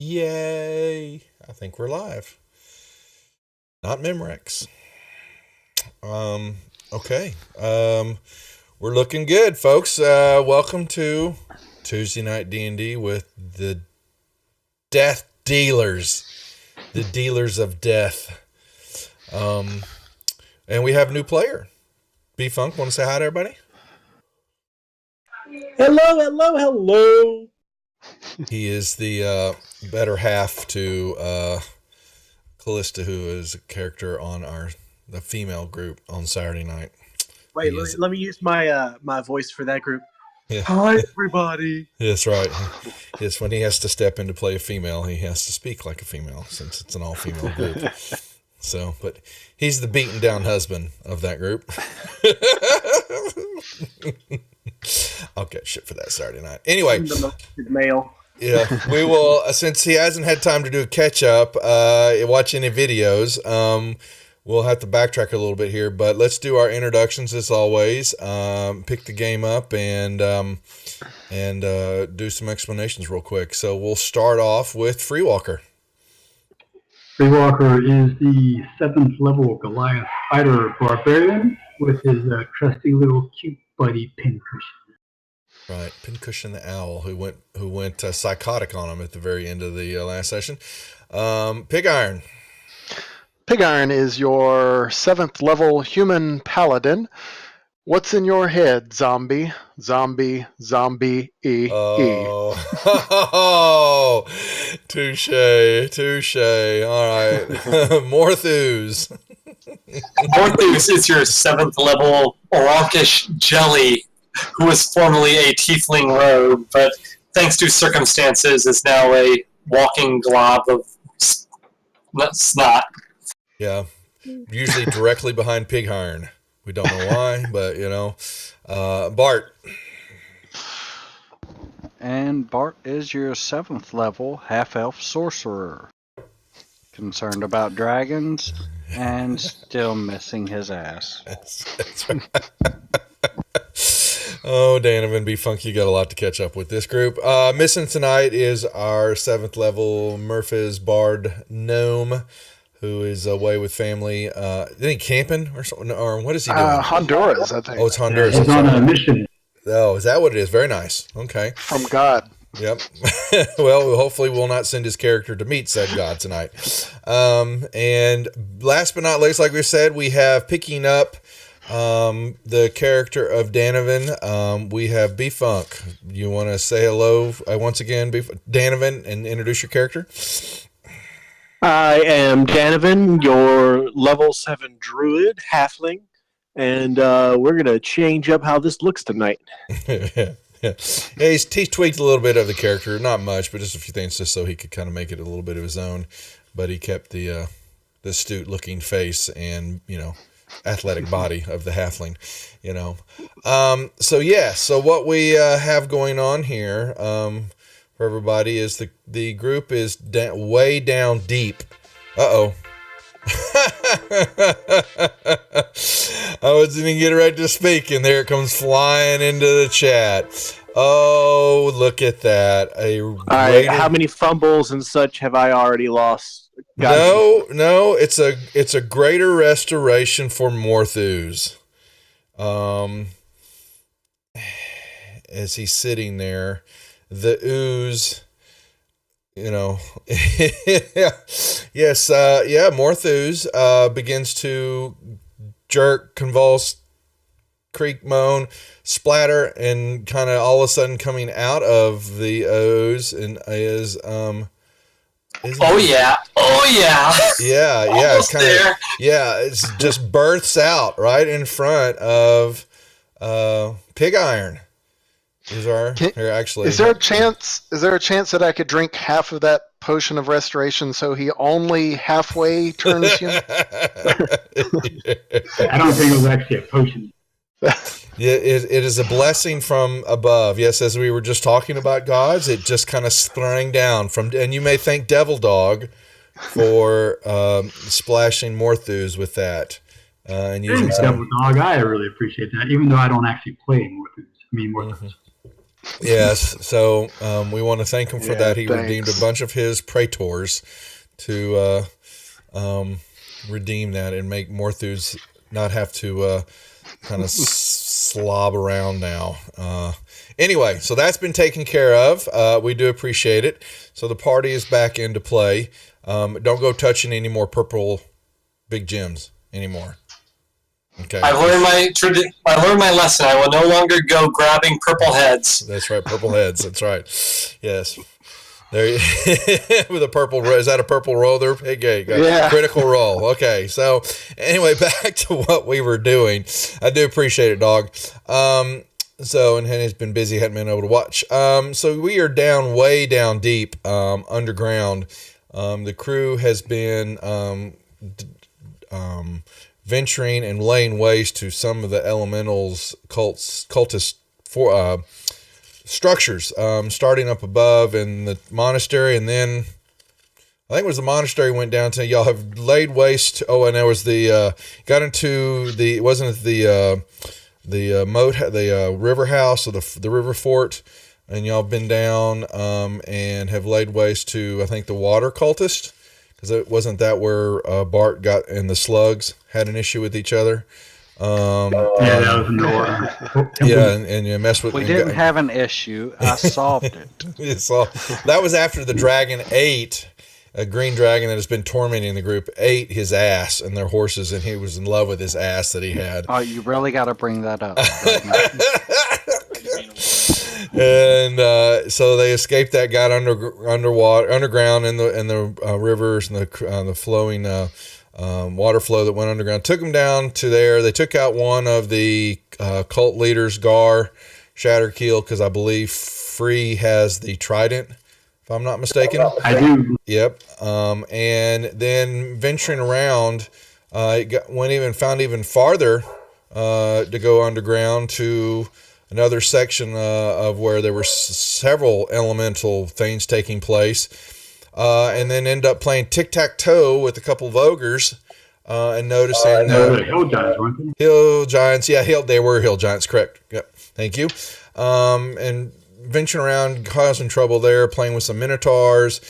Yay! I think we're live. Not Memorex. Um, okay. We're looking good, folks. Welcome to Tuesday Night D&D with the Death Dealers. The Dealers of Death. And we have a new player. B-Funk, want to say hi to everybody? Hello. He is the better half to Callista, who is a character on the female group on Saturday night. Wait, let me use my my voice for that group. Yeah. Hi, everybody. That's right. It's when he has to step in to play a female, he has to speak like a female since it's an all-female group. So, but he's the beaten down husband of that group. I'll get shit for that Saturday night. Anyway, The male. Yeah, we will, since he hasn't had time to do a catch up, watch any videos, we'll have to backtrack a little bit here, but let's do our introductions as always, pick the game up and do some explanations real quick. So we'll start off with Freewalker. Freewalker is the 7th level Goliath fighter barbarian with his trusty little cute buddy Pincushion. Right, Pincushion the Owl, who went psychotic on him at the very end of the last session. Pig Iron. Pig Iron is your 7th level human paladin. What's in your head, zombie? Zombie, zombie, Oh, touche. All right. Morthus. Morthus is your 7th level Orcish jelly, who was formerly a tiefling rogue, but thanks to circumstances is now a walking glob of snot. Yeah, usually directly behind Pig Iron. We don't know why, but Bart. And Bart is your 7th level half-elf sorcerer. Concerned about dragons and still missing his ass. That's right. Oh, Danovan, be funky. You got a lot to catch up with this group. Missing tonight is our 7th level Murphys Bard Gnome, who is away with family. Is he camping or something? Or what is he doing? Honduras, I think. Oh, it's Honduras. He's on a mission. Oh, is that what it is? Very nice. Okay. From God. Yep. Well, hopefully we'll not send his character to meet said God tonight. And last but not least, like we said, we have picking up the character of Danovan. We have B-Funk. You want to say hello once again, Danovan, and introduce your character? I am Danovan, your level 7 druid halfling, and we're gonna change up how this looks tonight. Yeah, he's tweaked a little bit of the character, not much, but just a few things, just so he could kind of make it a little bit of his own. But he kept the astute-looking face and athletic body of the halfling. So what we have going on here for everybody is the group is way down deep. Uh-oh. I wasn't even getting ready to speak, and there it comes flying into the chat. Oh, look at that! How many fumbles and such have I already lost? No, it's a greater restoration for Morthus. As he's sitting there, the ooze. Morthus begins to jerk, convulse, creak, moan, splatter, and kind of all of a sudden coming out of the ooze and is Oh yeah. It's kind of it's just births out right in front of Pig Iron. Is there a chance that I could drink half of that potion of restoration so he only halfway turns human? I don't think it was actually a potion. Yeah, it is a blessing from above. Yes, as we were just talking about gods, it just kind of sprang down and you may thank Devil Dog for splashing Morthus with that. And using Devil Dog, I really appreciate that, even though I don't actually play Morthus. Mm-hmm. Yes. So we want to thank him for Yeah, that. He thanks. redeemed a bunch of his praetors to redeem that and make Morthus not have to kind of slob around now. Anyway, so that's been taken care of. We do appreciate it. So the party is back into play. Don't go touching any more purple big gems anymore. Okay. I learned my lesson. I will no longer go grabbing purple heads. That's right, purple heads. That's right. Yes. There you, with a purple is that a purple roll there? Hey, gay, Yeah. critical roll. Okay, so anyway, back to what we were doing. I do appreciate it, dog. So and Henny's been busy, hadn't been able to watch. So we are down way down deep, underground. The crew has been venturing and laying waste to some of the elementals, cultist for structures, starting up above in the monastery, and then I think it was the monastery went down to y'all have laid waste. Oh, and there was the got into the wasn't it the moat, the river house or the river fort, and y'all been down and have laid waste to I think the water cultist, because it wasn't that where Bart got and the slugs had an issue with each other. Yeah, that was in the water. Yeah, and you mess with. We didn't have an issue. I solved it. So that was after the dragon ate a green dragon that has been tormenting the group. Ate his ass and their horses, and he was in love with his ass that he had. Oh, you really got to bring that up. Right now. And so they escaped that, got underground in the rivers and the flowing water flow that went underground. Took them down to there. They took out one of the cult leaders, Gar Shatterkeel, because I believe Free has the trident, if I'm not mistaken. I do. Yep. And then venturing around, found even farther to go underground to another section of where there were several elemental things taking place, and then end up playing tic-tac-toe with a couple of ogres, and noticing The hill giants, weren't they? hill giants. Yeah, they were hill giants, correct. Yep. Thank you. And venturing around, causing trouble there, playing with some minotaurs,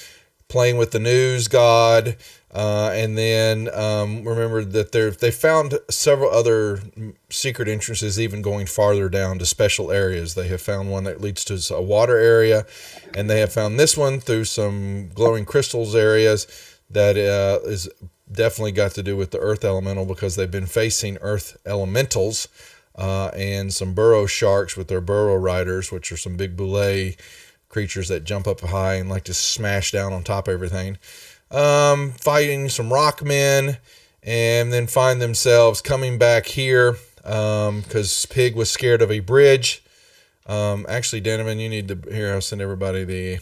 playing with the news god, and then remembered that they found several other secret entrances, even going farther down to special areas. They have found one that leads to a water area, and they have found this one through some glowing crystals areas that is definitely got to do with the earth elemental, because they've been facing earth elementals and some burrow sharks with their burrow riders, which are some big boule creatures that jump up high and like to smash down on top of everything. Fighting some rock men, and then find themselves coming back here because Pig was scared of a bridge. Actually, Donovan, you need to here. I'll send everybody the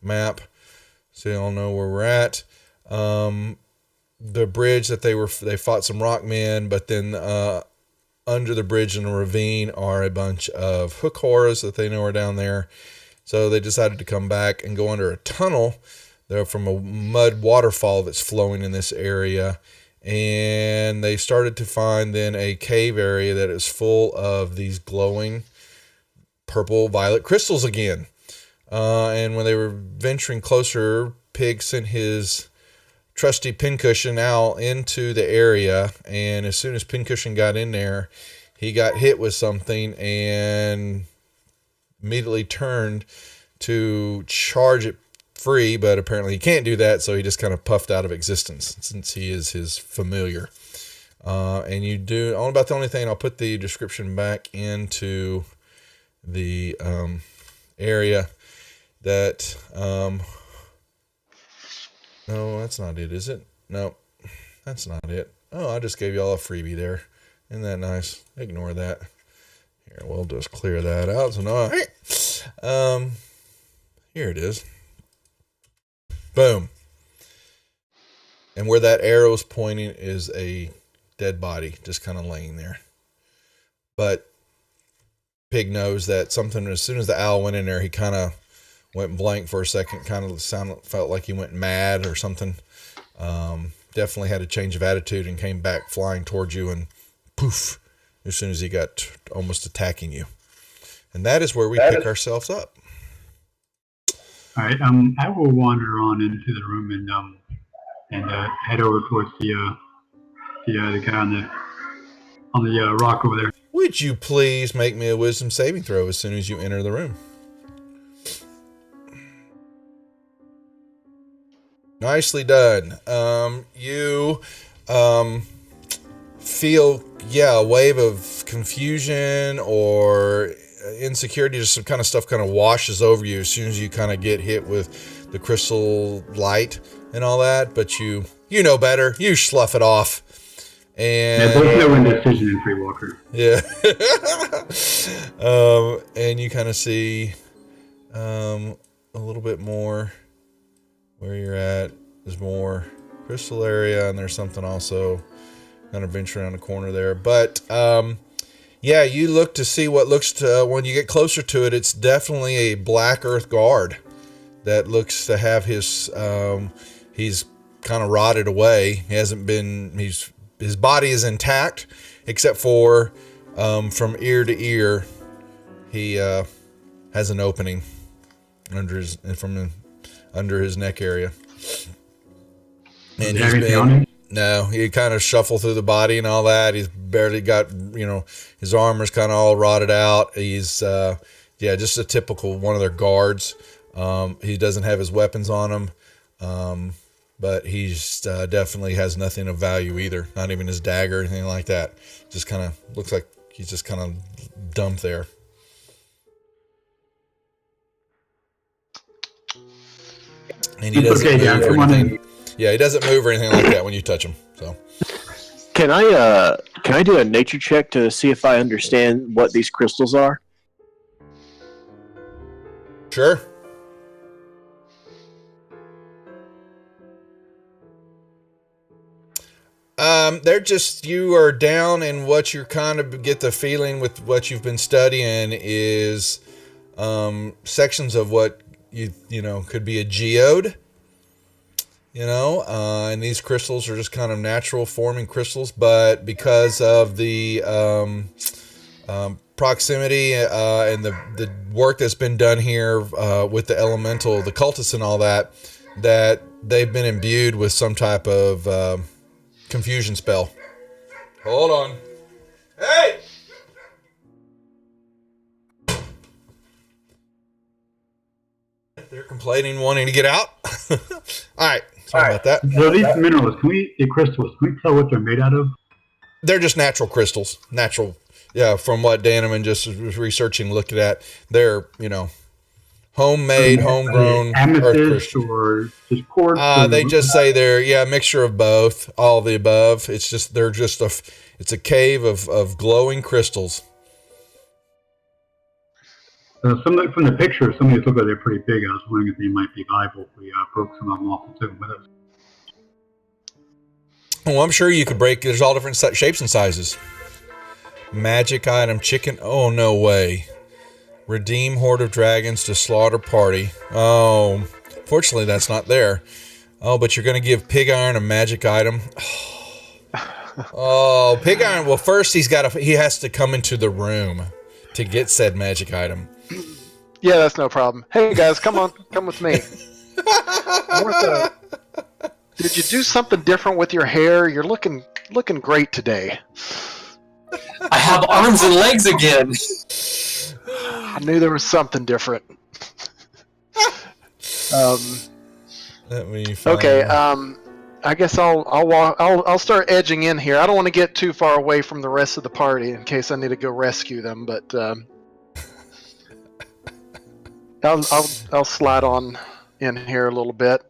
map so you all know where we're at. The bridge that they fought some rock men, but then under the bridge in a ravine are a bunch of hook horrors that they know are down there. So they decided to come back and go under a tunnel there from a mud waterfall that's flowing in this area. And they started to find then a cave area that is full of these glowing purple violet crystals again. And when they were venturing closer, Pig sent his trusty Pincushion out into the area. And as soon as Pincushion got in there, he got hit with something and immediately turned to charge it free, but apparently he can't do that, so he just kind of puffed out of existence since he is his familiar. And you do about the only thing. I'll put the description back into the area that no, that's not it, is it? No, that's not it. Oh, I just gave y'all a freebie there. Isn't that nice? Ignore that. Here, we'll just clear that out. So no, here it is. Boom. And where that arrow is pointing is a dead body just kind of laying there. But Pig knows that something, as soon as the owl went in there, he kind of went blank for a second, kind of felt like he went mad or something. Definitely had a change of attitude and came back flying towards you, and poof, as soon as he got almost attacking you. And that is where we pick ourselves up. All right. I will wander on into the room and head over towards the guy on the rock over there. Would you please make me a wisdom saving throw as soon as you enter the room? Nicely done. You feel, a wave of confusion or insecurity, just some kind of stuff kind of washes over you as soon as you kind of get hit with the crystal light and all that, but you know better. You slough it off. And there's no indecision in Free Walker. yeah. And you kind of see a little bit more where you're at. There's more crystal area, and there's something also kind of venture around the corner there. But you look to see what looks to, when you get closer to it, it's definitely a Black Earth guard that looks to have his, he's kind of rotted away. He hasn't been, his body is intact, except for from ear to ear, he has an opening under his neck area. And he's been, no, he kind of shuffled through the body and all that. He's barely got, his armor's kind of all rotted out. He's, just a typical one of their guards. He doesn't have his weapons on him. But he's definitely has nothing of value either. Not even his dagger or anything like that. Just kind of looks like he's just kind of dumped there. And he doesn't move or anything. Yeah, he doesn't move or anything like that when you touch him. So, can I do a nature check to see if I understand what these crystals are? Sure. They're just, you are down, and what you kind of get the feeling with what you've been studying is sections of what you could be a geode, and these crystals are just kind of natural forming crystals, but because of the proximity and the work that's been done here with the elemental, the cultists and all that they've been imbued with some type of confusion spell. Hold on. Hey! They're complaining, wanting to get out. All right. Sorry about that. So these minerals, the crystals, can we tell what they're made out of? They're just natural crystals. Natural. Yeah, from what Danaman just was researching, looking at, they're, homemade, homegrown amethyst or just quartz. They just say they're a mixture of both, all of the above. It's just it's a cave of glowing crystals. From the picture, some of these look like they're pretty big. I was wondering if they might be viable if we broke some of them off and took them with us. Oh, I'm sure you could break. There's all different shapes and sizes. Magic item chicken. Oh, no way. Redeem horde of dragons to slaughter party. Oh, fortunately that's not there. Oh, but you're going to give Pig Iron a magic item. Oh, Pig Iron. Well, first he has to come into the room to get said magic item. Yeah, that's no problem. Hey guys, come with me. Did you do something different with your hair? You're looking great today. I have arms and legs again. I knew there was something different. Let me find Okay. I guess I'll start edging in here. I don't want to get too far away from the rest of the party in case I need to go rescue them, but I'll slide on in here a little bit.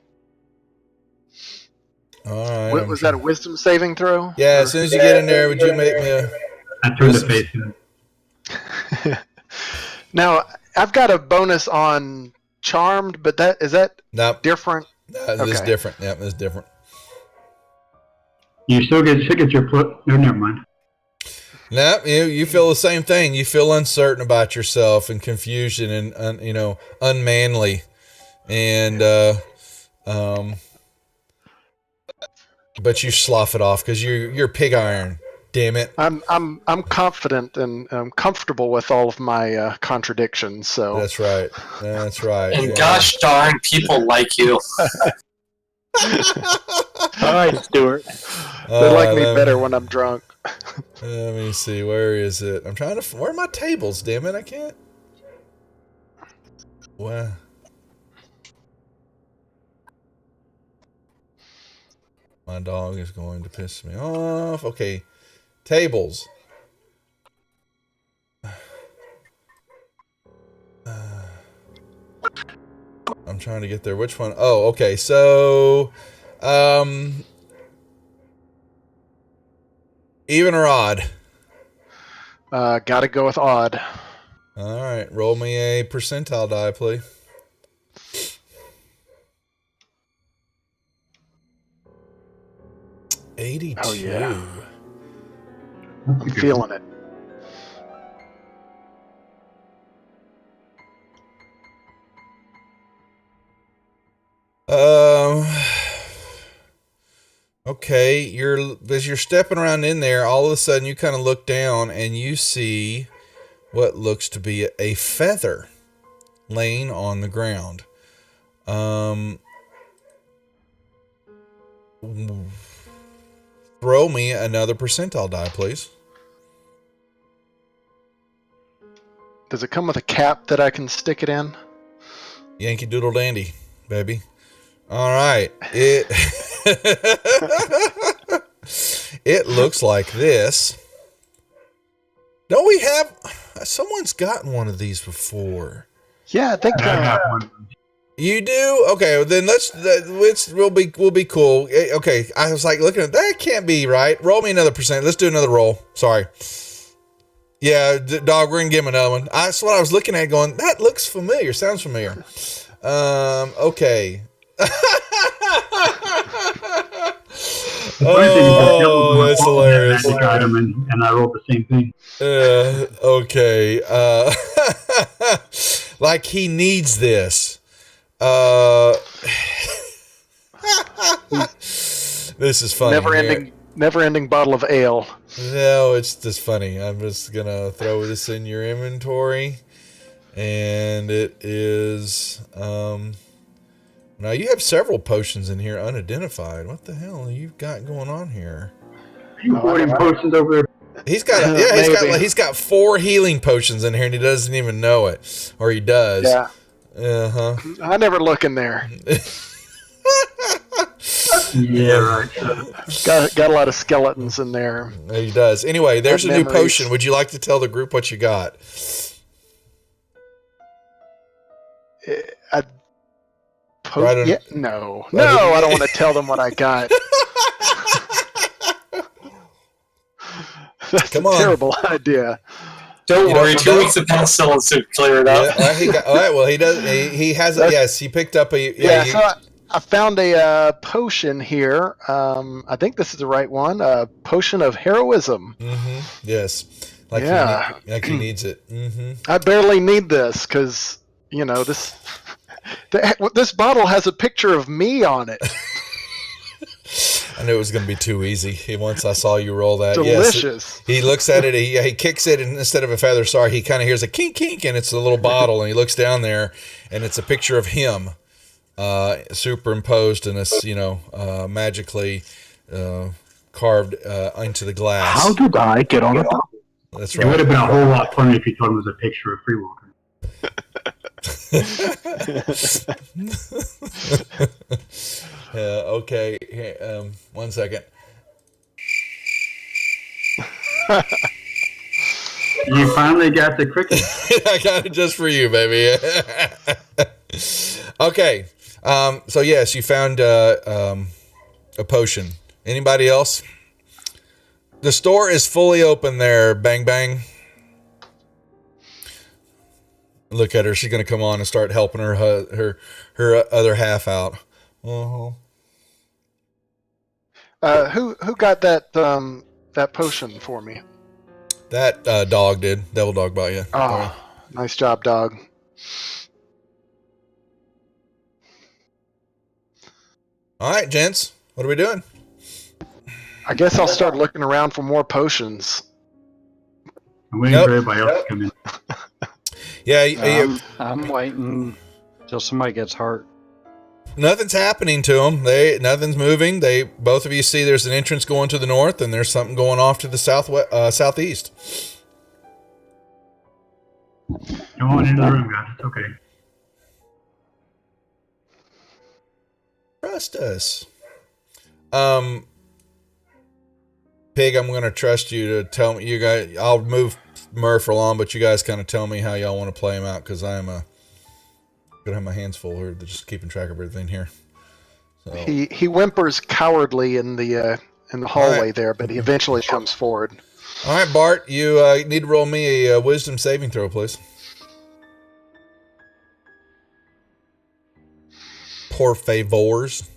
All right. Was that a wisdom saving throw? Yeah. As soon as you get in there, would you make me a? I turned the face in. Now, I've got a bonus on Charmed, but is that Nope. different? This is different. Yeah, this is different. You should get your no, never mind. No, you feel the same thing. You feel uncertain about yourself and confusion and unmanly, and but you slough it off because you're Pig Iron. Damn it. I'm confident and I'm comfortable with all of my contradictions. So That's right. That's right. And yeah. gosh darn, people like you. All right, Stuart. they like me let better when I'm drunk. Let me see. Where is it? I'm trying to. Where are my tables? Damn it! I can't. Wow. My dog is going to piss me off. Okay. Tables. I'm trying to get there. Which one? Oh, okay. So, even or odd? Gotta go with odd. All right. Roll me a percentile die, please. $82. Oh, yeah. That's a I'm good feeling it. Um. Okay, as you're stepping around in there, all of a sudden you kind of look down and you see what looks to be a feather laying on the ground. Throw me another percentile die, please. Does it come with a cap that I can stick it in? Yankee Doodle Dandy, baby. All right. It looks like this. Don't we have... Someone's gotten one of these before. Yeah, I think I got one. You do? Okay, well then we'll be cool. Okay, I was like looking at that. Can't be right. Roll me another percent. Let's do another roll. Sorry. Yeah, dog. We're gonna give him another one. That's what I was looking at, going. That looks familiar. Sounds familiar. Okay. Oh, that's hilarious. Magic item, and I rolled the same thing. Okay. Like he needs this. This is funny. Never ending bottle of ale. No, it's just funny. I'm just gonna throw this in your inventory, and it is. Now you have several potions in here unidentified. What the hell are you got going on here? Are you hoarding potions over there? He's got he's got 4 healing potions in here, and he doesn't even know it, or he does. Yeah. Uh-huh. I never look in there. Yeah, right. Got a lot of skeletons in there. He does. Anyway, there's a new Memories. potion. Would you like to tell the group what you got? No, I don't want to tell them what I got. That's Come a on. terrible idea. Don't worry, 2 weeks of penicillin to clear it up. Yeah, all right. Well, he does. He has it. Yes, he picked up a. So I found a potion here. I think this is the right one. A potion of heroism. Mm-hmm. Yes. Like he needs it. Mm-hmm. I barely need this because this bottle has a picture of me on it. I knew it was going to be too easy. Once I saw you roll that, Delicious. Yes, he looks at it. He kicks it, and instead of a feather, he kind of hears a kink kink, and it's a little bottle, and he looks down there, and it's a picture of him, superimposed in this, magically carved into the glass. How did I get on a bottle? That's It would right. have been a whole lot funnier if you told him it was a picture of Free Walker. Okay. Here, 1 second. You finally got the cricket. I got it just for you, baby. Okay. So yes, you found a potion. Anybody else? The store is fully open there. Bang bang. Look at her. She's gonna come on and start helping her other half out. Uh-huh. Who got that potion for me? That dog did. Devil dog bought you. Oh, nice job, dog. All right, gents. What are we doing? I guess I'll start looking around for more potions. I'm waiting Nope. for everybody else to come in. Yeah, I'm waiting till somebody gets hurt. nothing's happening to them. Nothing's moving. Both of you see there's an entrance going to the north, and there's something going off to the southeast. Go on into the room, guys. It's okay. Trust us. Pig, I'm going to trust you to tell me. You guys, I'll move Murph along, but you guys kind of tell me how y'all want to play him out, because I'm gonna have my hands full here, just keeping track of everything here. So. He whimpers cowardly in the hallway Right. there, but he eventually comes forward. All right, Bart, you need to roll me a wisdom saving throw, please. Por favors.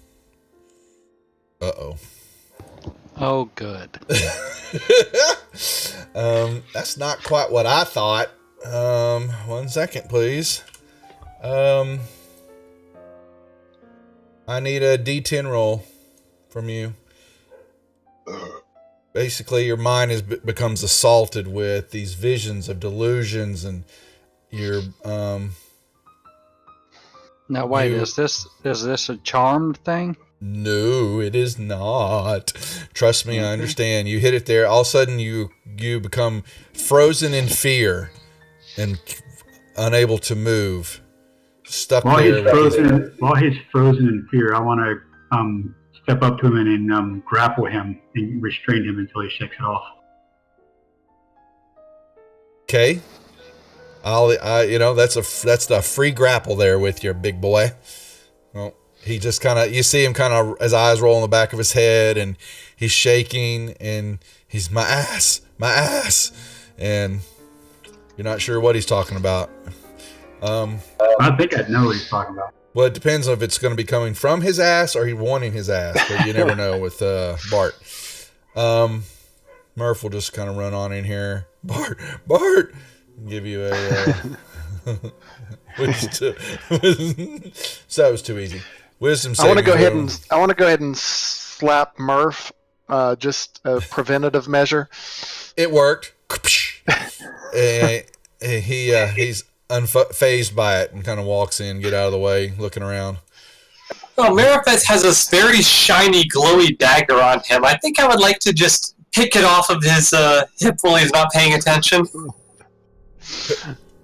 Uh-oh. Oh, good. That's not quite what I thought. 1 second, please. I need a D10 roll from you. Basically, your mind becomes assaulted with these visions of delusions, and you're Now wait, You- is this a charmed thing? No, it is not. Trust me, I understand. You hit it there. All of a sudden, you become frozen in fear and unable to move. Stuck While there. he's frozen in fear, I want to step up to him and grapple him and restrain him until he shakes it off. Okay. That's the free grapple there with your big boy. Well, he just kind of, you see him kind of, his eyes roll in the back of his head, and he's shaking, and he's my ass, and you're not sure what he's talking about. I think I know what he's talking about. Well, it depends on if it's going to be coming from his ass or he's wanting his ass, but you never know with Bart. Murph will just kind of run on in here. Bart, give you a. So that was too easy. Wisdom. I want to saving go ahead throw. and slap Murph, just a preventative measure. It worked. And he's unfazed by it and kind of walks in, get out of the way, looking around. Oh, Marifeth has this very shiny, glowy dagger on him. I think I would like to just pick it off of his hip while he's not paying attention.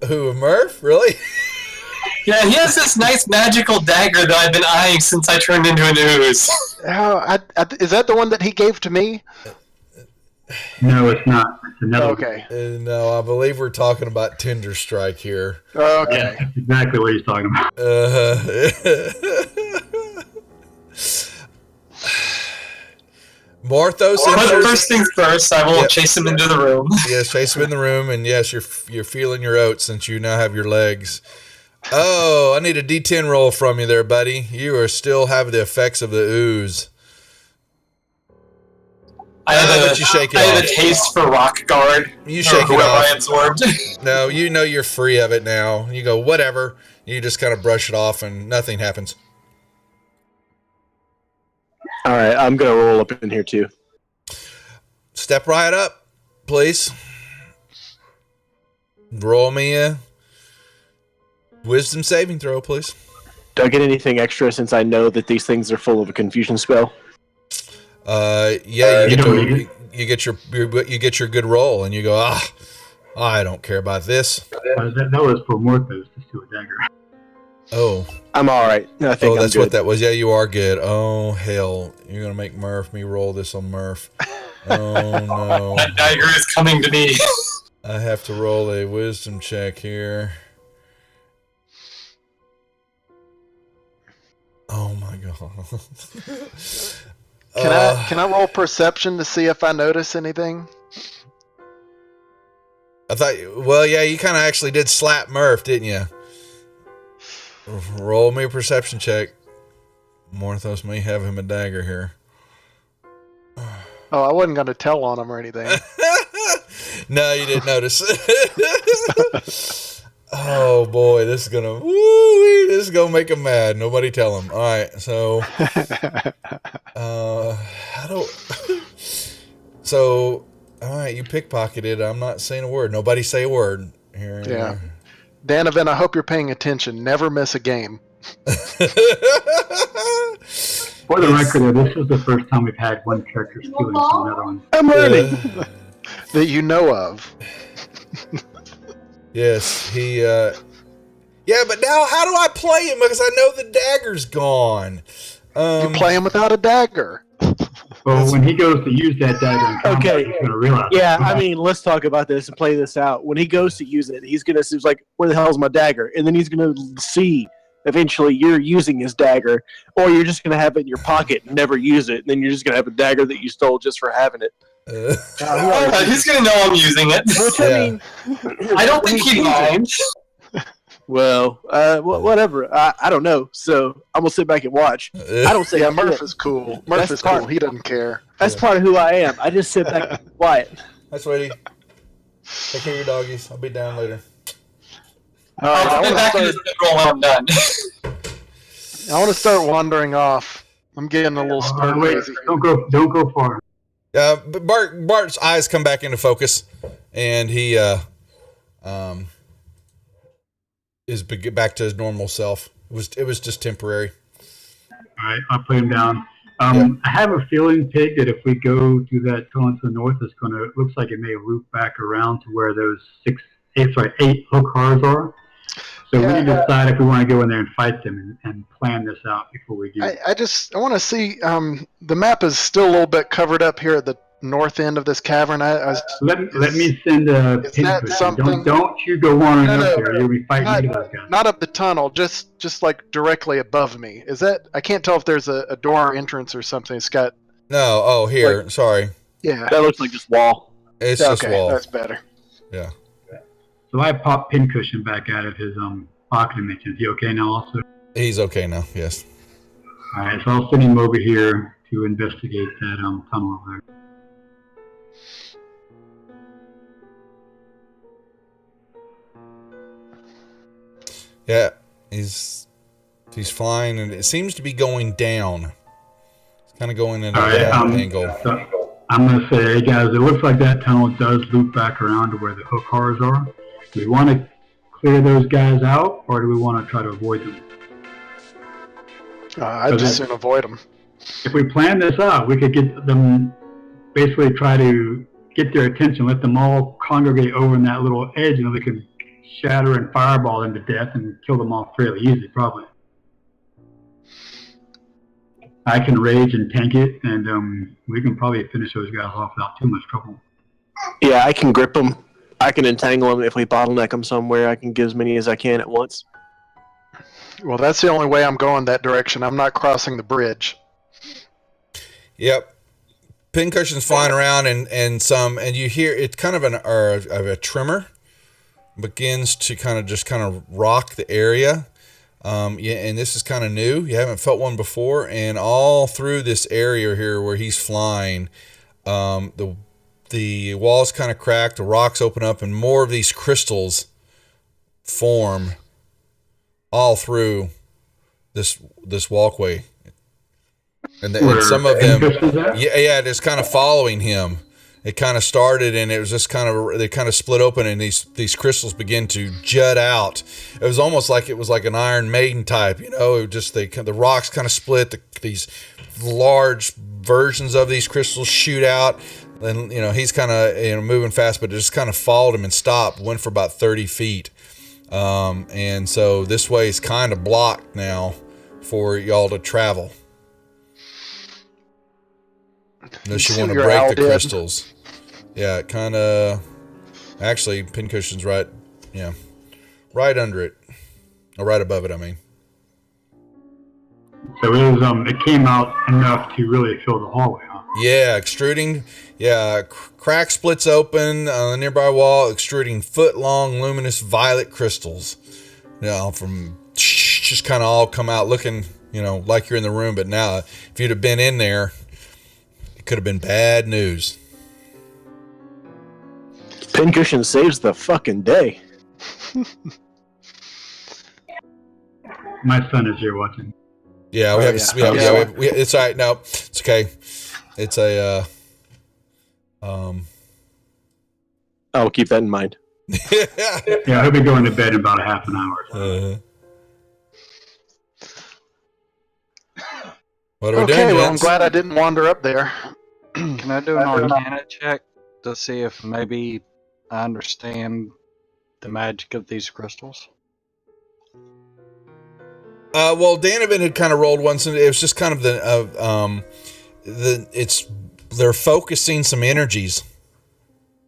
Who, Murph? Really? Yeah, he has this nice magical dagger that I've been eyeing since I turned into an ooze. Oh, is that the one that he gave to me? No, it's not. It's another. Okay. No, I believe we're talking about Tinder Strike here. Okay. Yeah, that's exactly what he's talking about. Morthos But enters. first things first, I will Yep. chase him into the room. Yes, chase him in the room, and yes, you're feeling your oats since you now have your legs. Oh, I need a D10 roll from you there, buddy. You are still having the effects of the ooze. But you shake it I have off. a taste for rock guard. You or shake it whoever I off. absorbed. No, you know you're free of it now. You go, whatever. You just kind of brush it off, and nothing happens. All right, I'm gonna roll up in here too. Step right up, please. Roll me a wisdom saving throw, please. Do I get anything extra since I know that these things are full of a confusion spell? Yeah, you don't need it. you get your good roll, and you go, I don't care about this. That was for Morthos, just to a dagger. Oh, I'm all right. I think I'm that's good. what that was. Yeah, you are good. Oh hell, you're gonna make me roll this on Murph. Oh no, That dagger is coming to me. I have to roll a wisdom check here. Oh my god. Can I roll perception to see if I notice anything? I thought, well, yeah, you kind of actually did slap Murph, didn't you? Roll me a perception check. Morthos may have him a dagger here. Oh, I wasn't going to tell on him or anything. No, you didn't notice. Oh boy, this is gonna make him mad. Nobody tell him. All right, so how do So, all right, you pickpocketed. I'm not saying a word. Nobody say a word. Here. Yeah. Danovan, I hope you're paying attention. Never miss a game. For the record, though, this is the first time we've had one character stealing from another one. I'm learning. That you know of. Yes, he. Yeah, but now how do I play him? Because I know the dagger's gone. You play him without a dagger. Well, when he goes to use that dagger in combat, Okay. he's going to realize. Yeah, I mean, let's talk about this and play this out. When he goes to use it, he's gonna see like, "Where the hell's my dagger?" And then he's gonna see eventually you're using his dagger, or you're just gonna have it in your pocket and never use it. And then you're just gonna have a dagger that you stole just for having it. He's gonna know I'm using it. Which Yeah. I mean, I don't think he'd mind. well, whatever. I don't know. So I'm gonna sit back and watch. I don't say Yeah, I'm Murph is cool. Murph That's is part- cool. He doesn't care. That's part of who I am. I just sit back and be quiet. Hi, sweetie. Take care of your doggies. I'll be down later. All right, I'll be back in this roll when I'm done. I want to start wandering off. I'm getting a little stir Wait, crazy. don't go far. But Bart's eyes come back into focus, and he is back to his normal self. It was just temporary. All right, I'll put him down. I have a feeling, Pig, that if we go to that tunnel to the north, it looks like it may loop back around to where those 8 hook cars are. So we need to decide if we want to go in there and fight them and plan this out before we do. I want to see. The map is still a little bit covered up here at the north end of this cavern. Let me send a is that pinpoint. something- Don't you go wandering No, up no, there. You'll be fighting not- into those guys. Not up the tunnel, just like directly above me. Is that? I can't tell if there's a door or entrance or something. It's got. No, oh here, sorry, Yeah. That looks like just wall. it's just Okay, wall. that's better. Yeah, So I popped Pincushion back out of his pocket dimension. Is he okay now also? he's okay now. Yes. All right, so I'll send him over here to investigate that tunnel over there. Yeah, he's flying, and it seems to be going down. It's kind of going in a All right, down angle. So I'm going to say, hey guys, it looks like that tunnel does loop back around to where the hook cars are. Do we want to clear those guys out, or do we want to try to avoid them? I'd just soon avoid them. If we plan this out, we could get them, basically try to get their attention, let them all congregate over in that little edge, and we can shatter and fireball them to death and kill them all fairly easy, probably. I can rage and tank it, and we can probably finish those guys off without too much trouble. Yeah, I can grip them. I can entangle them if we bottleneck them somewhere. I can get as many as I can at once. Well, that's the only way I'm going that direction. I'm not crossing the bridge. Yep. Pincushion's flying around, and you hear it's kind of a tremor begins to kind of rock the area. And this is kind of new. You haven't felt one before, and all through this area here where he's flying, the walls kind of crack, the rocks open up, and more of these crystals form all through this walkway. And some of them, yeah, just kind of following him. It kind of started, and it was just they kind of split open, and these crystals begin to jut out. It was almost like it was like an Iron Maiden type, you know. It just the rocks kind of split. These large versions of these crystals shoot out, and he's kind of moving fast, but it just kind of followed him and stopped. Went for about 30 feet, and so this way is kind of blocked now for y'all to travel. Unless you want to break the crystals. Yeah, kind of. Actually, Pincushion's right. Yeah, right under it, or right above it. I mean. So it came out enough to really fill the hallway, huh? Yeah, extruding. Yeah, crack splits open on the nearby wall, extruding foot-long, luminous violet crystals. From just kind of all come out looking, like you're in the room. But now, if you'd have been in there, it could have been bad news. Pincushion saves the fucking day. My son is here watching. Yeah, it's all right. No, it's okay. It's I'll keep that in mind. Yeah, I'll be going to bed in about a half an hour. What are we Okay, doing, well, I'm gents? glad I didn't wander up there. Can I do an Arcana check to see if maybe I understand the magic of these crystals? Well, Danovan had kind of rolled once, and it was just kind of they're focusing some energies.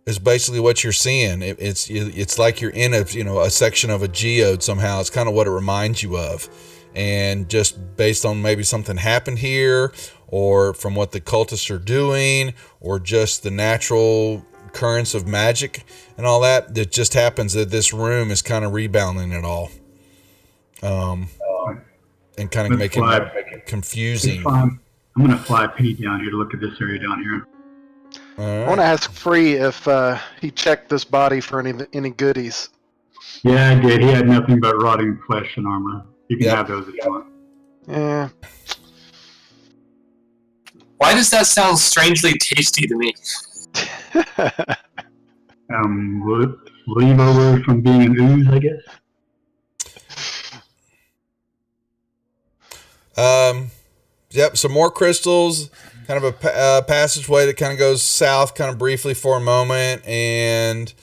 Is basically what you're seeing. It's like you're in a section of a geode somehow. It's kind of what it reminds you of, and just based on maybe something happened here, or from what the cultists are doing, or just the natural currents of magic and all that. It just happens that this room is kind of rebounding it all. And kind of making it confusing. It's fine. I'm going to fly Penny down here to look at this area down here. I want to ask Free if he checked this body for any goodies. Yeah, I did. He had nothing but rotting flesh and armor. You can Yep. have those if you want. Yeah. Why does that sound strangely tasty to me? Leave from being an ooze, I guess. Yep, some more crystals, kind of a passageway that kind of goes south kind of briefly for a moment, and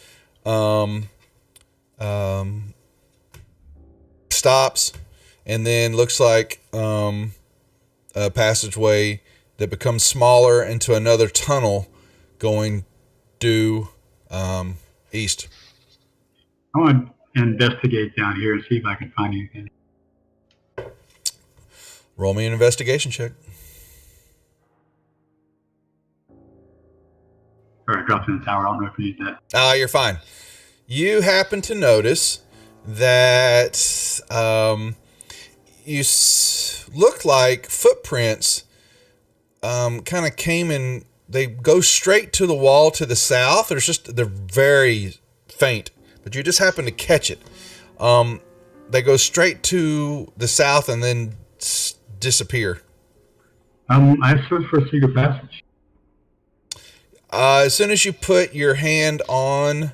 stops, and then looks like a passageway that becomes smaller into another tunnel going due east. I want to investigate down here and see if I can find anything. Roll me an investigation check. Or I dropped in the tower. I don't know if you need that. You're fine. You happen to notice that look like footprints kind of came in. They go straight to the wall to the south. They're very faint, but you just happen to catch it. They go straight to the south and then disappear. I searched for a secret passage. As soon as you put your hand on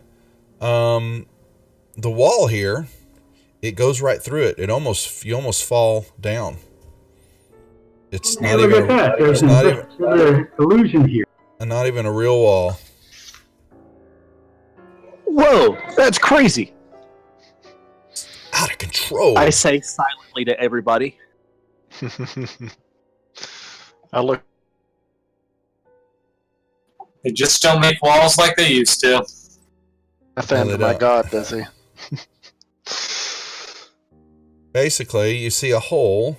the wall here, it goes right through it. You almost fall down. It's Hey, not look even. at that. There's an illusion here. Not even a real wall. Whoa, that's crazy. Out of control. I say silently to everybody. I look. They just don't make walls like they used to. Offended they my don't. God, does he? Basically, you see a hole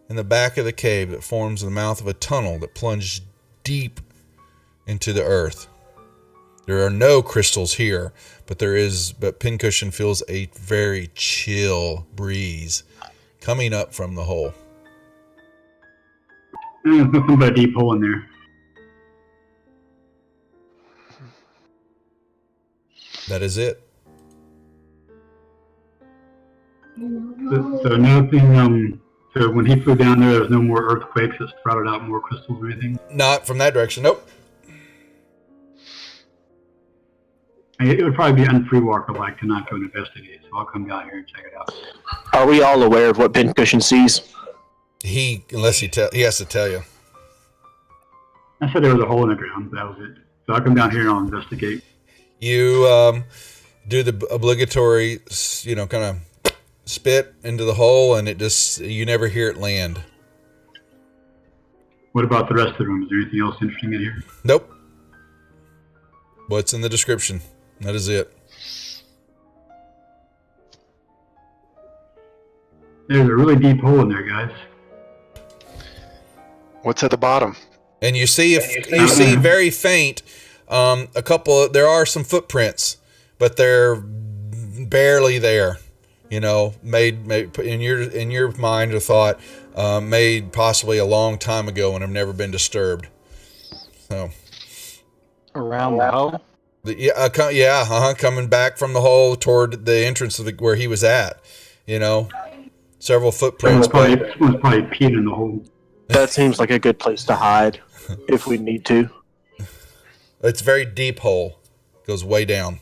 in the back of the cave that forms the mouth of a tunnel that plunges deep into the earth. There are no crystals here, but Pincushion feels a very chill breeze coming up from the hole. There's nothing but a deep hole in there. That is it. So nothing. So when he flew down there was no more earthquakes that sprouted out more crystals or anything. Not from that direction. Nope. It would probably be unfree walker like to not go and investigate. So I'll come down here and check it out. Are we all aware of what Pincushion sees? He has to tell you. I said there was a hole in the ground. That was it. So I'll come down here and I'll investigate. You do the obligatory, kind of spit into the hole, and you never hear it land. What about the rest of the room? Is there anything else interesting in here? Nope. What's in the description? That is it. There's a really deep hole in there, guys. What's at the bottom? And you see very faint. There are some footprints, but they're barely there. Made in your mind or thought, made possibly a long time ago and have never been disturbed. So Around the hole? Coming back from the hole toward the entrance of where he was at. Several footprints. Someone's probably peed in the hole. That seems like a good place to hide if we need to. It's a very deep hole. Goes way down.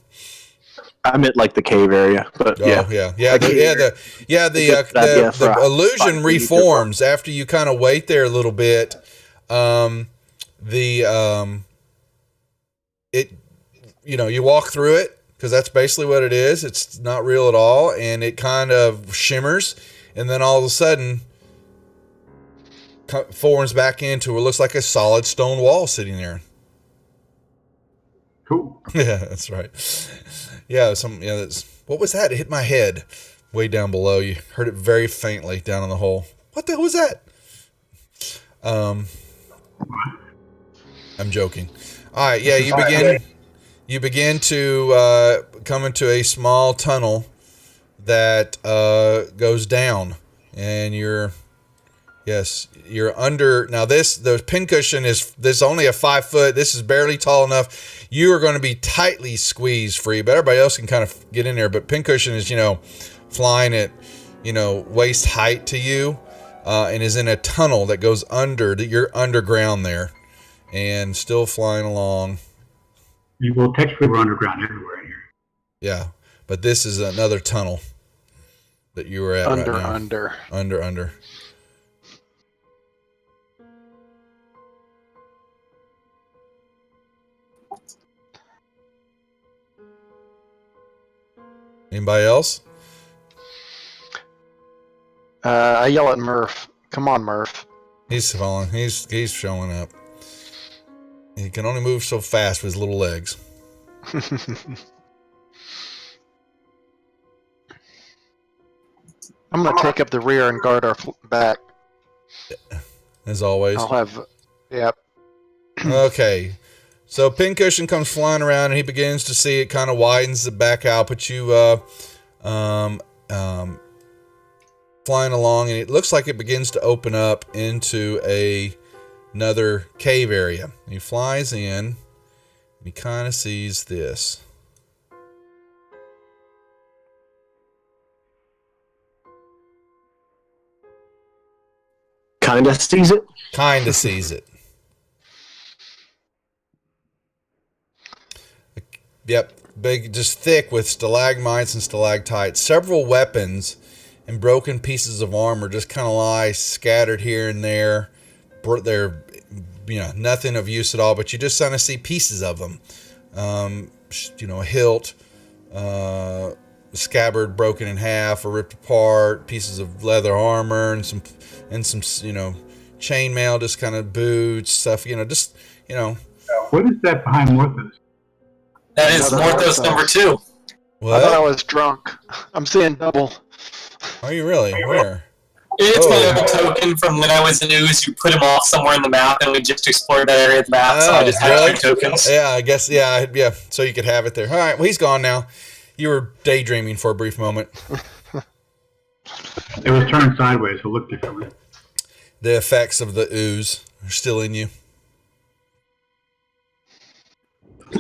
I meant like the cave area, but Oh yeah. yeah. The illusion finding reforms after you kind of wait there a little bit. You walk through it because that's basically what it is. It's not real at all, and it kind of shimmers, and then all of a sudden forms back into what looks like a solid stone wall sitting there. Cool. Yeah, that's right. Yeah, what was that? It hit my head way down below. You heard it very faintly down in the hole. What the hell was that? I'm joking. All right, yeah, you begin to come into a small tunnel that goes down, and you're under. Now the pincushion is only a 5 foot. This is barely tall enough. You are going to be tightly squeezed free, but everybody else can kind of get in there. But pincushion is flying at waist height to you, and is in a tunnel that goes under. That you're underground there, and still flying along. Well, technically we're underground everywhere here. Yeah, but this is another tunnel that you were at Under. Under. Anybody else? I yell at Murph. Come on, Murph. He's falling. He's showing up. He can only move so fast with his little legs. I'm going to take up the rear and guard our back. As always. I'll have... Yep. Okay. So pincushion comes flying around, and he begins to see it kind of widens it back out, but you flying along, and it looks like it begins to open up into another cave area. He flies in, and he kind of sees this. Kinda sees it. Kinda sees it. Yep, big, just thick with stalagmites and stalactites. Several weapons and broken pieces of armor just kind of lie scattered here and there. They're, nothing of use at all, but you just kind of see pieces of them. A hilt, scabbard broken in half or ripped apart, pieces of leather armor, and some chainmail, just kind of boots, stuff. What is that behind Morthos? That is Morthos number 2. What? I thought I was drunk. I'm seeing double. Are you really? Where? It's my old token from when I was in Ooze. You put him off somewhere in the map, and we just explored that area of the map, so I just had 2 tokens. Yeah, I guess, yeah, so you could have it there. All right, well, he's gone now. You were daydreaming for a brief moment. It was turned sideways, so it looked differently. The effects of the ooze are still in you.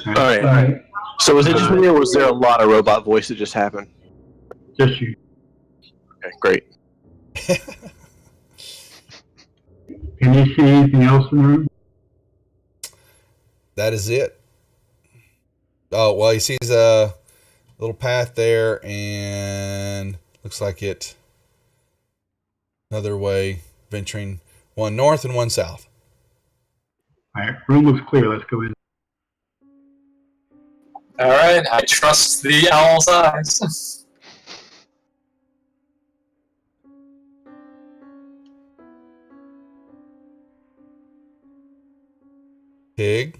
All right. So was it just me, or was there a lot of robot voice that just happened? Just you. Okay, great. Can you see anything else in the room? That is it. Oh, well, he sees a little path there, and looks like it another way, venturing one north and one south. All right, room looks clear. Let's go in. All right, I trust the owl's eyes. Pig.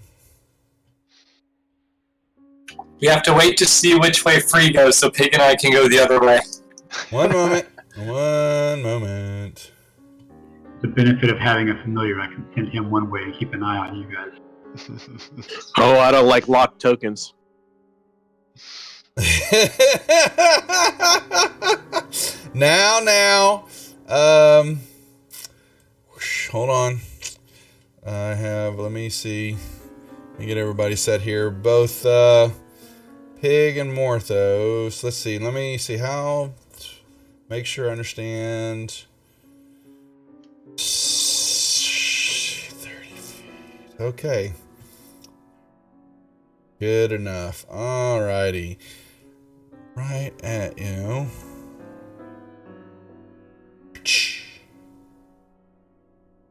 We have to wait to see which way Free goes, so Pig and I can go the other way. One moment. One moment. The benefit of having a familiar, I can send him one way and keep an eye on you guys. Oh, I don't like locked tokens. Now. Hold on. Let me see. Let me get everybody set here. Both Pig and Morthos. Let's see. Let me see how. Make sure I understand. 30 feet. Okay. Good enough. Alrighty. Right at you.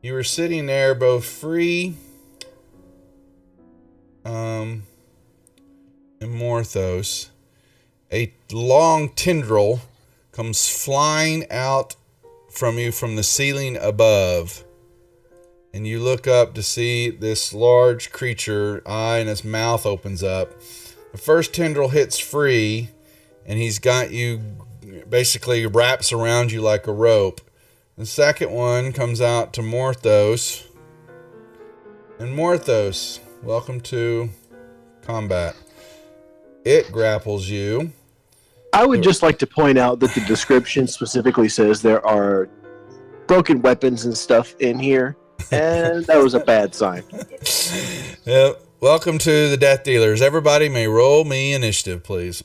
You were sitting there both free and Morthos. A long tendril comes flying out from you from the ceiling above. And you look up to see this large creature, eye and his mouth opens up. The first tendril hits free, and he's got you, basically wraps around you like a rope. The second one comes out to Morthos. And Morthos, welcome to combat. It grapples you. I would just like to point out that the description specifically says there are broken weapons and stuff in here, and that was a bad sign. Yep. Welcome to the Death Dealers. Everybody may roll me initiative, please.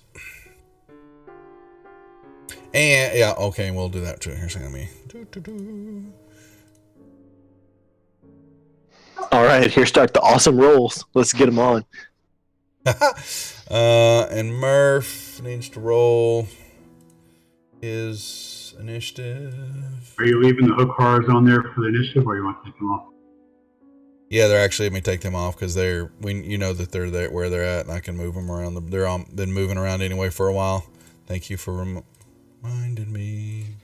And yeah, okay, we'll do that too. Here's me. All right, here start the awesome rolls. Let's get them on. And Murph needs to roll his initiative. Are you leaving the hook horrors on there for the initiative, or you want to take them off? Yeah, they're actually, let me take them off because you know that they're there where they're at, and I can move them around. They're all been moving around anyway for a while. Thank you for reminding me.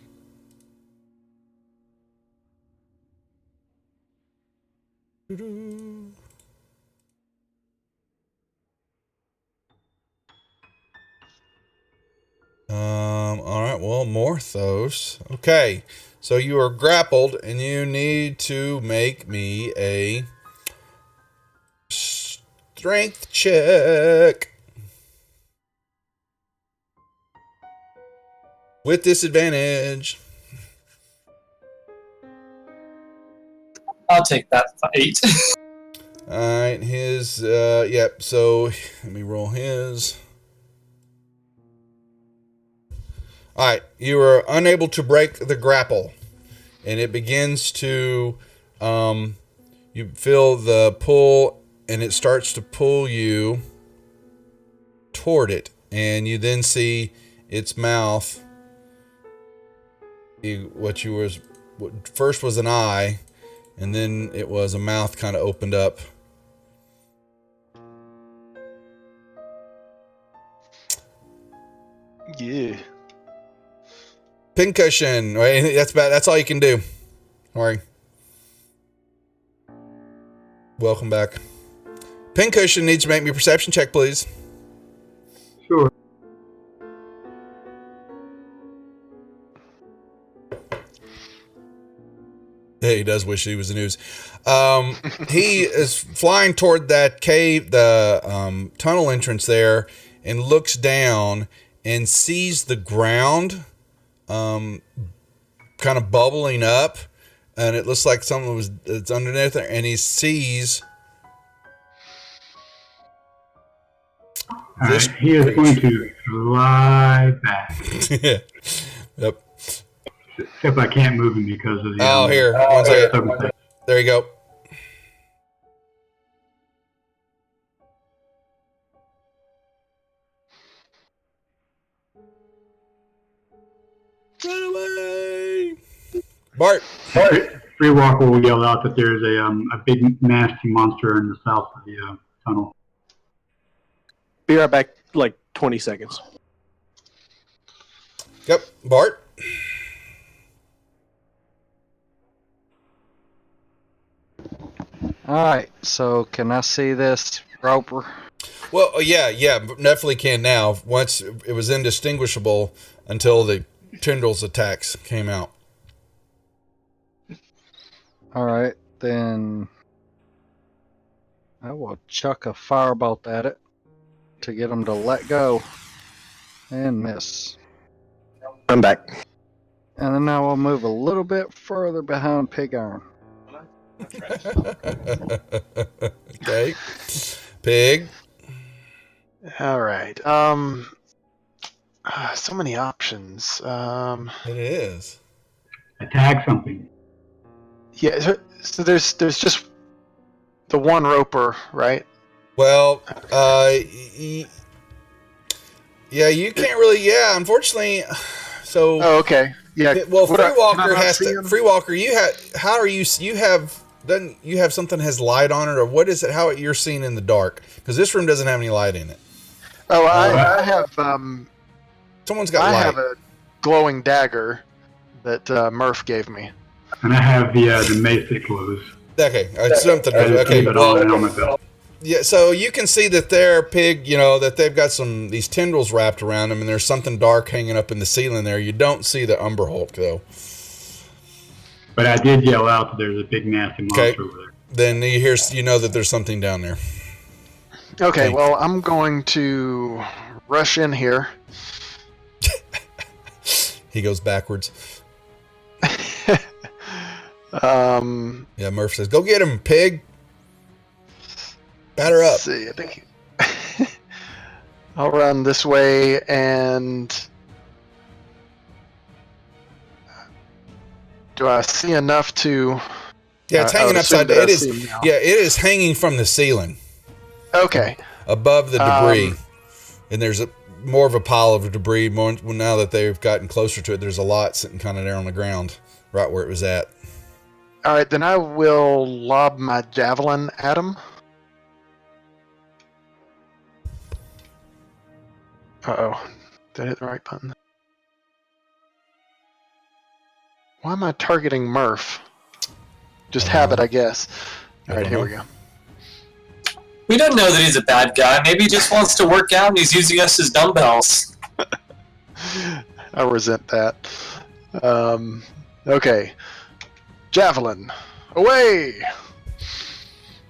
All right, well, Morthos. Okay, so you are grappled, and you need to make me a strength check with disadvantage. I'll take that 8. All right, his, yep, so let me roll his. All right, you are unable to break the grapple, and it begins to, you feel the pull, and it starts to pull you toward it, and you then see its mouth. What first was an eye, and then it was a mouth kind of opened up. Yeah. Pincushion. Right? That's all you can do. Don't worry. Welcome back. Pincushion needs to make me a perception check, please. Sure. Hey, he does wish he was the news. He is flying toward that cave, the tunnel entrance there, and looks down and sees the ground kind of bubbling up, and it looks like something it's underneath there, and he sees this He is going to fly back. Yep. Except I can't move him because of the. Oh, here. One second. There you go. Run away! Bart. Free Walker will yell out that there's a big nasty monster in the south of the tunnel. Be right back, like 20 seconds. Yep. Bart. Alright, so can I see this roper? Well, yeah, definitely can now. Once it was indistinguishable until the tendrils attacks came out. Alright, then I will chuck a firebolt at it to get him to let go and miss. I'm back. And then I will move a little bit further behind Pig Iron. Okay. Pig. All right. So many options. It is. Attack something. Yeah. So there's just the one roper, right? Well, yeah, you can't really. Yeah, unfortunately. So. Oh, okay. Yeah. Well, What Free can I Walker not has see to. him? Free Walker, you have. How are you? You have. Doesn't you have something that has light on it, or what is it? How you're seeing in the dark? Because this room doesn't have any light in it. Oh, I have Someone's got I light. have a glowing dagger that Murph gave me. And I have the mace that glows. Okay, something. I just Okay, keep it on well, and on my belt. yeah. So you can see that their pig, that they've got these tendrils wrapped around them, and there's something dark hanging up in the ceiling there. You don't see the Umber Hulk though. But I did yell out that there's a big nasty monster Okay. over there. Then you know that there's something down there. Okay, well, I'm going to rush in here. He goes backwards. Yeah, Murph says, "Go get him, pig. Batter up." Let's see, I think I'll run this way, and do I see enough to? Yeah, it's I hanging would assume upside that down. I It is. see him now. Yeah, it is hanging from the ceiling Okay. above the debris, Um, and there's more of a pile of debris. More now that they've gotten closer to it, there's a lot sitting kind of there on the ground, right where it was at. All right, then I will lob my javelin at him. Uh-oh. Did I hit the right button? Why am I targeting Murph? Just habit, I guess. All right, here we go. We don't know that he's a bad guy. Maybe he just wants to work out and he's using us as dumbbells. I resent that. Okay. Javelin. Away!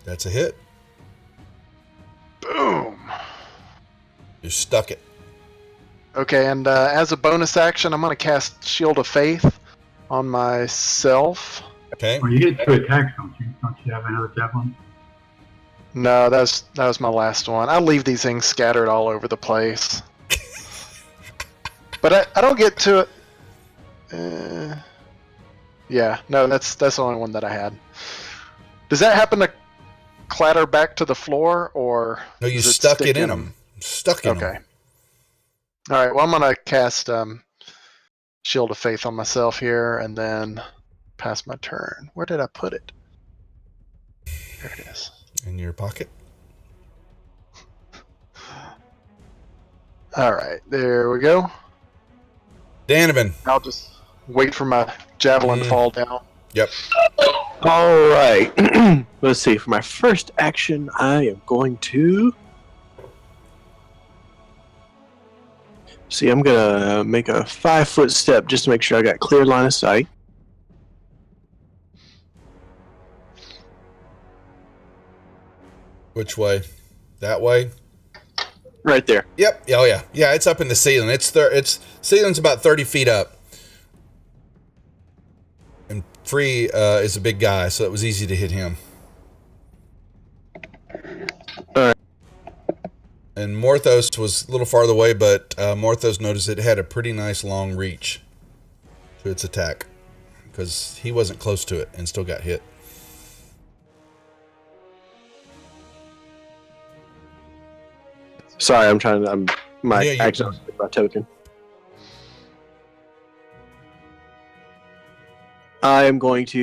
That's a hit. Boom! You stuck it. Okay, and as a bonus action, I'm going to cast Shield of Faith on myself. Okay. Well, you get 2 attacks, don't you? Don't you have another javelin? No, that was my last one. I leave these things scattered all over the place. But I don't get to it. Yeah, no, that's the only one that I had. Does that happen to clatter back to the floor, or No, you does it stuck stick it in them. Stuck in Okay. them. All right. Well, I'm gonna cast Shield of Faith on myself here, and then pass my turn. Where did I put it? There it is. In your pocket. All right, there we go. Danovan. I'll just wait for my javelin to fall down. Yep. All right. Let's see. For my first action, I am going to. See, I'm gonna make a 5-foot step just to make sure I got clear line of sight. Which way? That way? Right there. Yep. Oh yeah. Yeah, it's up in the ceiling. It's ceiling's about 30 feet up. And Free is a big guy, so it was easy to hit him. Alright. And Morthos was a little farther away, but Morthos noticed it had a pretty nice long reach to its attack. Because he wasn't close to it and still got hit. Sorry, my Yeah, you- action was my token. I am going to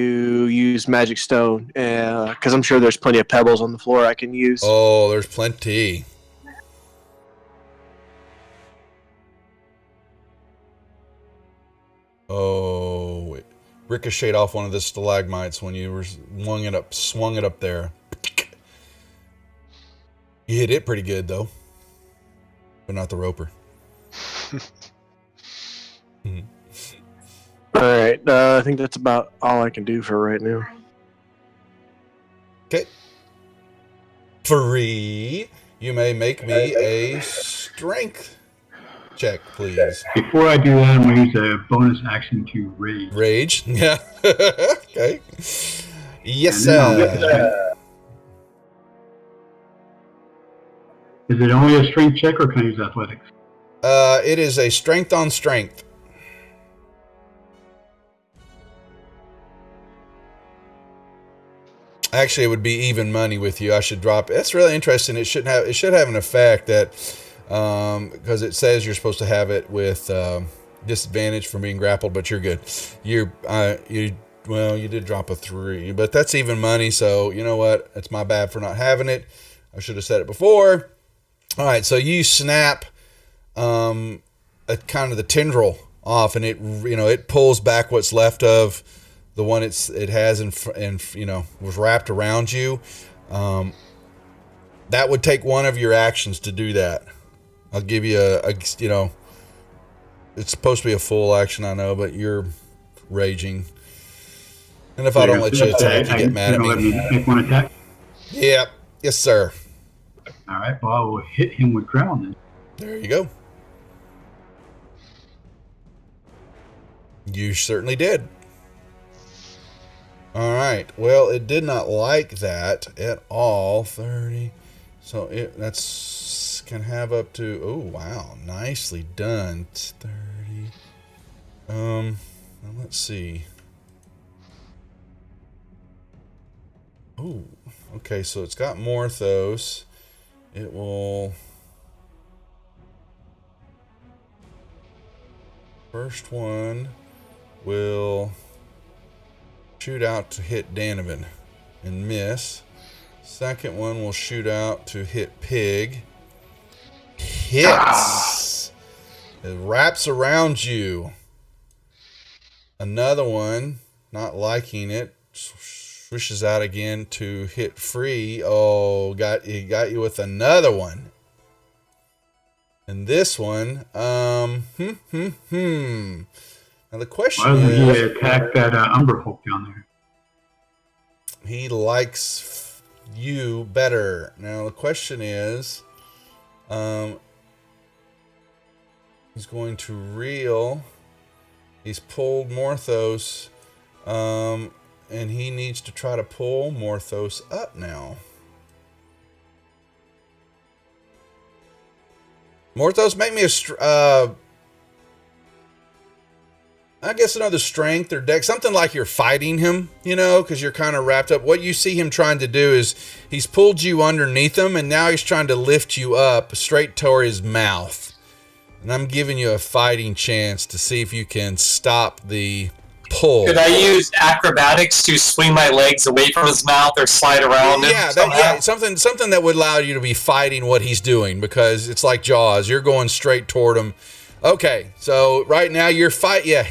use Magic Stone because I'm sure there's plenty of pebbles on the floor I can use. Oh, there's plenty. Oh, it ricocheted off one of the stalagmites when you were swung it up there. You hit it pretty good though, but not the roper. All right, I think that's about all I can do for right now. Okay. Free, you may make me a strength check, please. Before I do that, I'm going to use a bonus action to rage. Rage, yeah. Okay. Yes, And then I'll get the sir. strength. Is it only a strength check, or can I use athletics? It is a strength on strength. Actually, it would be even money with you. I should drop. That's really interesting. It should have an effect that because it says you're supposed to have it with disadvantage from being grappled, but you're good. You did drop a 3, but that's even money. So you know what? It's my bad for not having it. I should have said it before. All right, so you snap kind of the tendril off, and it pulls back what's left of the one it has and was wrapped around you. That would take one of your actions to do that. I'll give you it's supposed to be a full action, I know, but you're raging. And if I don't let you attack, you get mad at me. Let me make one attack. Yep. Yes, sir. All right. Well, I will hit him with ground then. There you go. You certainly did. All right. Well, it did not like that at all. 30. So that's can have up to. Oh wow, nicely done. 30. Let's see. Oh, okay. So it's got Morthos. It will. First one will shoot out to hit Danovan and miss. Second one will shoot out to hit Pig. Hits. It wraps around you. Another one, not liking it, swishes out again to hit Free. Oh, got you with another one. And this one, Now the question Why doesn't is, he attack that Umber Hulk down there? he likes you better. Now the question is, he's going to reel. He's pulled Morthos, and he needs to try to pull Morthos up now. Morthos, make me I guess another strength or dex, something like you're fighting him, because you're kind of wrapped up. What you see him trying to do is he's pulled you underneath him, and now he's trying to lift you up straight toward his mouth. And I'm giving you a fighting chance to see if you can stop the pull. Could I use acrobatics to swing my legs away from his mouth or slide around him? Something that would allow you to be fighting what he's doing, because it's like Jaws. You're going straight toward him. Okay, so right now you're yeah.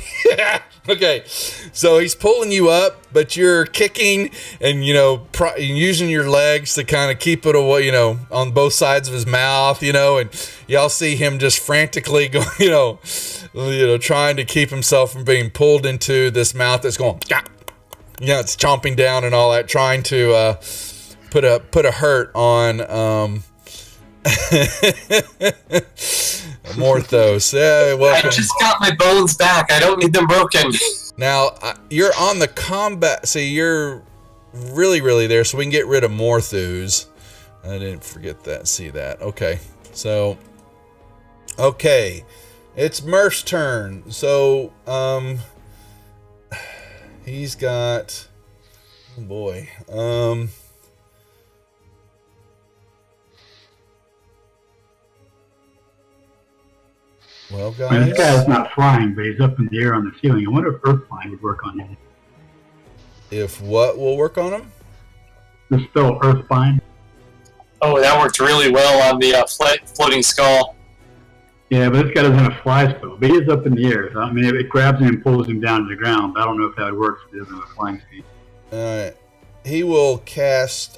Okay, so he's pulling you up, but you're kicking and using your legs to kind of keep it away, on both sides of his mouth, and y'all see him just frantically going, trying to keep himself from being pulled into this mouth that's going, it's chomping down and all that, trying to put a hurt on Morthos. Welcome. I just got my bones back. I don't need them broken. Now, you're on the combat. See, you're really, really there, so we can get rid of Morthos. I didn't forget that. See that. Okay. So, okay. It's Murph's turn. So, he's got... Oh, boy. Well, guys. This guy's not flying, but he's up in the air on the ceiling. I wonder if Earth Flying would work on him. If what will work on him? The spell Earth Flying. Oh, that worked really well on the floating skull. Yeah, but this guy doesn't have a fly spell, but he is up in the air. So, I mean, it grabs him and pulls him down to the ground. But I don't know if that would work if he doesn't have a flying speed. Alright. He will cast,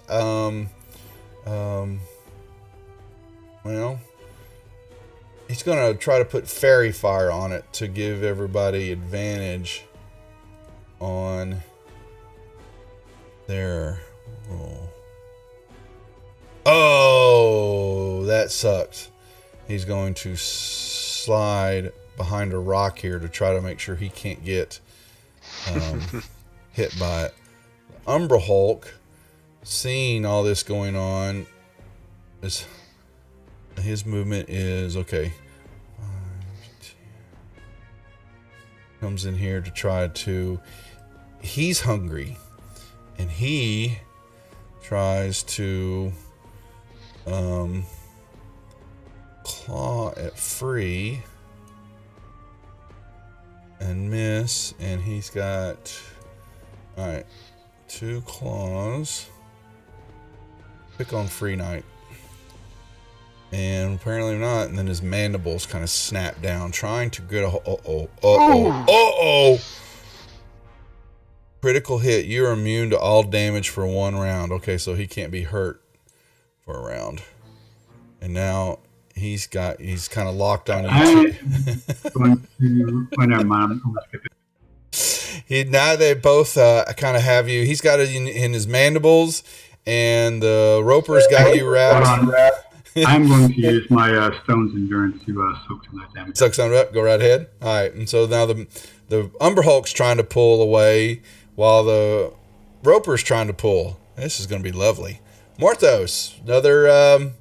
he's going to try to put Fairy Fire on it to give everybody advantage on their roll. Oh, that sucked. He's going to slide behind a rock here to try to make sure he can't get hit by it. Umbra Hulk, seeing all this going on, his movement is okay. Comes in here to try to. He's hungry, and he tries to claw at Free and miss, and he's got, all right, 2 claws. Pick on Free Knight. And apparently not, and then his mandibles kind of snap down, trying to get a critical hit. You're immune to all damage for 1 round. Okay, so he can't be hurt for a round. And now he's kind of locked on you. Going to, oh, never mind. I'm gonna skip it. Now they both kind of have you. He's got it in his mandibles, and the Roper's got you wrapped. Hold on. I'm going to use my Stone's Endurance to soak some of that damage. Suck some up. Go right ahead. All right, and so now the Umber Hulk's trying to pull away while the Roper's trying to pull. This is going to be lovely. Morthos, another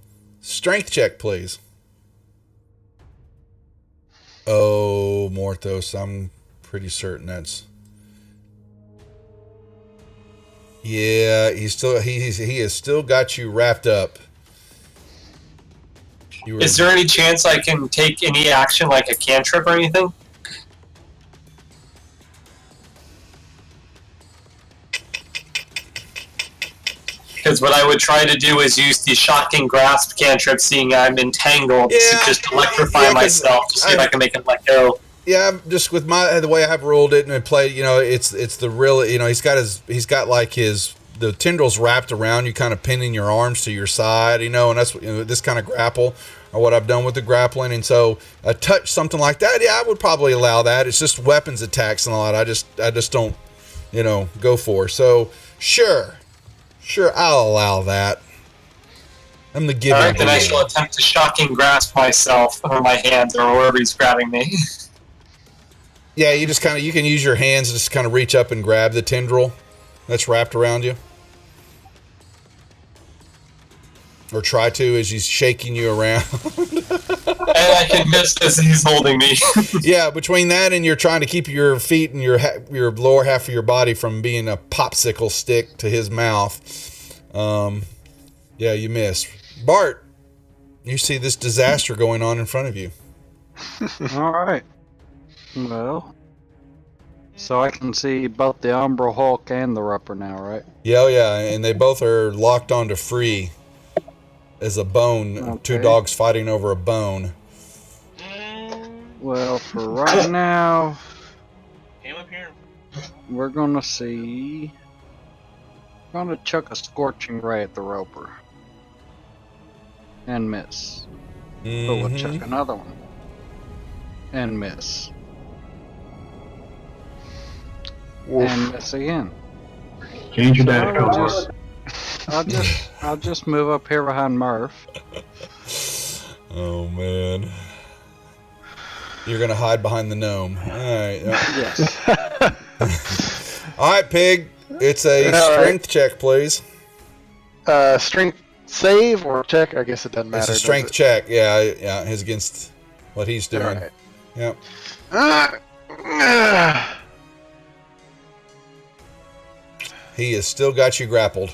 strength check, please. Oh, Morthos, I'm pretty certain that's. Yeah, he has still got you wrapped up. Is there any chance I can take any action, like a cantrip or anything? Because what I would try to do is use the Shocking Grasp cantrip, seeing I'm entangled, to just electrify myself to see if I can make him let go. Yeah, just with the way I've ruled it and played, it's the real, he's got the tendrils wrapped around you, kind of pinning your arms to your side, and that's this kind of grapple, or what I've done with the grappling. And so a touch, something like that, yeah, I would probably allow that. It's just weapons attacks and a lot I just don't, go for. So sure, I'll allow that. I'm the giver. All right, then I shall attempt to Shocking Grasp myself, or my hands, or wherever he's grabbing me. Yeah, you can use your hands to just kind of reach up and grab the tendril that's wrapped around you. Or try to as he's shaking you around. And I can miss as he's holding me. Yeah, between that and you're trying to keep your feet and your lower half of your body from being a popsicle stick to his mouth. Yeah, you miss. Bart, you see this disaster going on in front of you. All right. Well, so I can see both the Umbral Hulk and the Roper now, right? Yeah, and they both are locked onto Free as a bone. Okay. 2 dogs fighting over a bone. Well, for right now, we're gonna see. Gonna chuck a Scorching Ray at the Roper and miss. But we'll chuck another one and miss. Woof. And miss again. Change your So data color. I'll just move up here behind Murph. Oh man, you're gonna hide behind the gnome. All right. Yes. All right, Pig. It's a strength check, please. Strength save or check? I guess it doesn't matter. It's a does strength it? check. Yeah, it's against what he's doing. Alright. Yep. He has still got you grappled,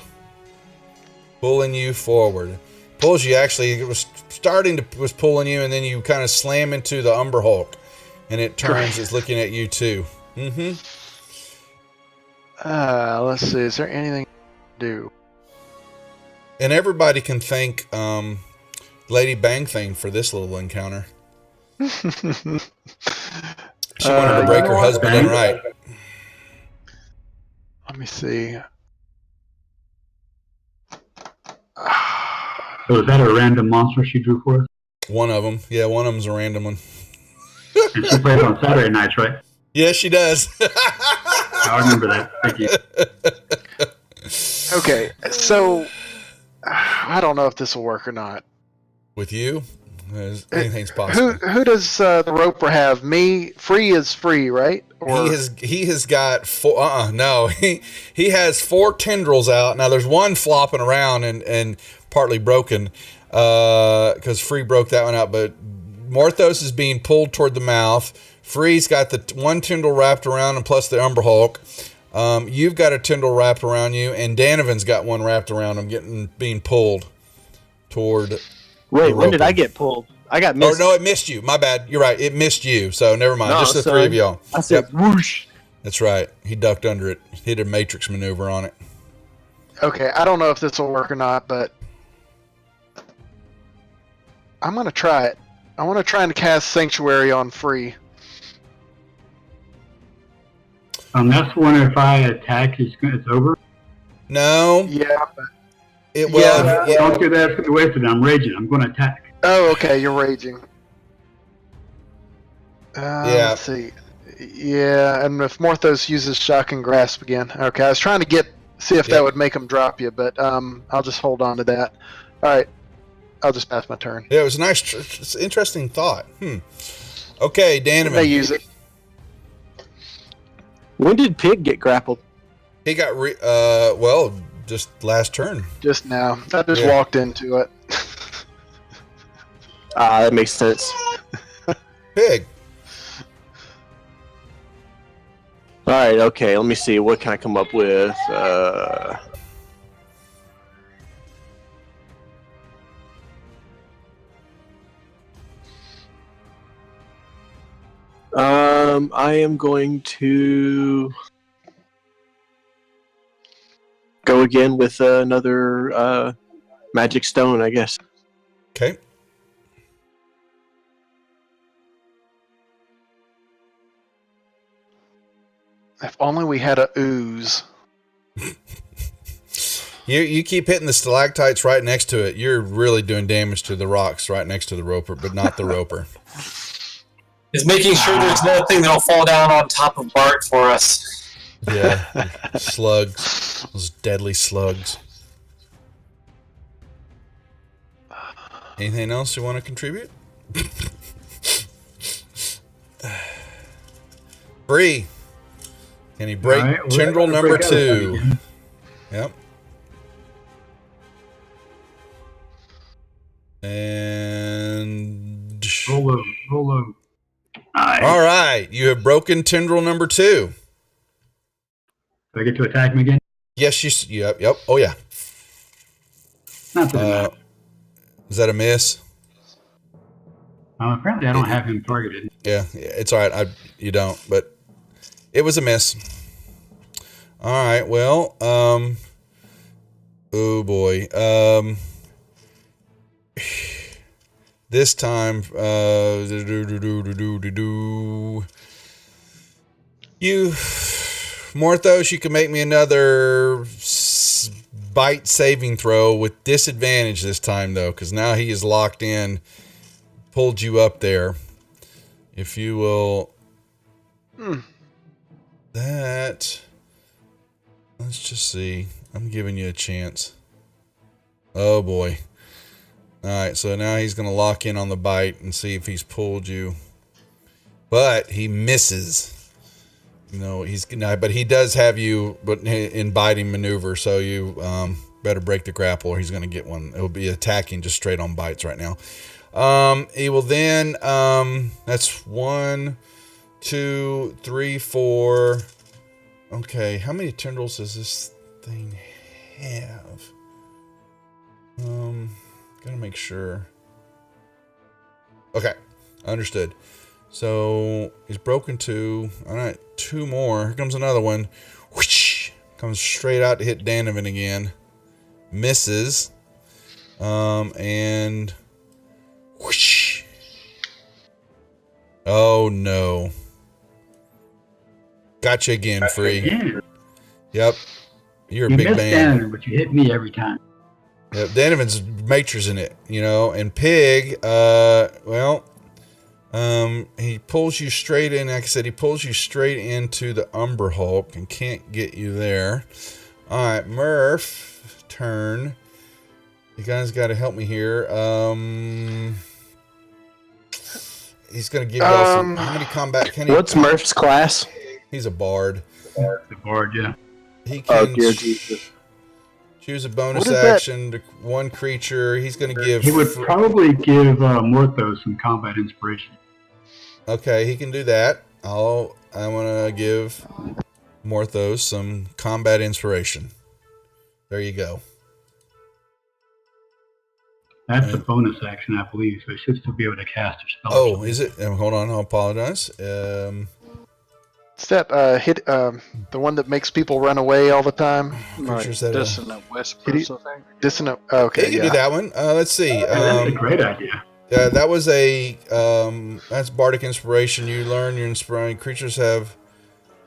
pulling you forward. Pulls you, actually, it was pulling you, and then you kind of slam into the Umber Hulk, and it turns, it's looking at you too. Mm-hmm. Let's see. Is there anything to do? And everybody can thank Lady Bang Thing for this little encounter. She wanted to break her husband in right. Let me see. So is that a random monster she drew for us? One of them. Yeah, one of them's a random one. And she plays on Saturday nights, right? Yes, she does. I remember that. Thank you. Okay, so I don't know if this will work or not. With you, anything's possible. Who does the Roper have? Me? Free is free, right? Or He has got 4. No, he has 4 tendrils out. Now there's one flopping around and partly broken because Free broke that one out. But Morthos is being pulled toward the mouth. Free's got the one tendril wrapped around, and plus the Umber Hulk. You've got a tendril wrapped around you, and Danovan's got one wrapped around him, being pulled toward. Wait, when did roper. I get pulled? I got Oh missed. no, it missed you. My bad. You're right. It missed you. So never mind. No, Just the son. three of y'all. I said whoosh. That's right. He ducked under it. Hit a matrix maneuver on it. Okay, I don't know if this will work or not, but I'm gonna try it. I want to try and cast Sanctuary on Free. That's one if I attack, it's over. No. Yeah. It well. Yeah. it- Don't get that wasted. I'm raging. I'm going to attack. Oh, okay. You're raging. Yeah. Let's see. Yeah, and if Morthos uses Shocking Grasp again. Okay, I was trying to see if Yeah. that would make him drop you, but I'll just hold on to that. All right. I'll just pass my turn. Yeah, it was a nice, it's an interesting thought. Okay, They Danovan. use it. When did Pig get grappled? He got just last turn. Just now. I just Yeah. walked into it. That makes sense. Pig. All right, okay. Let me see. What can I come up with? I am going to go again with another magic stone, I guess. Okay. If only we had a ooze. You keep hitting the stalactites right next to it. You're really doing damage to the rocks right next to the roper, but not the roper. Is making sure there's nothing that'll fall down on top of Bart for us. Yeah. Slugs. Those deadly slugs. Anything else you want to contribute? Free. Can he break All right, well, tendril I gotta number break out of that 2? again. Yep. And Roll low. Nice. all right, you have broken tendril number 2. Do I get to attack him again? Yes, yep. Oh yeah. Not that it matters. Is that a miss? Apparently, I don't have him targeted. Yeah, it's all right. You don't, but it was a miss. All right. Well, oh boy. This time, you, Morthos, you can make me another bite saving throw with disadvantage this time, though, because now he is locked in, pulled you up there. If you will, that, let's just see. I'm giving you a chance. Oh boy. All right, so now he's going to lock in on the bite and see if he's pulled you. But he misses. But he does have you in biting maneuver, so you better break the grapple or he's going to get one. It'll be attacking just straight on bites right now. He will then, that's 1, 2, 3, 4. Okay, how many tendrils does this thing have? Gotta make sure. Okay, understood. So he's broken 2. All right, 2 more. Here comes another one. Whoosh! Comes straight out to hit Danovan again. Misses. And whoosh! Oh no! Gotcha again, Free. Again, Yep. You're a you big missed man. Danovan, but you hit me every time. Yep, Danovan's matrix in it, and Pig, he pulls you straight in. Like I said, he pulls you straight into the Umber Hulk and can't get you there. All right, Murph, turn. You guys got to help me here. He's going to give you all some. How many combat can he? What's Murph's class? He's a bard. The board, yeah. He Oh, can dear Jesus. choose a bonus What is that? action to one creature. He's going to give. He would probably give Morthos some combat inspiration. Okay, he can do that. I'm gonna give Morthos some combat inspiration. There you go. That's a bonus action, I believe, so it should still be able to cast a spell. Oh, is it? Hold on, I'll apologize. It's that the one that makes people run away all the time. Right. Creatures that Dissonant whispers, I think. Dissonant. Oh, okay, you can do that one. Let's see. That's a great idea. That was a that's bardic inspiration. You learn your inspiring creatures have,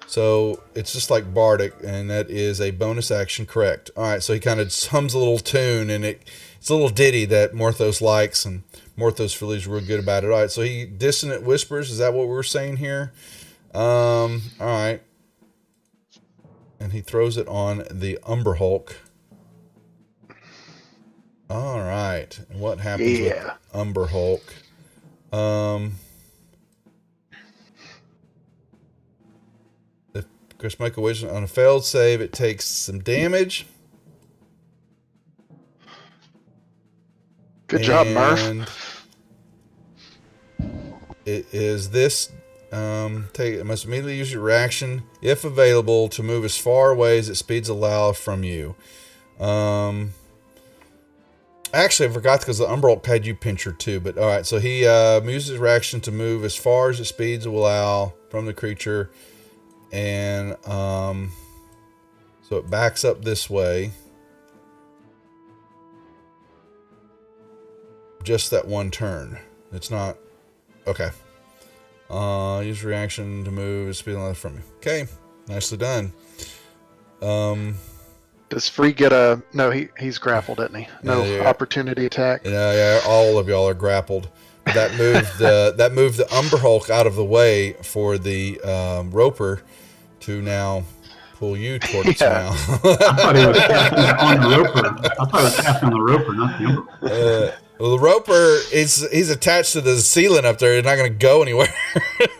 so it's just like bardic, and that is a bonus action. Correct. All right, so he kind of hums a little tune, and it's a little ditty that Morthos likes, and Morthos feels real good about it. All right, so he dissonant whispers. Is that what we're saying here? All right, and he throws it on the Umber Hulk. All right, and what happens with Umber Hulk? If Chris make a wisdom on a failed save, it takes some damage. Good job, Murph. It is this. It must immediately use your reaction, if available, to move as far away as its speeds allow from you. Actually, I forgot because the Umber Hulk had you pinchered too. But all right, so he uses his reaction to move as far as its speeds will allow from the creature, and so it backs up this way. Just that one turn. It's not okay. Use reaction to move as speed allowed from you. Okay, nicely done. Does Free get a... No, he's grappled, isn't he? No opportunity attack? Yeah, all of y'all are grappled. That moved the Umber Hulk out of the way for the Roper to now pull you towards now. I thought he was casting it on the Roper. I thought it was casting on the Roper, not the Umber. Well, the Roper he's attached to the ceiling up there. He's not going to go anywhere.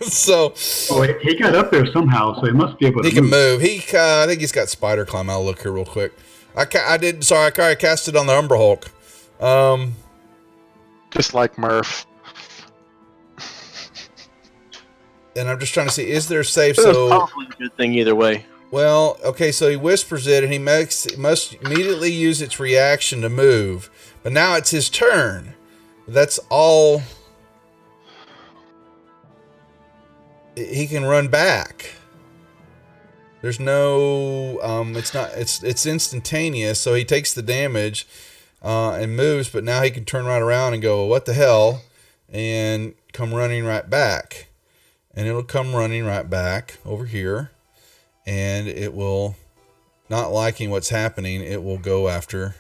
So he got up there somehow, so he must be able to. He can move. I think he's got spider climb. I'll look here real quick. I cast it on the Umber Hulk. Just like Murph. And I'm just trying to see, is there a save? It was probably a good thing either way. Well, okay, so he whispers it, and he must immediately use its reaction to move. But now it's his turn. That's all. He can run back. There's no. It's instantaneous. So he takes the damage and moves, but now he can turn right around and go, "What the hell?" and come running right back. And it'll come running right back over here. And it will, not liking what's happening, it will go after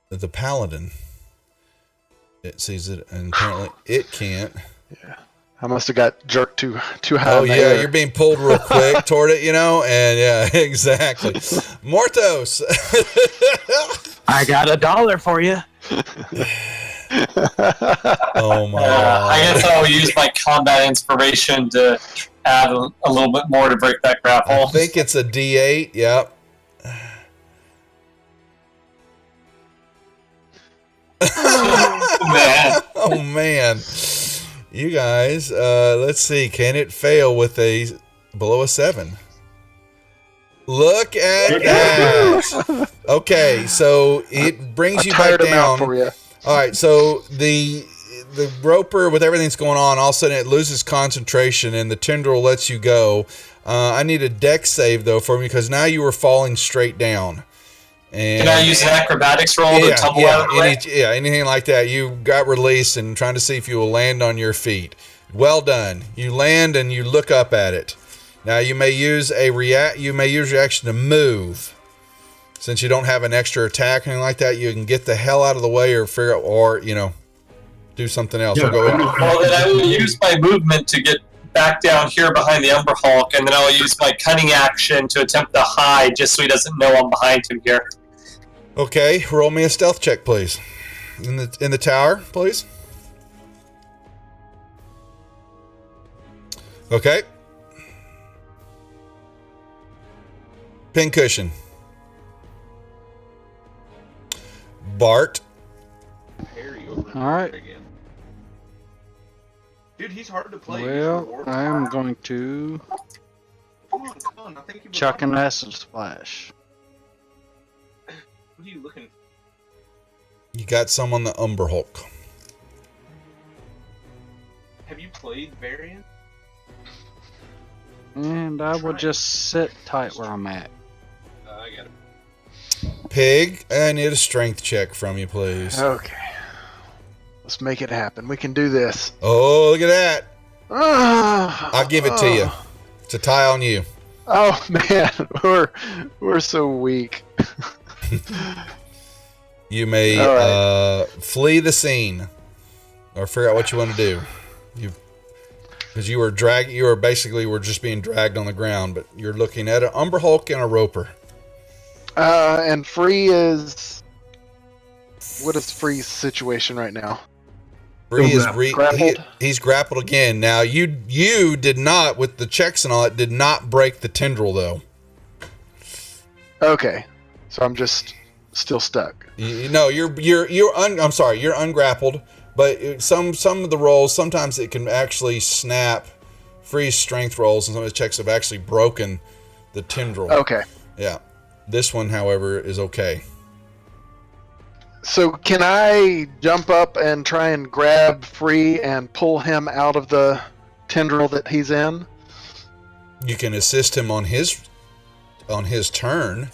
the Paladin. It sees it, and apparently it can't. Yeah, I must have got jerked too high. Oh yeah, you're being pulled real quick toward it, and yeah, exactly. Morthos. I got $1 for you. Oh my! I guess I'll use my combat inspiration to add a little bit more to break that grapple. I think it's a D8. Yep. Man. Oh man! You guys, let's see. Can it fail with a below a 7? Look at that. Okay, so it brings you back down. For you. All right, so the Roper, with everything's going on, all of a sudden it loses concentration and the tendril lets you go. I need a dex save though for me because now you were falling straight down. And can I use an acrobatics roll to tumble out of the way? Anything like that. You got released and trying to see if you will land on your feet. Well done. You land and you look up at it. Now you may use reaction to move. Since you don't have an extra attack or anything like that, you can get the hell out of the way or figure out, or do something else. Yeah, well, then I will use my movement to get back down here behind the Umber Hulk, and then I'll use my cunning action to attempt to hide, just so he doesn't know I'm behind him here. Okay, roll me a stealth check, please. In the tower, please. Okay. Pincushion. Bart. All right. Dude, he's hard to play. Well, I am going to come on. I think you Chuck and acid splash. What are you looking for? You got some on the Umber Hulk. Have you played Variant? And I will just sit tight where I'm at. I got it. Pig, I need a strength check from you, please. Okay. Let's make it happen. We can do this. Oh, look at that. I'll I'll give it to you. It's a tie on you. Oh man, we're so weak. You may All right. flee the scene or figure out what you want to do. Because you were basically just being dragged on the ground, but you're looking at an Umber Hulk and a Roper. And Free is. What is Free's situation right now? Free is grappled? he's grappled again. Now you did not, with the checks and all that, did not break the tendril though. Okay, so I'm just still stuck. No, you're ungrappled, but some of the rolls, sometimes it can actually snap Free's strength rolls, and some of the checks have actually broken the tendril. Okay. Yeah. This one, however, is okay. So can I jump up and try and grab Free and pull him out of the tendril that he's in? You can assist him on his turn.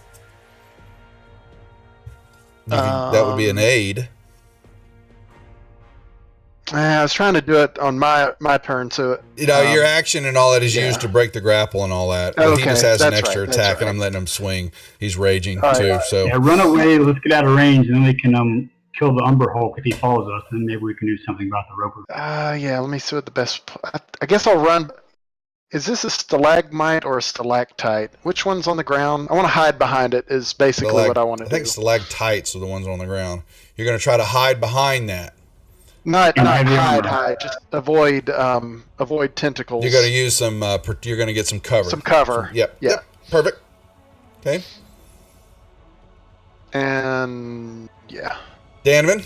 That would be an aid. I was trying to do it on my turn, so Your action and all that is used to break the grapple and all that. But he Okay, just has an that's extra right, attack, that's and I'm letting him swing. He's raging All too. right. So Yeah, run away. Let's get out of range, and then we can kill the Umber Hulk if he follows us, and maybe we can do something about the Roper. yeah. Let me see what the best. I guess I'll run. Is this a stalagmite or a stalactite? Which one's on the ground? I want to hide behind it. Is basically what I want to I do. think stalactites are the ones on the ground. You're going to try to hide behind that. Not And hide your armor. hide. Just avoid tentacles. You're going to use some. You're going to get some cover. Some cover. Yep. Yeah. Yep. Perfect. Okay. And yeah. Danvin.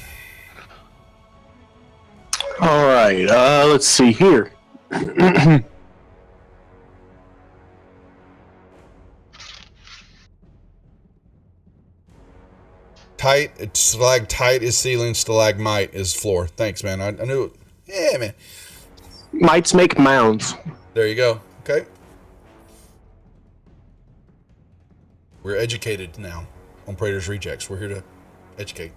All right. Let's see here. Stalactite is ceiling. Stalagmite is floor. Thanks, man. I knew it. Yeah, man. Mites make mounds. There you go. Okay. We're educated now on Praetor's Rejects. We're here to educate.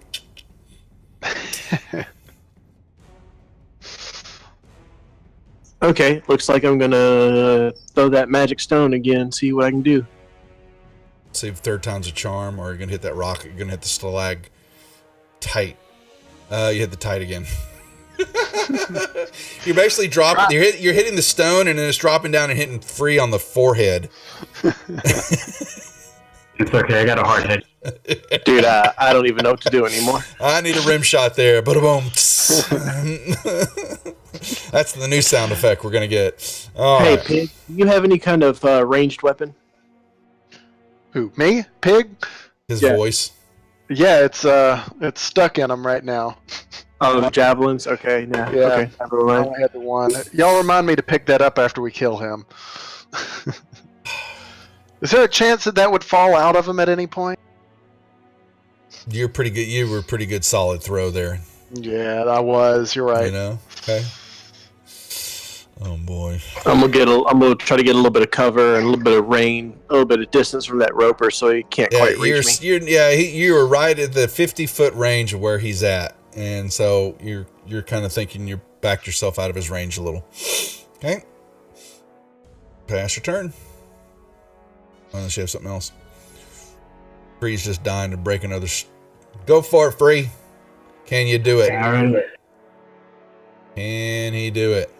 Okay, looks like I'm gonna throw that magic stone again, see what I can do. See if third time's a charm, or you're gonna hit that rock. You're gonna hit the stalagtite. You hit the tite again. You're basically dropping. You're hitting the stone, and then it's dropping down and hitting Free on the forehead. It's okay. I got a hard head. Dude, I don't even know what to do anymore. I need a rim shot there. Boom. That's the new sound effect we're gonna get. All Hey, right. Pig, you have any kind of ranged weapon? Who? Me? Pig? His Yeah. voice. Yeah, it's stuck in him right now. Oh, javelins. Okay, nah. Yeah. Okay, never I mind. only had the one. Y'all remind me to pick that up after we kill him. Is there a chance that would fall out of him at any point? You're pretty good. You were a pretty good solid throw there. Yeah, I was. You're right. You know. Okay. Oh boy. I'm gonna try to get a little bit of cover and a little bit of rain, a little bit of distance from that roper, so he can't Yeah, quite reach me. you were right at the 50-foot range of where he's at, and so you're kind of thinking you backed yourself out of his range a little. Okay. Pass your turn. Unless you have something else. Free's just dying to break another. Go for it, Free. Can you do it? All right. Can he do it?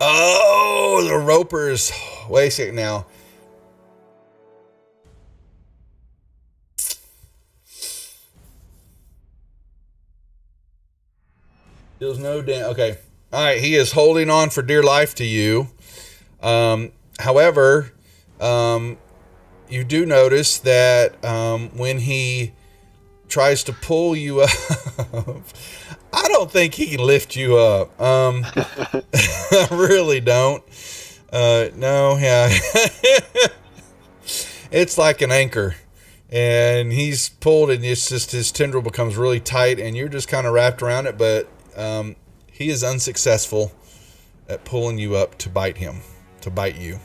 Oh, the Ropers. Wait a second now. There's no damn. Okay. All right. He is holding on for dear life to you. However, you do notice that when he tries to pull you up. I don't think he can lift you up. I really don't. No, yeah. It's like an anchor. And he's pulled, and it's just his tendril becomes really tight, and you're just kind of wrapped around it, but he is unsuccessful at pulling you up to bite you.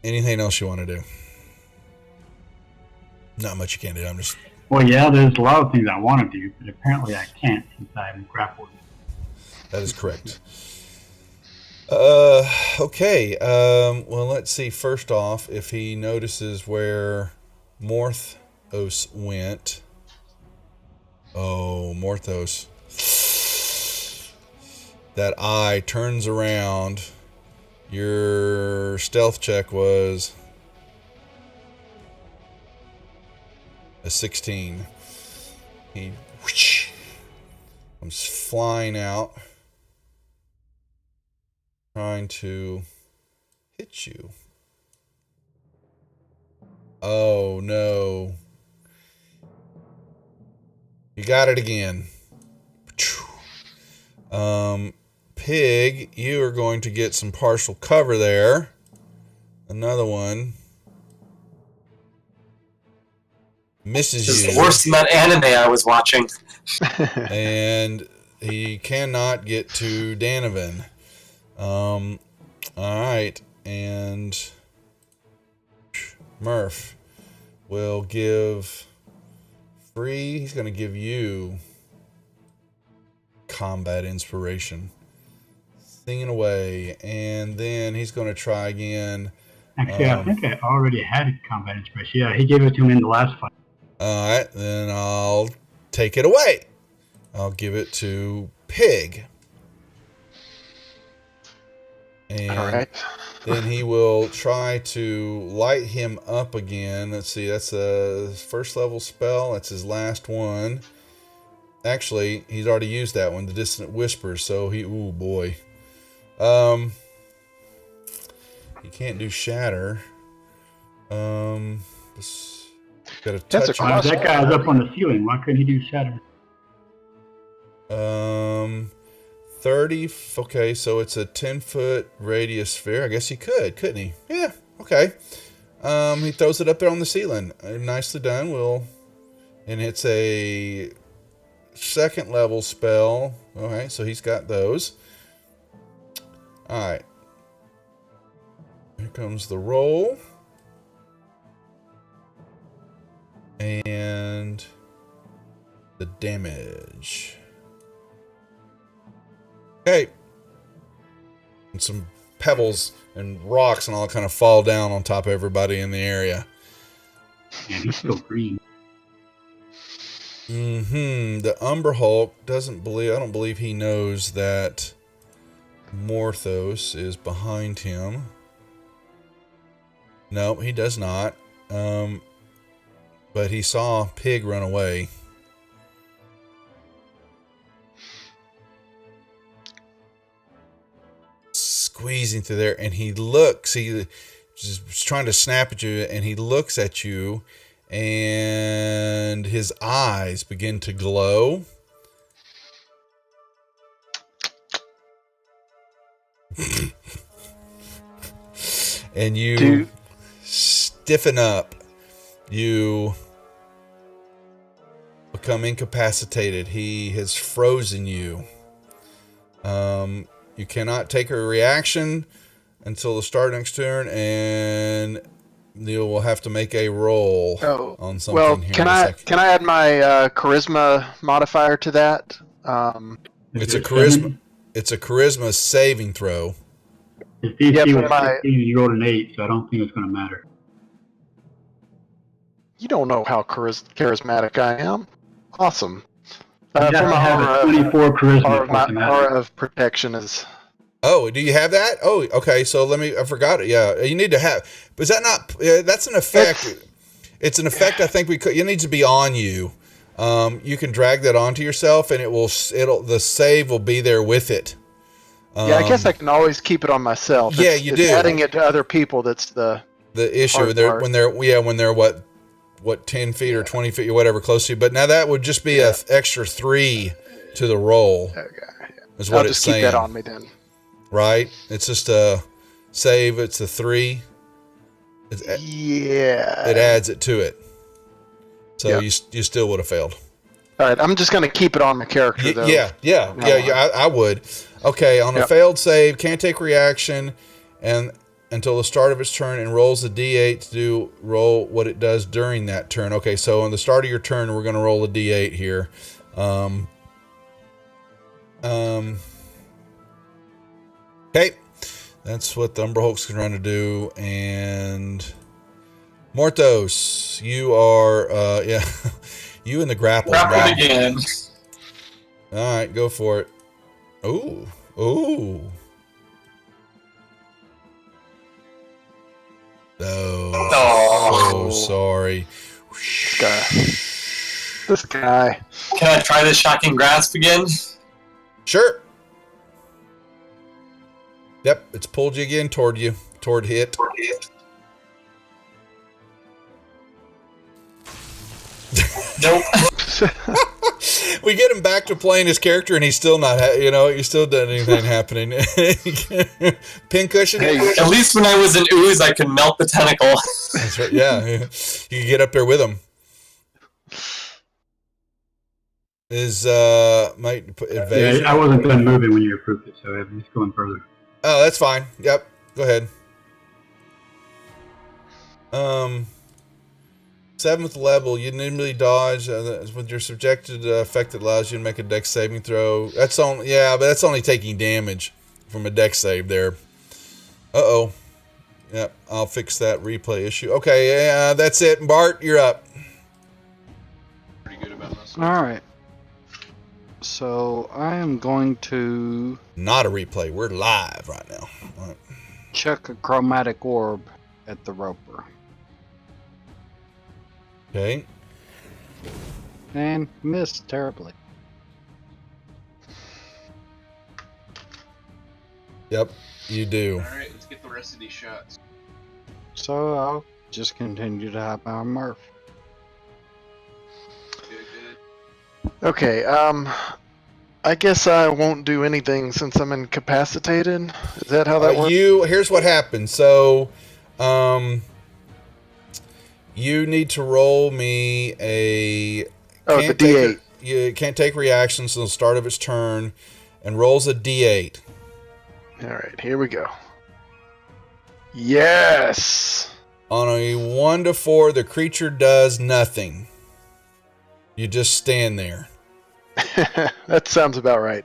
Anything else you want to do? Not much you can do. I'm just... Well, yeah, there's a lot of things I want to do, but apparently I can't since I'm grappled. That is correct. Okay. Well, let's see. First off, if he notices where Morthos went. Oh, Morthos. That eye turns around. Your stealth check was a 16. He comes flying out, trying to hit you. Oh no. You got it again. Pig, you are going to get some partial cover there. Another one. Misses This you. is worse than that anime I was watching. And he cannot get to Danovan. All right, and Murph will give free. He's going to give you combat inspiration, singing away, and then he's going to try again. Actually, I think I already had combat inspiration. Yeah, he gave it to me in the last fight. All right, then I'll take it away. I'll give it to Pig. And All right. then he will try to light him up again. Let's see, that's a first level spell. That's his last one. Actually, he's already used that one, the Dissonant Whisper, so he, ooh boy. He can't do Shatter. Got a That's a touch. question. That guy was up on the ceiling. Why couldn't he do shatter? 30. Okay, so it's a 10-foot radius sphere. I guess he could, couldn't he? Yeah. Okay. He throws it up there on the ceiling. Nicely done. And it's a second level spell. All right, so he's got those. All right. Here comes the roll. And the damage. Okay. And some pebbles and rocks and all kind of fall down on top of everybody in the area. And he's still green. The Umber Hulk I don't believe he knows that Morthos is behind him. No, he does not. But he saw Pig run away. Squeezing through there, and he looks. He just trying to snap at you, and he looks at you, and his eyes begin to glow. And you stiffen up. You become incapacitated. He has frozen you. You cannot take a reaction until the start next turn, and you will have to make a roll on something. Well, here can in a I second. add my charisma modifier to that? It's a charisma. It's a charisma saving throw. His DC Yeah, but was 16, you rolled an 8, so I don't think it's going to matter. You don't know how charismatic I am. Awesome. You For have to my have a aura, 24 charisma aura, for my it to matter. aura of protection is. Oh, do you have that? Oh, okay. So I forgot it. Yeah, you need to have. But is that not? That's an effect. It's an effect. I think it needs to be on you. You can drag that onto yourself, and the save will be there with it. Yeah, I guess I can always keep it on myself. Yeah, It's you do. Adding it to other people, that's the issue. hard part. When they're what 10 feet or 20 feet or whatever close to you. But now that would just be a extra 3 to the roll. Okay. Is what I'll it's just saying. keep that on me then. Right? It's just a save. It's a 3. Yeah. It adds it to it. So Yeah. you still would have failed. All right, I'm just going to keep it on my character, though. I would. Okay, on a Yep. failed save, can't take reaction and until the start of its turn and rolls a d8 to roll what it does during that turn. Okay, so on the start of your turn, we're going to roll a d8 here. Okay, that's what the Umber Hulk's trying to do. And Mortos, you are, you in the grapple. Grappled again. All right, go for it. Ooh. Oh. So sorry. This guy. Can I try the shocking grasp again? Sure. Yep, it's pulled you again toward hit. Nope. We get him back to playing his character, and he's still not. He still doesn't anything happening. Pincushion. Hey, At least when I was an ooze, I could melt the tentacle. That's right. Yeah, you can get up there with him. Is might put evasion? Yeah, I wasn't done moving when you approved it, so I'm just going further. Oh, that's fine. Yep. Go ahead. 7th level, you nimbly dodge with your subjected effect that allows you to make a dex saving throw. That's only taking damage from a dex save there. Uh-oh. Yep, I'll fix that replay issue. Okay, that's it. Bart, you're up. Pretty good about myself. All right. So I am going to Not a replay. We're live right now. All right. chuck a chromatic orb at the roper. Okay. And miss terribly. Yep, you do. Alright, let's get the rest of these shots. So I'll just continue to high power Murph. Good. Okay, I guess I won't do anything since I'm incapacitated. Is that how that works? Here's what happens. So, you need to roll me a. Oh, the D8. You can't take reactions until the start of its turn, and rolls a D8. All right, here we go. Yes! On a 1 to 4, the creature does nothing. You just stand there. That sounds about right.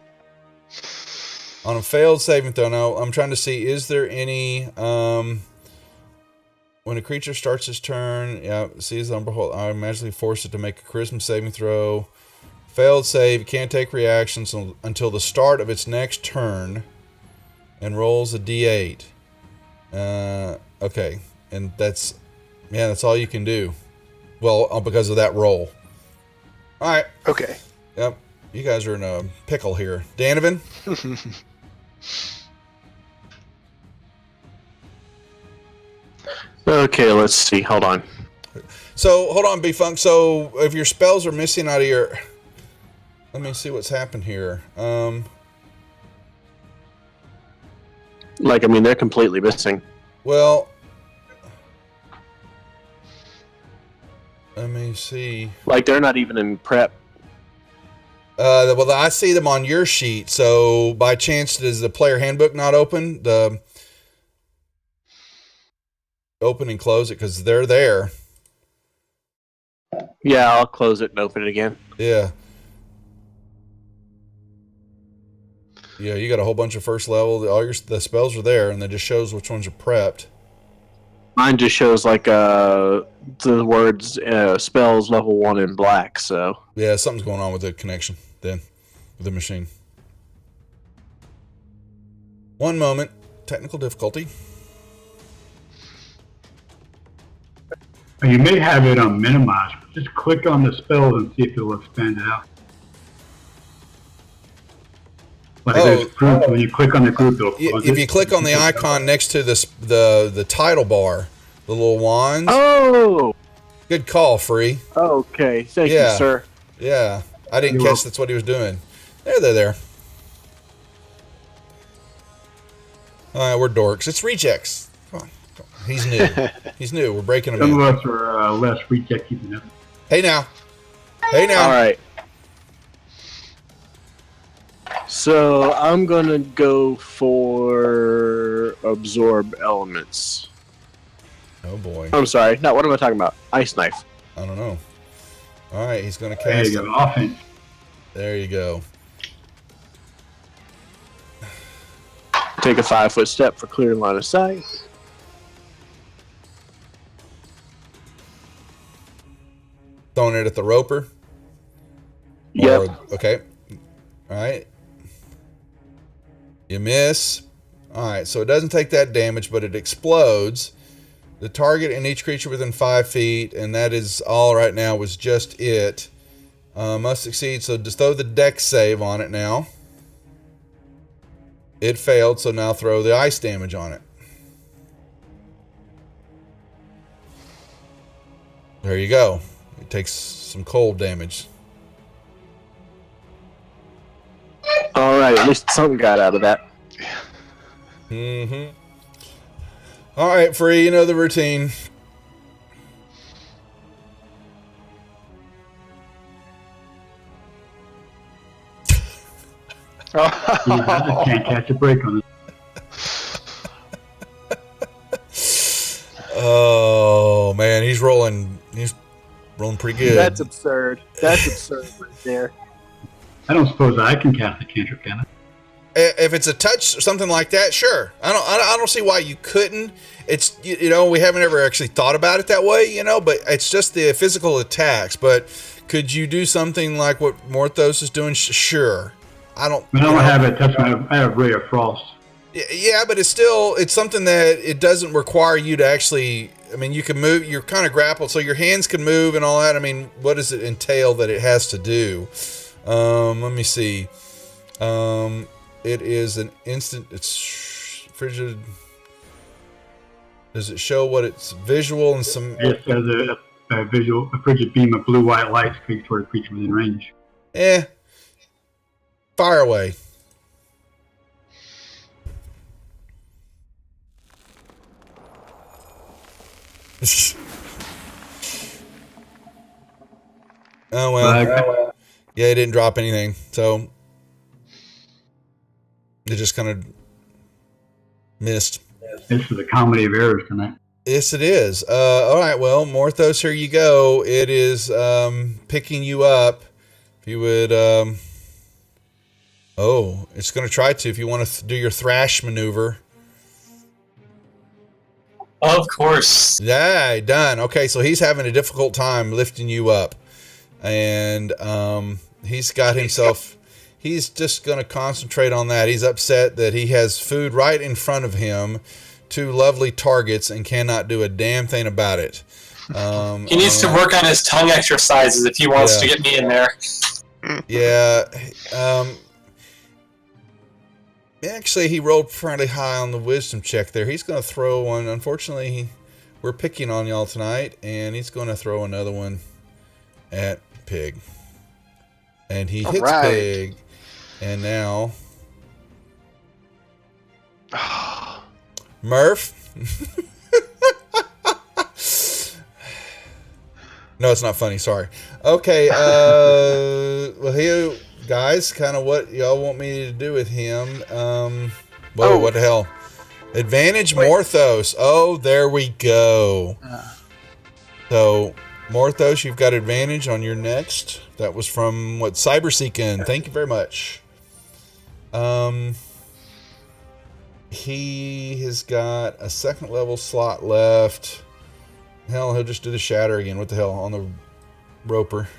On a failed saving throw, now I'm trying to see, is there any, when a creature starts its turn, sees the Umber Hulk, I magically force it to make a charisma saving throw. Failed save, can't take reactions until the start of its next turn, and rolls a d8. Okay, and that's all you can do. Well, because of that roll. All right. Okay. Yep. You guys are in a pickle here. Danovan? Okay, let's see. Hold on. So, hold on, B-Funk. So, if your spells are missing out of your... Let me see what's happened here. They're completely missing. Well... Let me see. They're not even in prep. Well, I see them on your sheet. So, by chance, is the player handbook not open? Open and close it, because they're there. Yeah, I'll close it and open it again. Yeah. Yeah, you got a whole bunch of first level. The spells are there, and it just shows which ones are prepped. Mine just shows the words spells level 1 in black. So Yeah, something's going on with the connection then, with the machine. One moment. Technical difficulty. You may have it on minimize. Just click on the spell and see if it'll expand it out. There's group, when you click on the group, it'll close If it. you click on the icon next to the title bar, the little wands. oh, Good call, Free. Okay, thank Yeah. you, sir. Yeah, I didn't You're catch that's what he was doing. There. All right, we're dorks. It's rejects. Come on. He's new. He's new. We're breaking him Some in. of us are less rejecty than others. Hey now. Hey now. All right. So I'm gonna go for absorb elements. Oh boy. I'm sorry. No, what am I talking about? Ice knife. I don't know. All right, he's going to There cast you it. go. Offense. There you go. Take a 5-foot step for clear line of sight. Throwing it at the roper. Yep. Okay. All right. You miss. All right, so it doesn't take that damage, but it explodes. The target and each creature within 5 feet, and that is all right now, was just it. Must succeed, so just throw the dex save on it now. It failed, so now throw the ice damage on it. There you go. It takes some cold damage. All right. At least something got out of that. Mm-hmm. All right, Free, you know the routine. I can't catch a break on it. Oh man, he's rolling. He's rolling pretty good. That's absurd. That's absurd right there. I don't suppose I can cast a cantrip, can I? If it's a touch or something like that, sure. I don't see why you couldn't. It's you know, we haven't ever actually thought about it that way, you know. But it's just the physical attacks. But could you do something like what Morthos is doing? Sure. I don't. I you don't know. have a touch. I have Ray of Frost. Yeah, but it's something that it doesn't require you to actually. I mean, you can move. You're kind of grappled, so your hands can move and all that. I mean, what does it entail that it has to do? Let me see. It is an instant. It's frigid. Does it show what it's visual and some? It says a frigid beam of blue-white light streaks toward a creature within range. Fire away. Oh well. Yeah, it didn't drop anything, so it just kind of missed. This is a comedy of errors tonight. Yes, it is. All right, well, Morthos, here you go. It is picking you up. If you would... oh, it's going to try to if you want to do your thrash maneuver. Of course. Yeah, done. Okay, so he's having a difficult time lifting you up. And he's got himself... He's just going to concentrate on that. He's upset that he has food right in front of him, 2 lovely targets, and cannot do a damn thing about it. He needs to work on his tongue exercises if he wants to get me in there. Yeah. Actually, he rolled fairly high on the wisdom check there. He's going to throw one. Unfortunately, we're picking on y'all tonight, and he's going to throw another one at Pig. And he hits right. Pig. And now... Murph? No, it's not funny. Sorry. Okay. Well, here, guys, kind of what y'all want me to do with him. Whoa, what the hell? Advantage Morthos. Oh, there we go. So, Morthos, you've got advantage on your next. That was from, Cyberseekin. Thank you very much. He has got a 2nd level slot left. Hell, he'll just do the shatter again. What the hell? On the roper.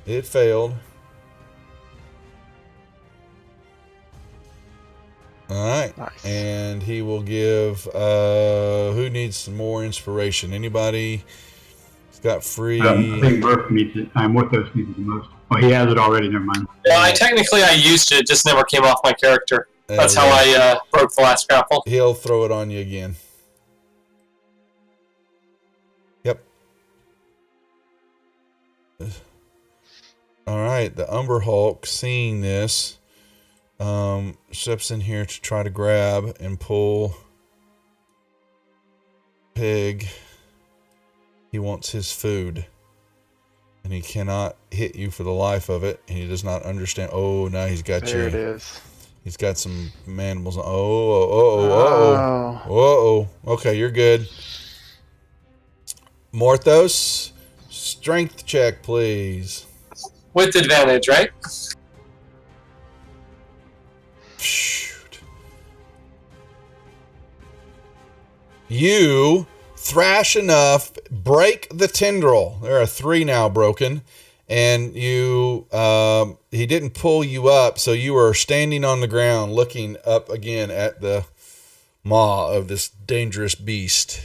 It failed. Alright. Nice. And he will give... who needs some more inspiration? Anybody? He's got free... I think Murph needs it. Morthos needs it the most. Oh, he has it already. Never mind. Well, I used it, just never came off my character. That's how I broke the last grapple. He'll throw it on you again. All right, the Umber Hulk, seeing this, steps in here to try to grab and pull Pig. He wants his food, and he cannot hit you for the life of it. And he does not understand. Oh, now he's got There you. it is. He's got some mandibles. Oh. Okay, you're good. Morthos, strength check, please. With advantage, right? Shoot. You thrash enough, break the tendril. There are 3 now broken. And you, he didn't pull you up, so you are standing on the ground looking up again at the maw of this dangerous beast.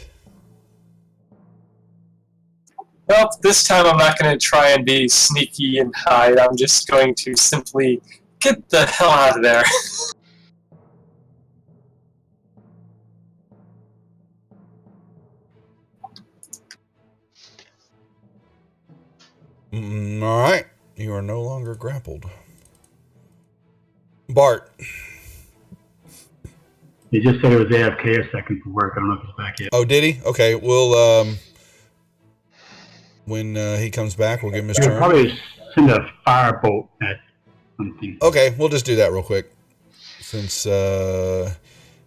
Well, this time I'm not going to try and be sneaky and hide. I'm just going to simply get the hell out of there. All right. You are no longer grappled. Bart. He just said it was AFK a second for work. I don't know if he's back yet. Oh, did he? Okay. We'll, when he comes back, we'll give him his He'll turn. probably send a firebolt at something. Okay. We'll just do that real quick. Since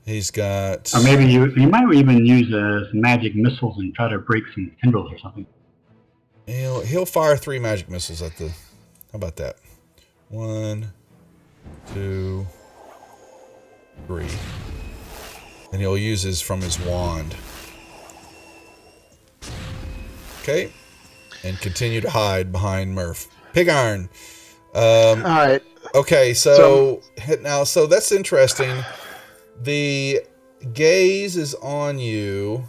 he's got... Or maybe you might even use some magic missiles and try to break some tendrils or something. He'll fire 3 magic missiles at the... How about that? 1, 2, 3. And he'll use his from his wand. Okay. And continue to hide behind Murph. Pig Iron. All right. Okay, so that's interesting. The gaze is on you.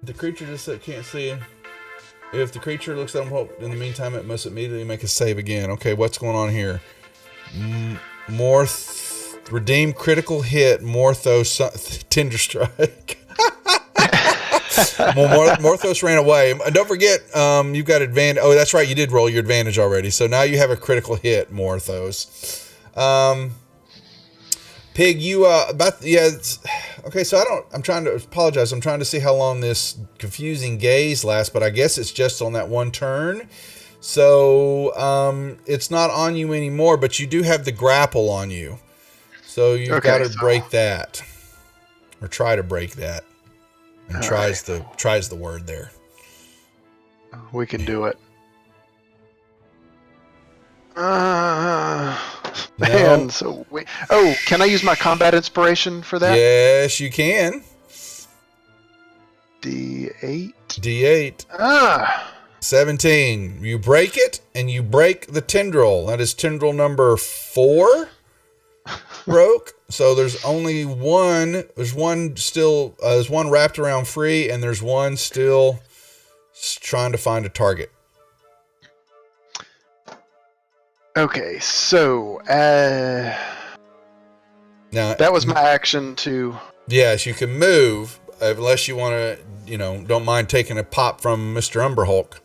The creature just can't see him. If the creature looks at him, in the meantime, it must immediately make a save again. Okay, what's going on here? Redeem critical hit, Morthos, Tender Strike. Morthos ran away. And don't forget, you've got advantage. Oh, that's right, you did roll your advantage already. So now you have a critical hit, Morthos. Pig, you okay. So I'm trying to apologize. I'm trying to see how long this confusing gaze lasts, but I guess it's just on that one turn. So it's not on you anymore, but you do have the grapple on you. So you've got to break that, or try to break that. And tries the word there. We can do it. Man, so wait. Oh, can I use my combat inspiration for that? Yes, you can. D8. D8. 17. You break it, and you break the tendril. That is tendril number 4. Broke. So there's only one. There's one still. There's one wrapped around free, and there's one still trying to find a target. Okay, so Now that was my action to. Yes, you can move unless you want to. Don't mind taking a pop from Mr. Umberhulk.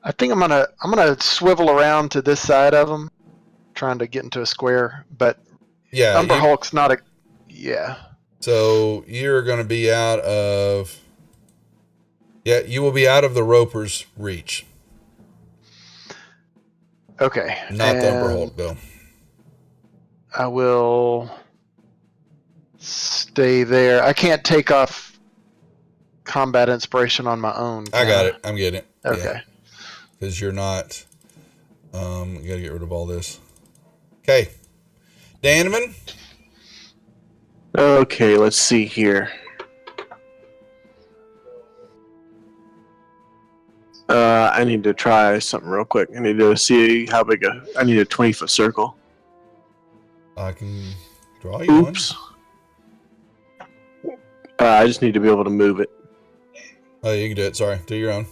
I think I'm gonna swivel around to this side of him, trying to get into a square. But yeah, Umberhulk's not a. Yeah. So you're going to be out of. Yeah, you will be out of the Roper's reach. Okay. Not the Umberhulk, though. I will stay there. I can't take off combat inspiration on my own. I got it. I'm getting it. Okay. Because you're not. You got to get rid of all this. Okay. Danman? Okay, let's see here. I need to try something real quick. I need to see how big I need a 20-foot circle. I can draw you one. Oops. I just need to be able to move it. Oh, you can do it. Sorry. Do your own.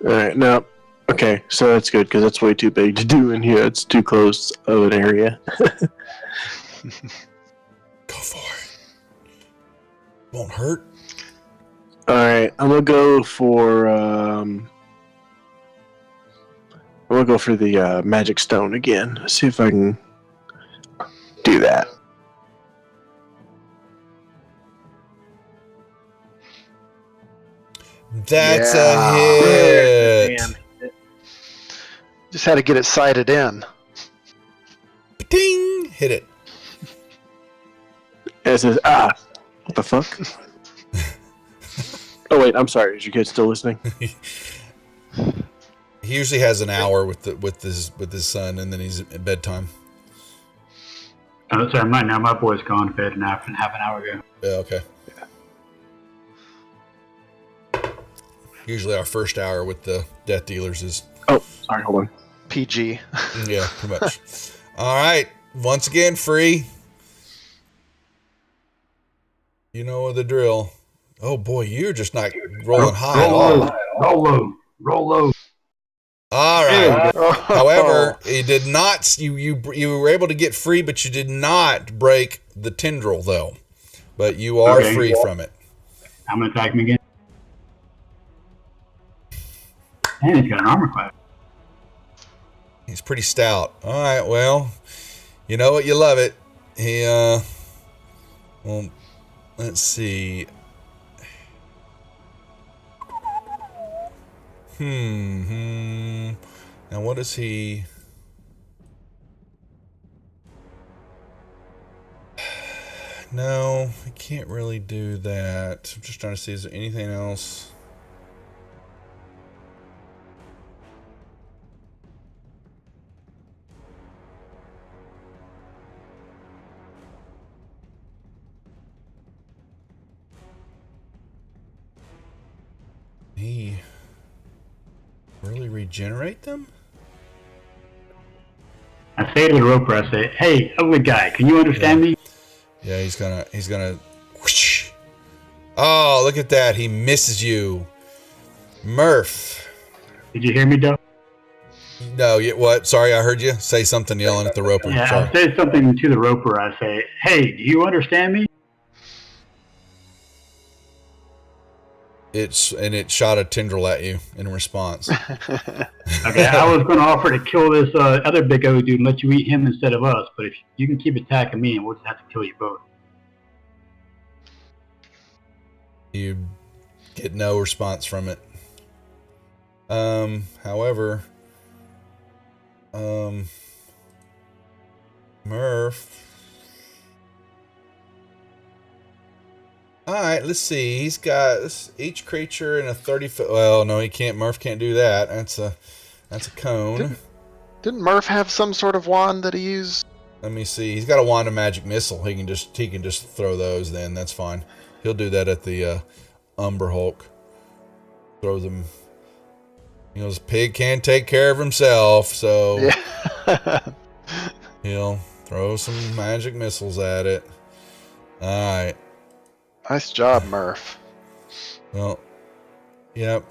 All right, no. Okay, so that's good because that's way too big to do in here. It's too close of an area. Go for it. Won't hurt. All right, I'm gonna go for the magic stone again. See if I can do that. That's Yeah. a hit. Man. Just had to get it sighted in. Ding! Hit it. And it says, what the fuck? Oh wait, I'm sorry. Is your kid still listening? He usually has an hour with his son, and then he's at bedtime. Oh, sorry, my boy's gone to bed half an hour ago. Yeah, okay. Usually our first hour with the death dealers is Oh, sorry. Hold on. PG. yeah, pretty much. All right, once again, free. You know the drill. Oh boy, you're just not rolling high at all. Roll low. All right. Oh. However, it did not. You were able to get free, but you did not break the tendril, though. But you are Okay. free from it. I'm gonna attack him again. And he's got an armor class. He's pretty stout. All right. Well, you know what? You love it. He. Well, let's see. Now, what is he? No, I can't really do that. I'm just trying to see, is there anything else? He really regenerate them? I say to the roper, I say, "Hey, ugly guy, can you understand me?" Yeah, he's gonna whoosh. Oh, look at that. He misses you. Murph. Did you hear me, Doug? No, what? Sorry, I heard you say something yelling at the roper. Yeah, Sorry. I say something to the roper. I say, "Hey, do you understand me?" It shot a tendril at you in response. Okay, I was going to offer to kill this other big O dude and let you eat him instead of us, but if you can keep attacking me, we'll just have to kill you both. You get no response from it. However, Murph. All right, let's see. He's got each creature in a 30-foot. Well, no, he can't. Murph can't do that. That's a cone. Didn't Murph have some sort of wand that he used? Let me see. He's got a wand of magic missile. He can just throw those. Then that's fine. He'll do that at the Umber Hulk. Throw them. You know, this pig can't take care of himself, so Yeah. he'll throw some magic missiles at it. All right. Nice job, Murph. Well, yep.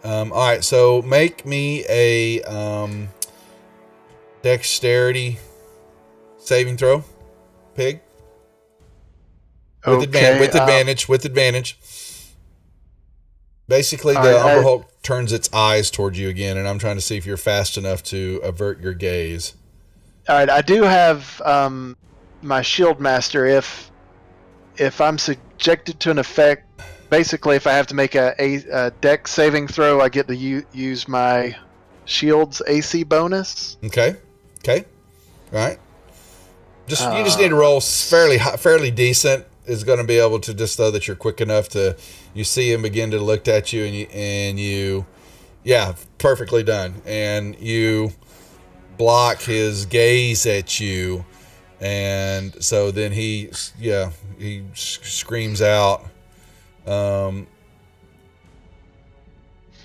All right. So make me a dexterity saving throw, pig. With advantage. With advantage. Basically, the Umber Hulk turns its eyes towards you again, and I'm trying to see if you're fast enough to avert your gaze. All right, I do have my Shield Master. If I'm subjected to an effect, basically, if I have to make a dex saving throw, I get to use my Shield's AC bonus. Okay. All right. You just need to roll fairly decent. Is going to be able to just so that you're quick enough to you see him begin to look at you and you perfectly done, and you block his gaze at you, and so then he screams out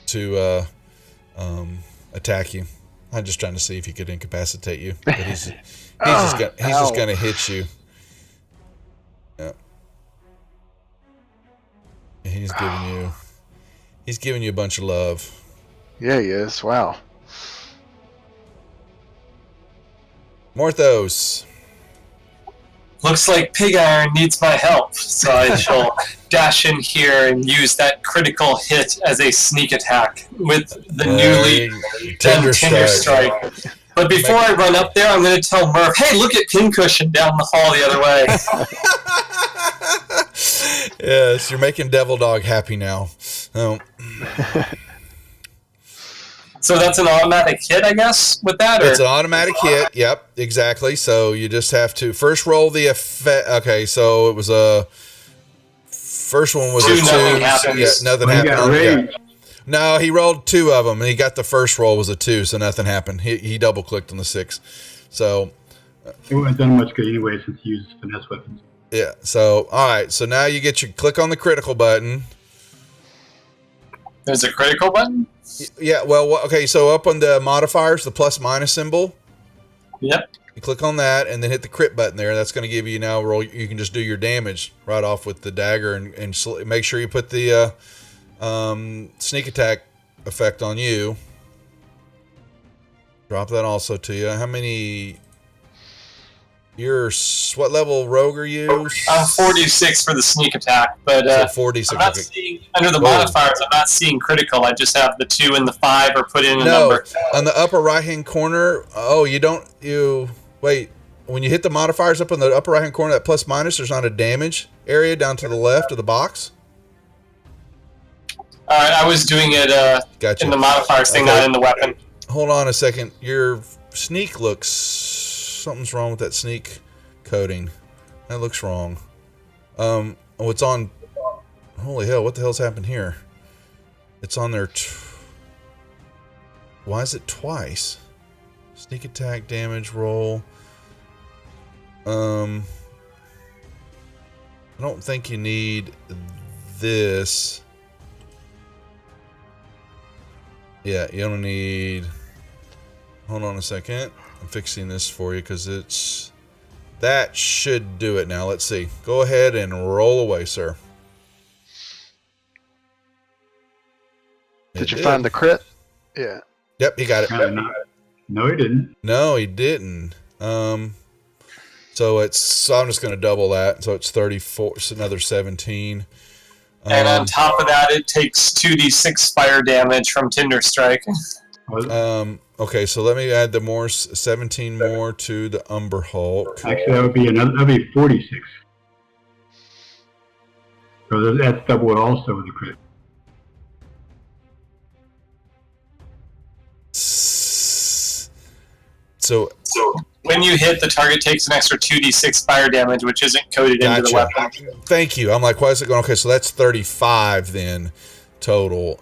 to attack you. I'm just trying to see if he could incapacitate you, but he's just going to hit you. Yeah. He's giving you a bunch of love. Yeah, he is. Wow. Morthos. Looks like Pig Iron needs my help, so I shall dash in here and use that critical hit as a sneak attack with the newly done Tender Tender Strike. Strike. But before I run up there, I'm going to tell Murph, hey, look at Pincushion down the hall the other way. Yes, you're making Devil Dog happy now. Oh. So that's an automatic hit, I guess, with that? It's Or? an automatic hit. Yep, exactly. So you just have to first roll the effect. Okay, so it was a first one was Two, a 2. nothing happens. Yeah, nothing Well, you got happened. Yeah. rage. No, he rolled 2 of them, and he got the first roll was a 2, so nothing happened. He double clicked on the 6. So It wouldn't have done much good anyway since he uses finesse weapons. yeah. So all right. So now you get your click on the critical button. There's a critical button? Yeah. Well. Okay. So up on the modifiers, the plus minus symbol. Yep. You click on that and then hit the crit button there. That's going to give you now roll. You can just do your damage right off with the dagger and make sure you put the sneak attack effect on you. Drop that also to you. How many? What level rogue are you? I'm 46 for the sneak attack, but So 46. I'm not Okay. seeing, under the Whoa. modifiers, I'm not seeing critical. I just have the 2 and the 5 or put in a No, number. on the upper right hand corner. Oh, you wait. When you hit the modifiers up on the upper right hand corner, that plus minus, there's not a damage area down to the left of the box. All right, I was doing it Gotcha. in the modifiers thing, Okay. not in the weapon. Hold on a second. Your sneak looks something's wrong with that sneak coding. That looks wrong. Oh, it's on. Holy hell! What the hell's happened here? It's on there. Why is it twice? Sneak attack damage roll. I don't think you need this. Yeah, you don't need. Hold on a second. I'm fixing this for you because that should do it now. Let's see. Go ahead and roll away, sir. Did It you find the crit? Yeah. Yep, he got it. Apparently not. No, he didn't. No, he didn't. So I'm just going to double that. So it's 34. It's another 17. And on top of that, it takes 2d6 fire damage from Tinder Strike. Okay, so let me add the 17 more to the Umber Hulk. Actually, that'd be 46. So that's double it also with the crit. So When you hit, the target takes an extra 2d6 fire damage, which isn't coded into the Gotcha. weapon. Thank you. I'm like, why is it going? Okay, so that's 35 then total.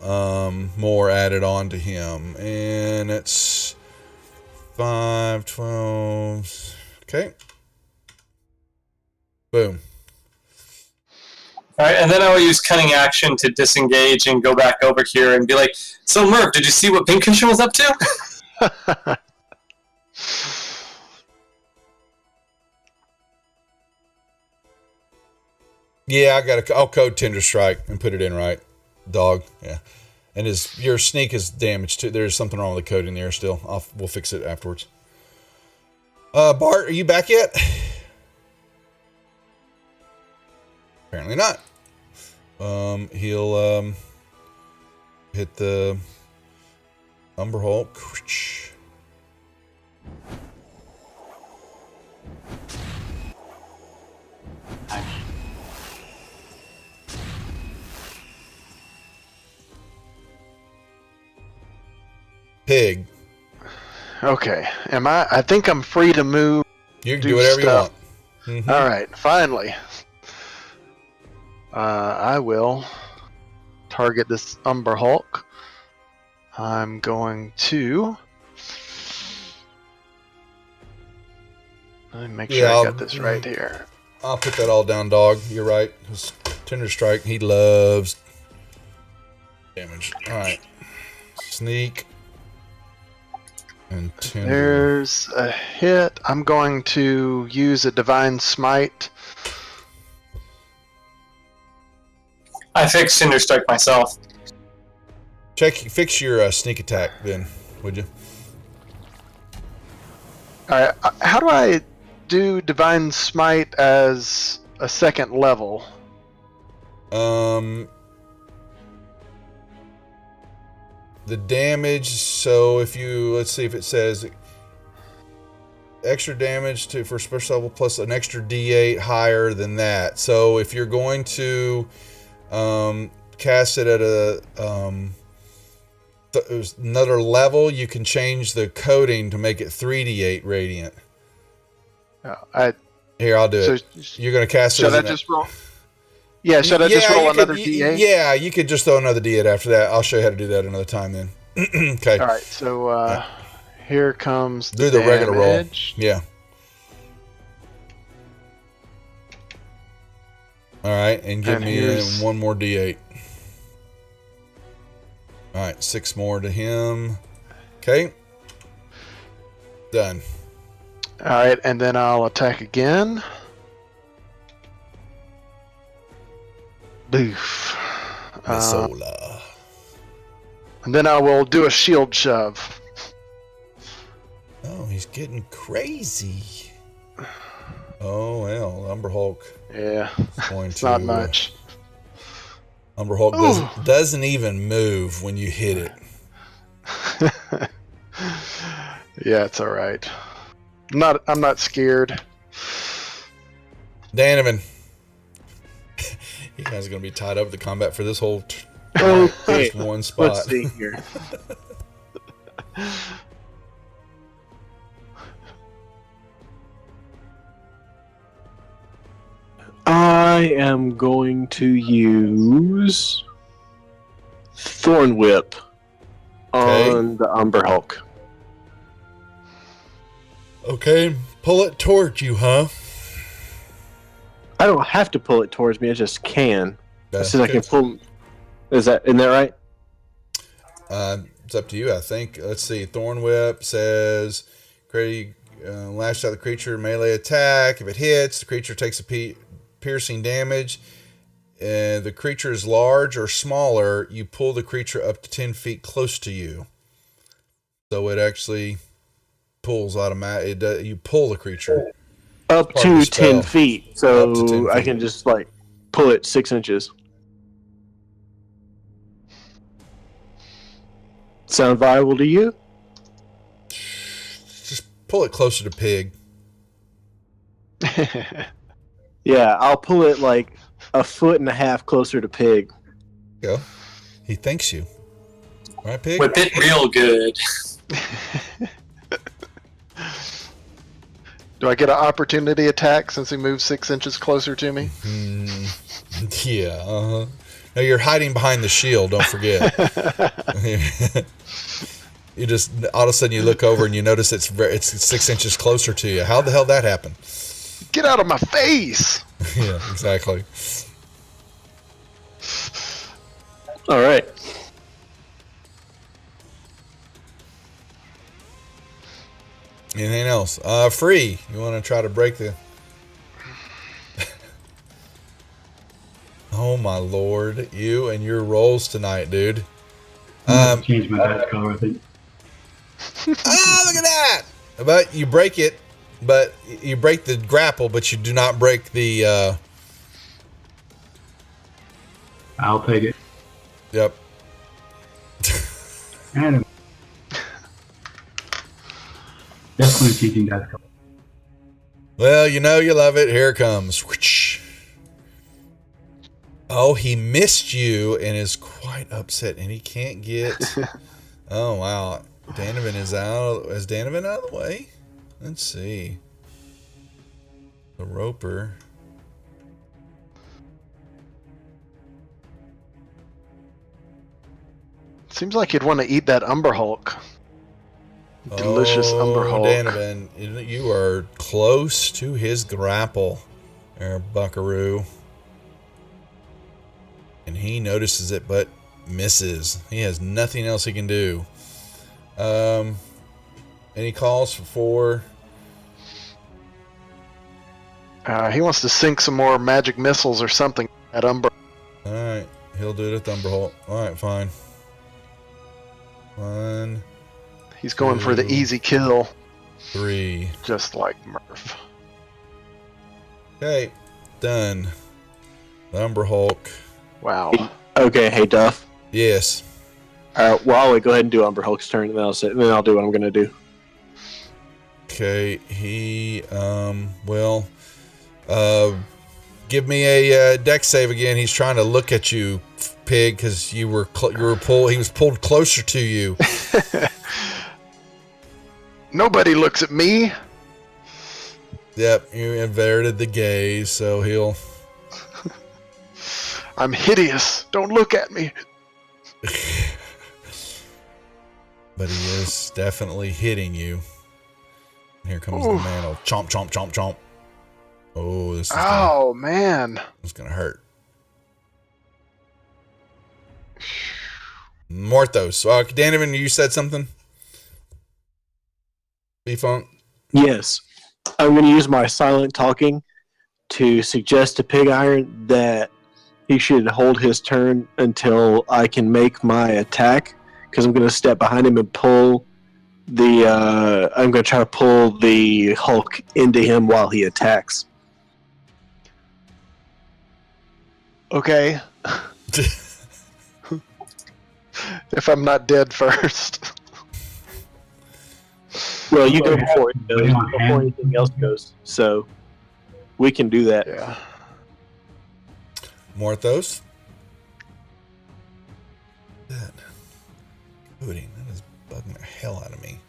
More added on to him, and it's 5, 12. Okay. Boom. All right, and then I will use cunning action to disengage and go back over here and be like, so Murph, did you see what Pincushion was up to? Yeah, I'll code Tender Strike and put it in right. Dog. Yeah. And your sneak is damaged too. There's something wrong with the coding there still. We'll fix it afterwards. Bart, are you back yet? Apparently not. He'll hit the Umber Hulk. Pig. Okay. I think I'm free to move. You can do whatever stuff. you want. Mhm. All right. Finally. I will target this Umber Hulk. I'm going to. Let me make sure I got this right here. I'll put that all down, dog. You're right. His Tender Strike, he loves damage. All right. Sneak. And Tender. There's a hit. I'm going to use a Divine Smite. I fixed Tinder Strike myself. Fix your sneak attack then, would you? All right. How do I do Divine Smite as a second level? The damage. So if you let's see if it says extra damage for special level plus an extra D8 higher than that. So if you're going to cast it at a another level, you can change the coding to make it 3d8 radiant. Here, I'll do it. You're going to cast it. Should I just roll? Yeah, should I just roll another D8? Yeah, you could just throw another D8 after that. I'll show you how to do that another time then. Okay. All right, so here comes do the regular roll. Yeah. All right, and give me one more D8. All right, 6 more to him. Okay. Done. All right, and then I'll attack again. Boof. Missola. And then I will do a shield shove. Oh, he's getting crazy. Oh, well, Umber Hulk. Yeah, Going it's to, not much. Umber Hulk doesn't even move when you hit it. Yeah, it's all right. I'm not scared. Danovan. You guys are going to be tied up with the combat for this whole Okay, just one spot. let's see here. I am going to use Thorn Whip on the Umber Hulk. Okay, pull it towards you, huh? I don't have to pull it towards me. I just can. It says I Okay. can pull. Isn't that right? It's up to you, I think. Let's see. Thorn Whip says, lash out the creature melee attack. If it hits, the creature takes a piercing damage. The creature is large or smaller. You pull the creature up to 10 feet close to you. So it actually pulls automatically. You pull the creature. Up Part of the to 10 spell. feet. Up to So 10 I feet. can just like pull it 6 inches. Sound viable to you? Just pull it closer to Pig. Yeah, I'll pull it like 1.5 feet closer to Pig. Go. He thanks you. Right, Pig? Whip it real good. Do I get an opportunity attack since he moves 6 inches closer to me? Yeah. Uh-huh. Now you're hiding behind the shield. Don't forget. You just all of a sudden you look over and you notice it's 6 inches closer to you. How the hell that happened? Get out of my face! Yeah, exactly. All right. Anything else? Free. You want to try to break the? Oh my lord! You and your rolls tonight, dude. Change my dice color, I think. Oh, look at that! But you break it, but you break the grapple, but you do not break the. I'll take it. Yep. Adam. Definitely changing dice color. Well, you know you love it. Here it comes. Whoosh. Oh, he missed you and is quite upset, and he can't get. Oh wow, Danovan is out. Is Danovan out of the way? Let's see. The Roper. Seems like you'd want to eat that Umber Hulk. Delicious Umber Hulk. Danovan, you are close to his grapple, there, Buckaroo. And he notices it, but misses. He has nothing else he can do. Any calls for? He wants to sink some more magic missiles or something at Umber. All right, he'll do it at Thunderbolt. All right, fine. 1, He's going for the 2, easy kill, 3. just like Murph. Okay, done. Lumber Hulk. Wow. Okay, hey Duff. Yes. All right, well, I'll go ahead and do Umber Hulk's turn, and then I'll do what I'm gonna do. Okay, he well, give me a deck save again. He's trying to look at you, Pig, because you were pulled. He was pulled closer to you. Nobody looks at me. Yep, you inverted the gaze, so he'll. I'm hideous. Don't look at me. But he is definitely hitting you. Here comes the mantle. Chomp, chomp, chomp, chomp. Oh, this is man. it's gonna hurt. Morthos. Danovan, you said something? B-Funk? Yes, I'm gonna use my silent talking to suggest to Pig Iron that he should hold his turn until I can make my attack, because I'm gonna step behind him and pull I'm gonna try to pull the Hulk into him while he attacks. Okay. If I'm not dead first. Well, you go before it goes, Lay on before hands. anything else goes, so we can do that. Yeah. Morthos? That hooting. That is bugging the hell out of me.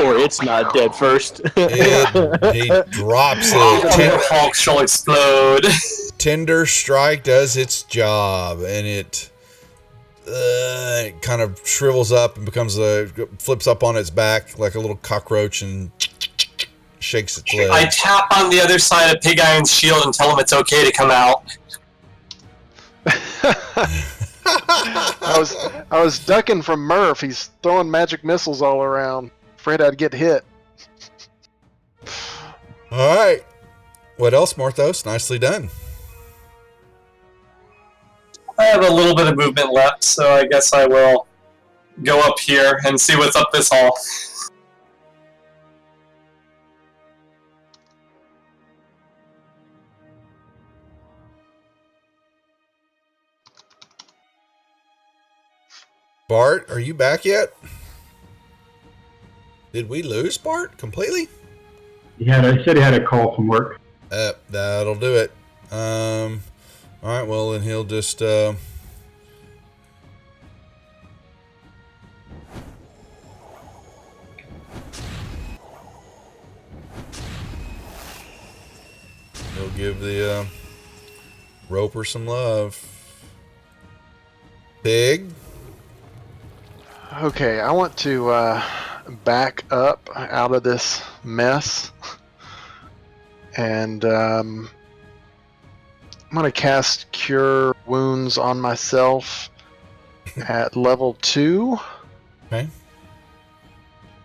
Or it's not dead first. He drops Your it. Hulk shall explode. Tender Strike does its job, and it kind of shrivels up and flips up on its back like a little cockroach and shakes its leg. I tap on the other side of Pig Iron's shield and tell him it's okay to come out. I was ducking from Murph. He's throwing magic missiles all around. Afraid I'd get hit. All right. What else, Morthos? Nicely done. I have a little bit of movement left, so I guess I will go up here and see what's up this hall. Bart, are you back yet? Did we lose Bart completely? He said he had a call from work. That'll do it. All right, well, then he'll just he'll give the Roper some love. Pig. Okay, I want to back up out of this mess. And I'm going to cast Cure Wounds on myself at level 2. Okay.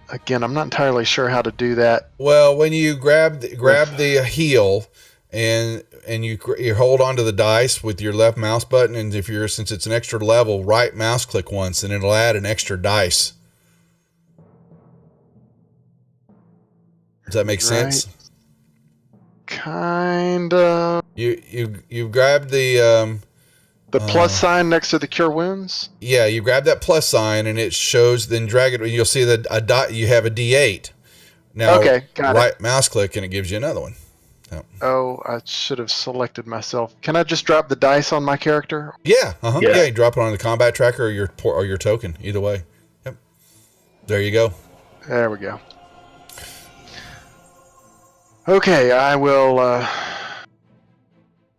Again, I'm not entirely sure how to do that. Well, when you grab the heal and you hold onto the dice with your left mouse button, and since it's an extra level, right mouse click once, and it'll add an extra dice. Does that make sense? Kinda. You grab the plus sign next to the Cure Wounds? yeah, you grab that plus sign and it shows, then drag it, and you'll see that a dot, you have a D8. Now Okay, got it. right mouse click and it gives you another one. Oh, I should have selected myself. Can I just drop the dice on my character? Yeah, Yeah. yeah, you drop it on the combat tracker or your token, either way. Yep. There you go. There we go. Okay, I will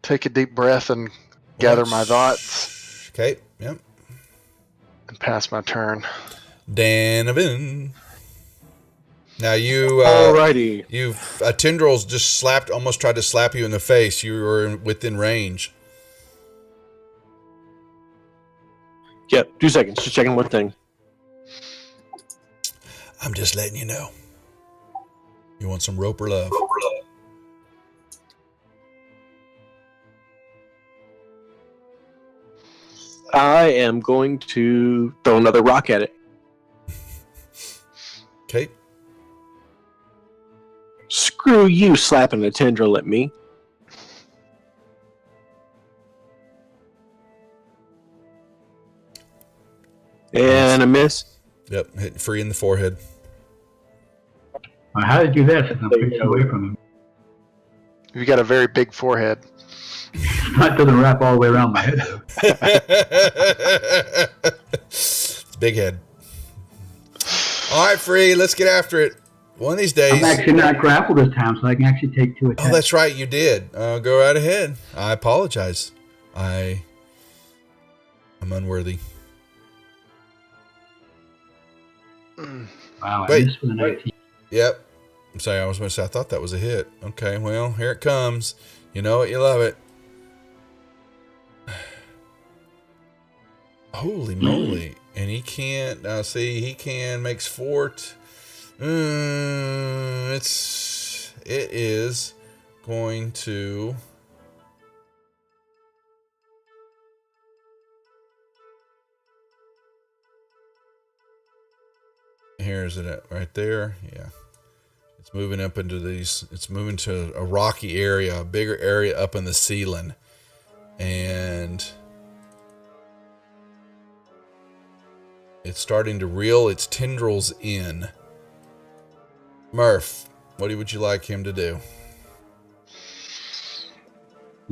take a deep breath and gather my thoughts Okay, yep. and pass my turn. Danovan. Now Alrighty. a tendrils just almost tried to slap you in the face. You were within range. Yep, 2 seconds. Just checking one thing. I'm just letting you know. You want some Roper love? I am going to throw another rock at it. Okay. Screw you slapping a tendril at me. And a miss. Yep. Hit free in the forehead. How did you do that since I'm 6 away from him? You got a very big forehead. That doesn't wrap all the way around my head, though. Big head. All right, Free. Let's get after it. One of these days. I'm actually not grappled this time, so I can actually take 2 attacks. Oh, that's right. You did. Go right ahead. I apologize. I'm unworthy. Wow, I Wait. missed with an 18. Yep. I'm sorry. I was going to say, I thought that was a hit. Okay. Well, here it comes. You know it. You love it. Holy moly. And he can't. Now, see, he can. Makes fort. It is going to. Here is it at right there. Yeah. It's moving up into these. It's moving to a rocky area, a bigger area up in the ceiling. And it's starting to reel its tendrils in. Murph, what would you like him to do?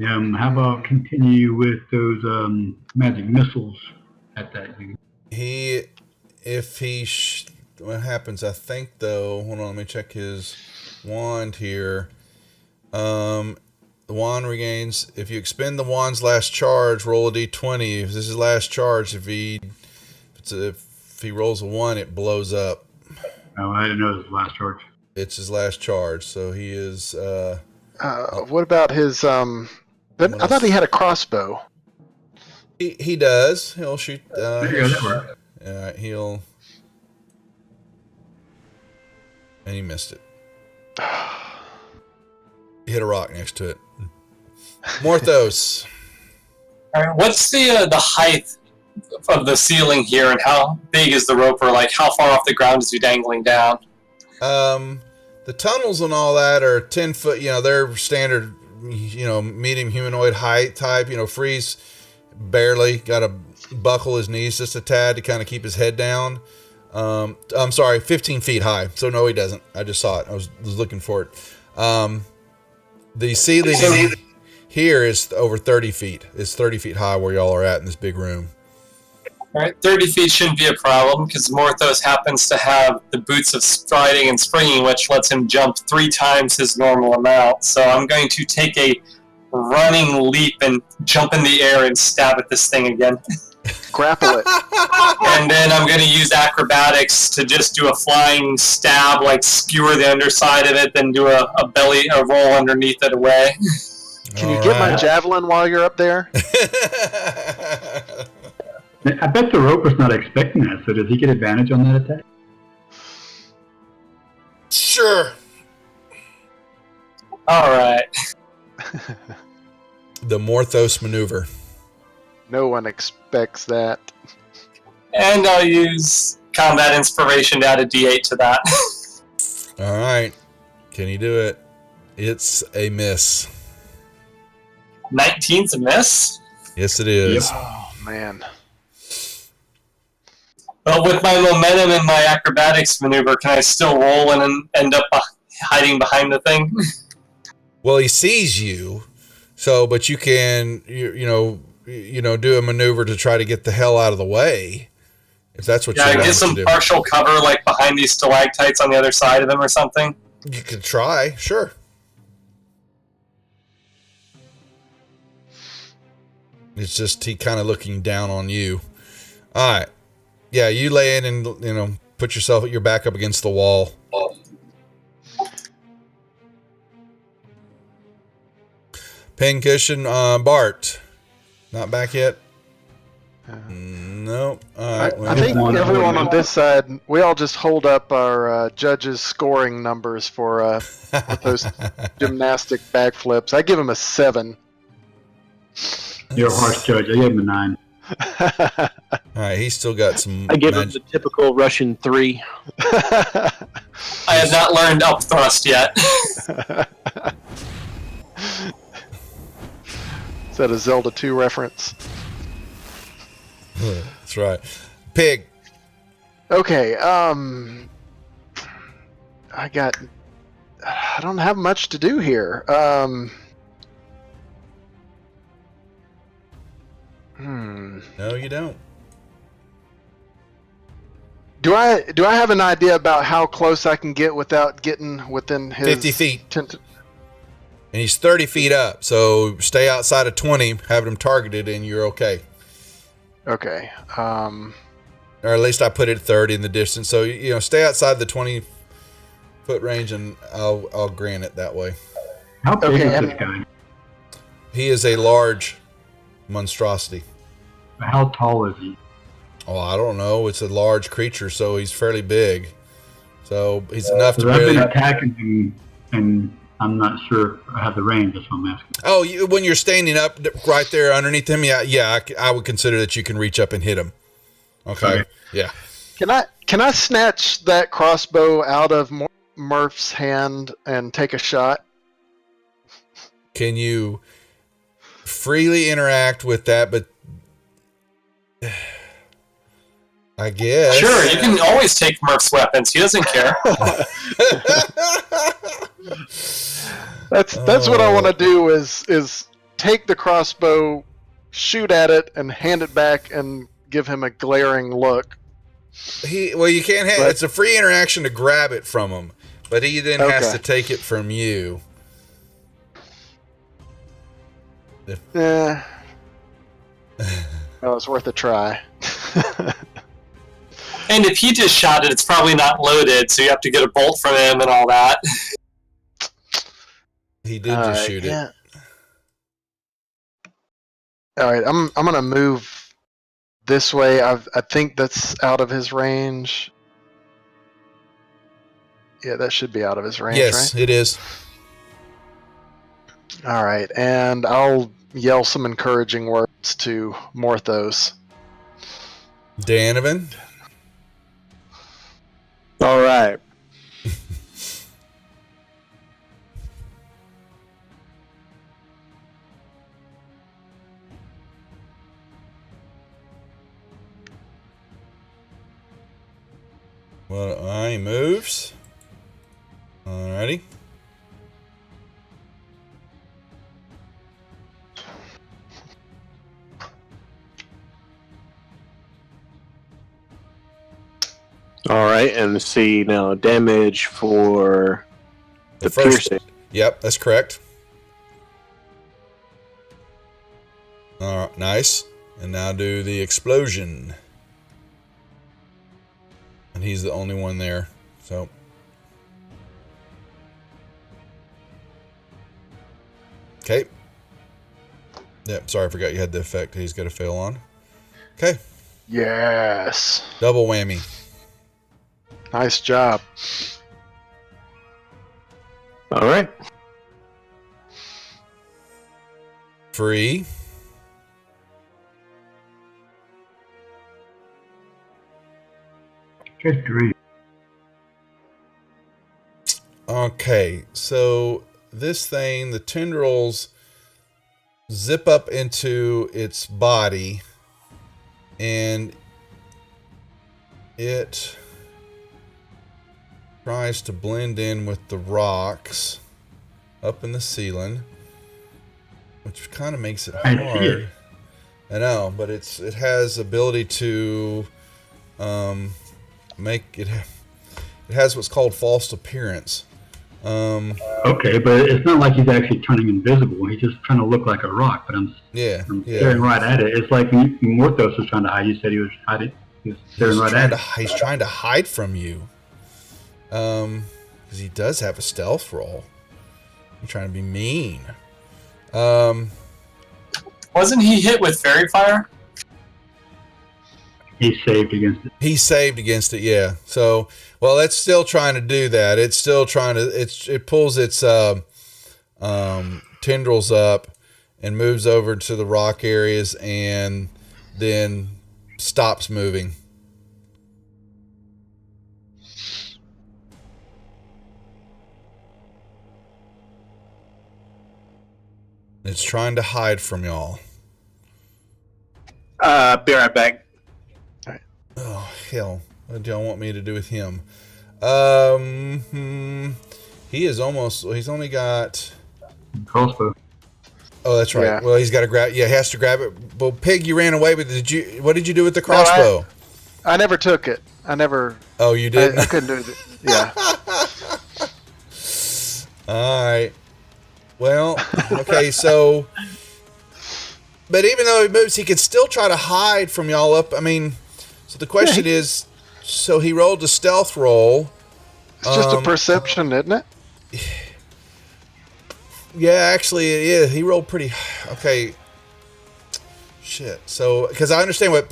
How about continue with those magic missiles at that dude? What happens, I think, though, hold on, let me check his wand here. The wand regains, if you expend the wand's last charge, roll a d20. If this is his last charge, if he rolls a 1, it blows up. Oh, I didn't know it was the last charge. It's his last charge, so he is... What about his... I thought he had a crossbow. He does. He'll shoot... There you go, that worked. He'll... And he missed it. He hit a rock next to it. Morthos. All right, what's the height of the ceiling here, and how big is the rope, or like how far off the ground is he dangling down? The tunnels and all that are 10 foot. You know, they're standard. You know, medium humanoid height type. You know, Freeze barely got to buckle his knees just a tad to kind of keep his head down. I'm sorry, 15 feet high. So no, he doesn't. I just saw it. I was looking for it. The ceiling here is over 30 feet. It's 30 feet high where y'all are at in this big room. All right, 30 feet shouldn't be a problem because Morthos happens to have the boots of striding and springing, which lets him jump 3 times his normal amount. So I'm going to take a running leap and jump in the air and stab at this thing again. Grapple it. And then I'm going to use acrobatics to just do a flying stab, like skewer the underside of it, then do a roll underneath it away. Can you get my javelin while you're up there? I bet the roper's not expecting that, so does he get advantage on that attack? Sure. All right. The Morthos maneuver. No one expects that. And I'll use combat inspiration to add a d8 to that. All right. Can he do it? It's a miss. 19's a miss. Yes, it is. Oh, man. But with my momentum and my acrobatics maneuver, can I still roll and end up hiding behind the thing? Well, he sees you, but you can, do a maneuver to try to get the hell out of the way, if that's what you want get to some do. partial cover, like behind these stalactites on the other side of him or something. You could try, sure. It's just he kind of looking down on you. All right. Yeah, you lay in and, put your back up against the wall. Pincushion, Bart. Not back yet? Nope. All right. I think everyone on this side, we all just hold up our judges' scoring numbers for with those gymnastic backflips. I give him a 7. You're a harsh judge. I gave him a 9. All right, he's still got some. I give him the typical Russian 3. I have not learned up thrust yet. Is that a Zelda 2 reference? That's right. Pig. Okay, I don't have much to do here. No, you don't. Do I have an idea about how close I can get without getting within his 50 feet. 10 And he's 30 feet up, so stay outside of 20, having him targeted, and you're okay. Okay. Or at least I put it 30 in the distance. So, stay outside the 20-foot range, and I'll grant it that way. How big Okay, is and- this guy? He is a large monstrosity. How tall is he? Oh, I don't know. It's a large creature, so he's fairly big. So he's enough to Because I've been really... attacking him, and I'm not sure if I have the range. That's what I'm asking. Oh, when you're standing up right there underneath him, I would consider that you can reach up and hit him. Okay. Yeah. Can I snatch that crossbow out of Murph's hand and take a shot? Can you freely interact with that? But I guess. Sure, you can always take Murph's weapons. He doesn't care. That's what I want to do is take the crossbow, shoot at it, and hand it back and give him a glaring look. You can't have. But- It's a free interaction to grab it from him, but he then has Okay. to take it from you. Yeah. Well, it's worth a try. And if he just shot it, it's probably not loaded, so you have to get a bolt from him and all that. He did just shoot it. yeah. All right, I'm gonna move this way. I think that's out of his range. Yeah, that should be out of his range, Yes, it is. right? All right, and I'll yell some encouraging words to Morthos. Danovan. All right. Well, he moves. Alrighty. All right, and see now damage for the first- piercing. Yep, that's correct. All right, nice. And now do the explosion. And he's the only one there. So. Okay. Yep, sorry, I forgot you had the effect he's got to fail on. Okay, Yes, double whammy. nice job. All right. Free. Good grief. Okay, so this thing, the tendrils zip up into its body, and it tries to blend in with the rocks up in the ceiling, which kind of makes it I see hard. it. I know, but it has ability to make it. It has what's called false appearance. Okay, but it's not like he's actually turning invisible. He's just trying to look like a rock. But I'm Yeah, staring right at it. It's like when Morthos was trying to hide. You said he was hiding. He was staring right at it. He's trying to hide from you. Because he does have a stealth roll. He's trying to be mean. Wasn't he hit with fairy fire? He saved against it. He saved against it, yeah. So, well, it's still trying to do that. It's still trying to. It pulls its tendrils up and moves over to the rock areas and then stops moving. It's trying to hide from y'all. Be right back. Oh, hell. What do y'all want me to do with him? He is almost... He's only got... Crossbow. Oh, that's right. Yeah. Well, he's got to grab... Yeah, he has to grab it. Well, Pig, you ran away with it. What did you do with the crossbow? I never took it. I never. Oh, you didn't? I couldn't do it. Yeah. All right. Well, okay, so... But even though he moves, he could still try to hide from y'all up. I mean, so the question is, so he rolled a stealth roll. It's just a perception, isn't it? Yeah, actually, yeah, he rolled pretty... Okay. Shit. So, because I understand what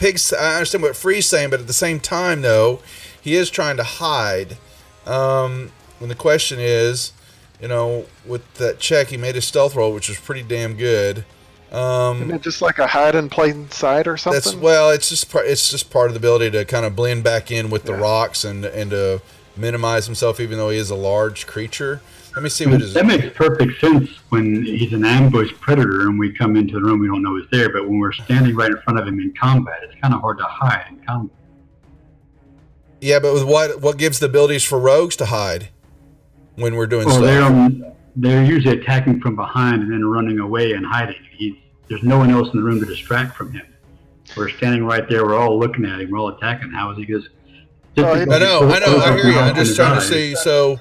Free's saying, but at the same time, though, he is trying to hide. And the question is, with that check, he made a stealth roll, which was pretty damn good. Isn't it just like a hide in plain sight or something? It's just part of the ability to kind of blend back in with the rocks and to minimize himself, even though he is a large creature. Let me see what his... That makes perfect sense when he's an ambush predator and we come into the room, we don't know he's there. But when we're standing right in front of him in combat, it's kind of hard to hide in combat. Yeah, but with what gives the abilities for rogues to hide when we're doing stuff? They're usually attacking from behind and then running away and hiding. There's no one else in the room to distract from him. We're standing right there. We're all looking at him. We're all attacking. How is he just... I know. I hear you. I'm just trying to see. So,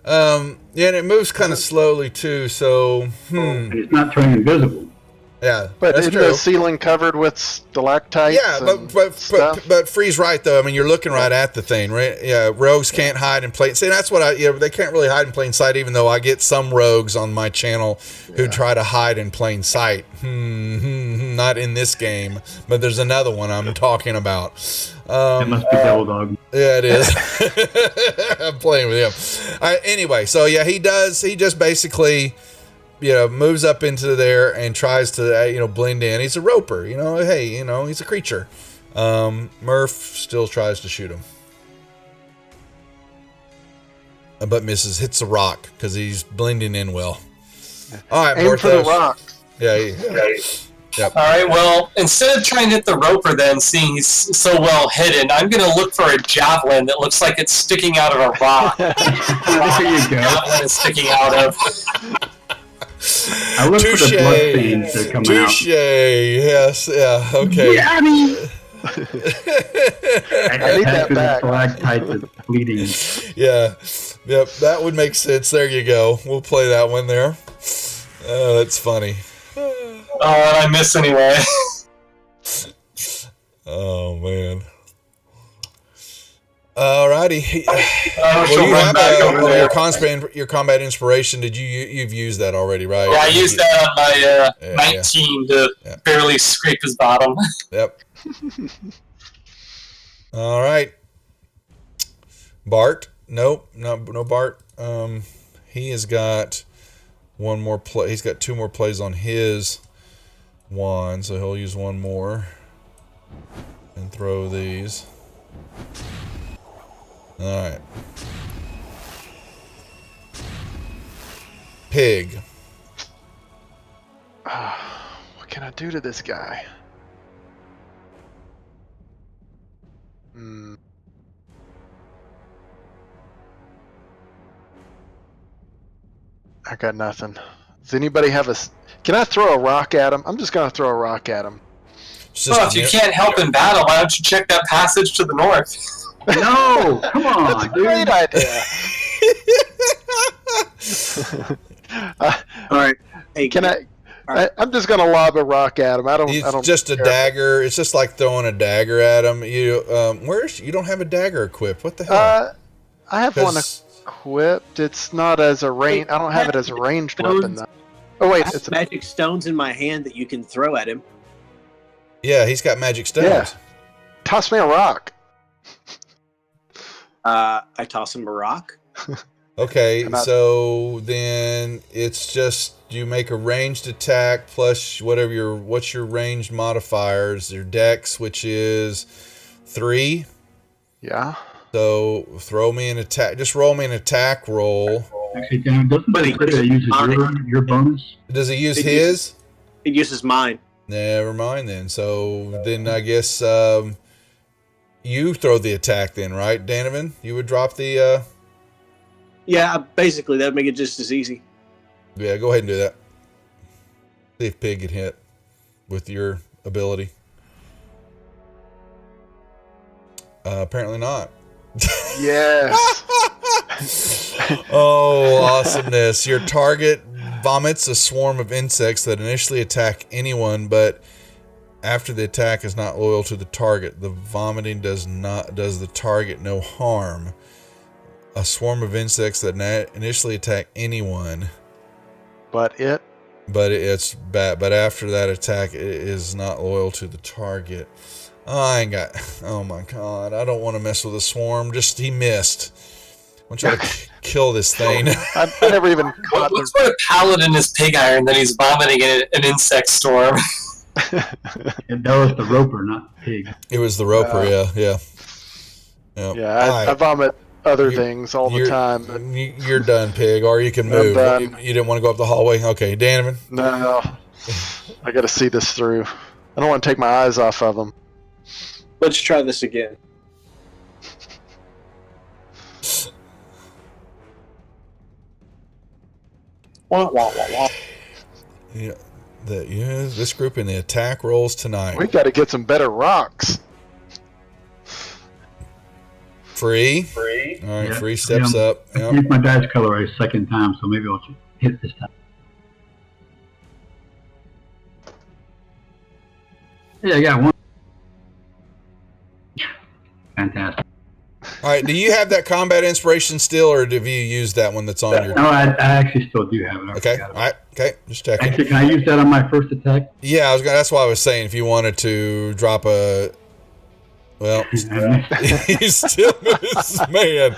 and it moves kind of slowly too. So, And it's not turning invisible. Yeah, but that's isn't true. the ceiling covered with stalactites? Yeah, and but stuff? Free's right though. I mean, you're looking right at the thing, right? Yeah, rogues can't hide in plain. See, that's what they can't really hide in plain sight. Even though I get some rogues on my channel who try to hide in plain sight. Not in this game, but there's another one I'm talking about. It must be Devil Dog. Yeah, it is. I'm playing with him. Anyway, so yeah, he does. He just basically, moves up into there and tries to, blend in. He's a roper, Hey, he's a creature. Murph still tries to shoot him, but misses. Hits a rock because he's blending in well. All right, aim for the Morthos. rock. Yeah. Yep. All right, well, instead of trying to hit the roper then, seeing he's so well hidden, I'm going to look for a javelin that looks like it's sticking out of a rock. There you go. Javelin is sticking out of. I look for the bloodstains that are coming out. Touche. Yes. Yeah. Okay. Yeah, I mean, I need that back. Stalactites that's bleeding. Yeah. Yep. That would make sense. There you go. We'll play that one there. Oh, that's funny. Oh, and I miss anyway. Oh man. Alrighty. Well, You have back over there. your combat inspiration. You've used that already, right? Yeah, I used that on my Yeah. 19 to Yeah. barely scrape his bottom. Yep. All right. Bart. Nope. No Bart. He has got one more play. He's got two more plays on his wand, so he'll use one more and throw these. All right. Pig. What can I do to this guy? I got nothing. Does anybody have a... Can I throw a rock at him? I'm just going to throw a rock at him. It's just Well, if you can't help in battle, why don't you check that passage to the north? No, come on, dude. Great idea. all right. Hey, Can I'm just going to lob a rock at him. I don't It's just a care. dagger. It's just like throwing a dagger at him. You don't have a dagger equipped. What the hell? I have one 'Cause- equipped. It's not as a range. I don't have it as a ranged weapon though. Oh I wait, have it's a, magic stones in my hand that you can throw at him. Yeah, he's got magic stones. Yeah. Toss me a rock. I toss him a rock. Okay, I'm out. so then it's just you make a ranged attack plus what's your ranged modifiers, your dex, which is 3. Yeah. So throw me an attack. Just roll me an attack roll. Actually, Dan, doesn't But that he say that it uses your bonus? Does he use It his? It uses mine. Never mind then. So then I guess you throw the attack then, right, Danovan? You would drop the. Yeah, basically that'd make it just as easy. Yeah, go ahead and do that. See if Pig can hit with your ability. Apparently not. Yes. Oh, awesomeness. Your target vomits a swarm of insects that initially attack anyone, but after the attack is not loyal to the target. The vomiting does the target no harm. A swarm of insects that initially attack anyone, But it's bad. But after that attack, it is not loyal to the target. Oh my god, I don't want to mess with a swarm. Just, he missed. I'm trying to kill this thing. I never even caught What's what a paladin is pig iron, then he's vomiting in an insect storm. And that was the roper, not the pig. It was the roper, yeah. Yeah, I vomit other things all the time. But You're done, Pig, or you can I'm move. done. You didn't want to go up the hallway? Okay, Danovan. no, I got to see this through. I don't want to take my eyes off of them. Let's try this again. Wah, wah, wah, wah. Yeah, this group in the attack rolls tonight. We got to get some better rocks. Free. All right, Yeah. Free steps up. I Yep. used my dice color a second time, so maybe I'll just hit this time. Yeah, I got one. Fantastic. All right, do you have that combat inspiration still, or have you used that one that's on your? No, I actually still do have it. I Okay, forgot all about right, okay, just checking. Actually, can I use that on my first attack? Yeah, that's why I was saying if you wanted to drop a. Well, he's still this man.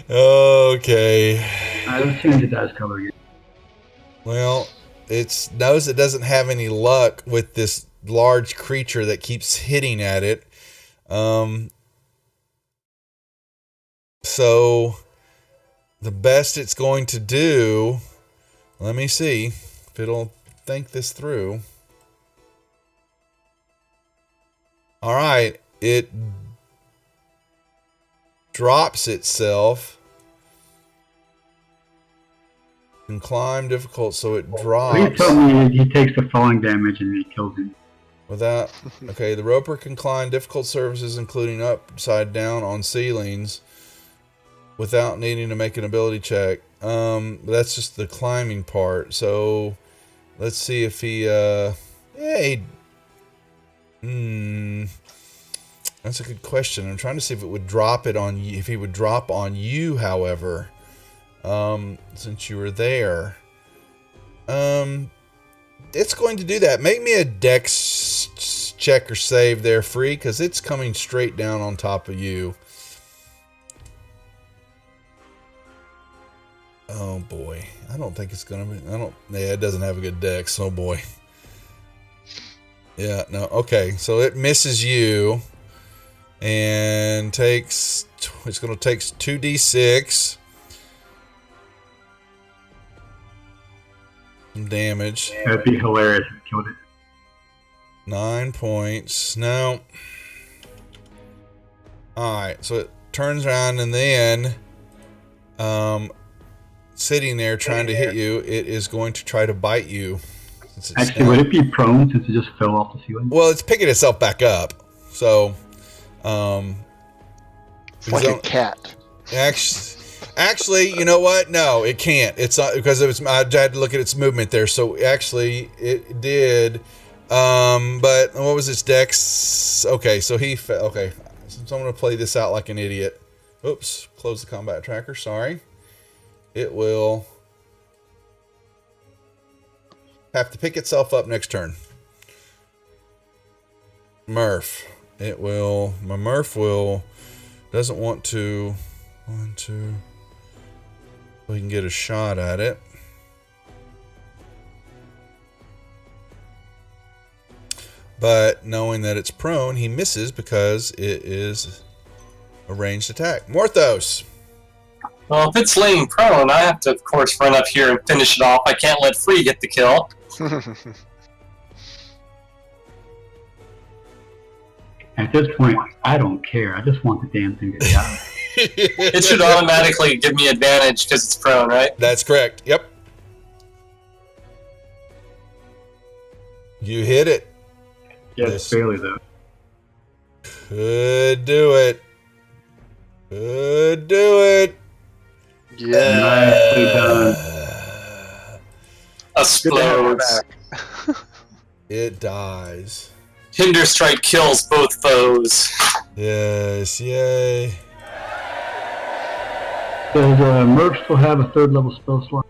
Okay. Let's change the dice color again. Well, it knows it doesn't have any luck with this large creature that keeps hitting at it. So the best it's going to do, let me see if it'll think this through. All right, it drops itself and climb difficult, so it drops. Please tell me he takes the falling damage and he kills him. Without, okay, the roper can climb difficult surfaces, including upside down on ceilings, without needing to make an ability check. That's just the climbing part. So let's see if he, that's a good question. I'm trying to see if it would drop it on you, if he would drop on you, however, since you were there. It's going to do that. Make me a dex check or save there, Free, because it's coming straight down on top of you. Oh boy, I don't think it's gonna be. Yeah, it doesn't have a good dex. Oh boy. Yeah, no. Okay, so it misses you, and it's gonna take 2d6. Some damage. That'd be hilarious if he killed it. 9 points. No. Alright, so it turns around and then sitting there trying to hit you, it is going to try to bite you. Actually, would it be prone since it just fell off the ceiling? Well, it's picking itself back up. So It's like a cat. Actually, you know what? No, it can't. It's not because I had to look at its movement there. So actually, it did. But what was its dex? Okay, so he fell. Okay, so I'm gonna play this out like an idiot. Oops, close the combat tracker. Sorry. It will have to pick itself up next turn. Murph. My Murph doesn't want to. 1, 2, We can get a shot at it. But knowing that it's prone, he misses because it is a ranged attack. Morthos! Well, if it's laying prone, I have to, of course, run up here and finish it off. I can't let Free get the kill. At this point, I don't care. I just want the damn thing to die. It should automatically give me advantage because it's prone, right? That's correct. Yep. You hit it. Yes, Yes. barely though. Could do it. Could do it. Yeah. Nicely done. Good to have her Explodes. back. It dies. Hinder Strike kills both foes. Yes, yay. Does Merc still have a third level spell slot?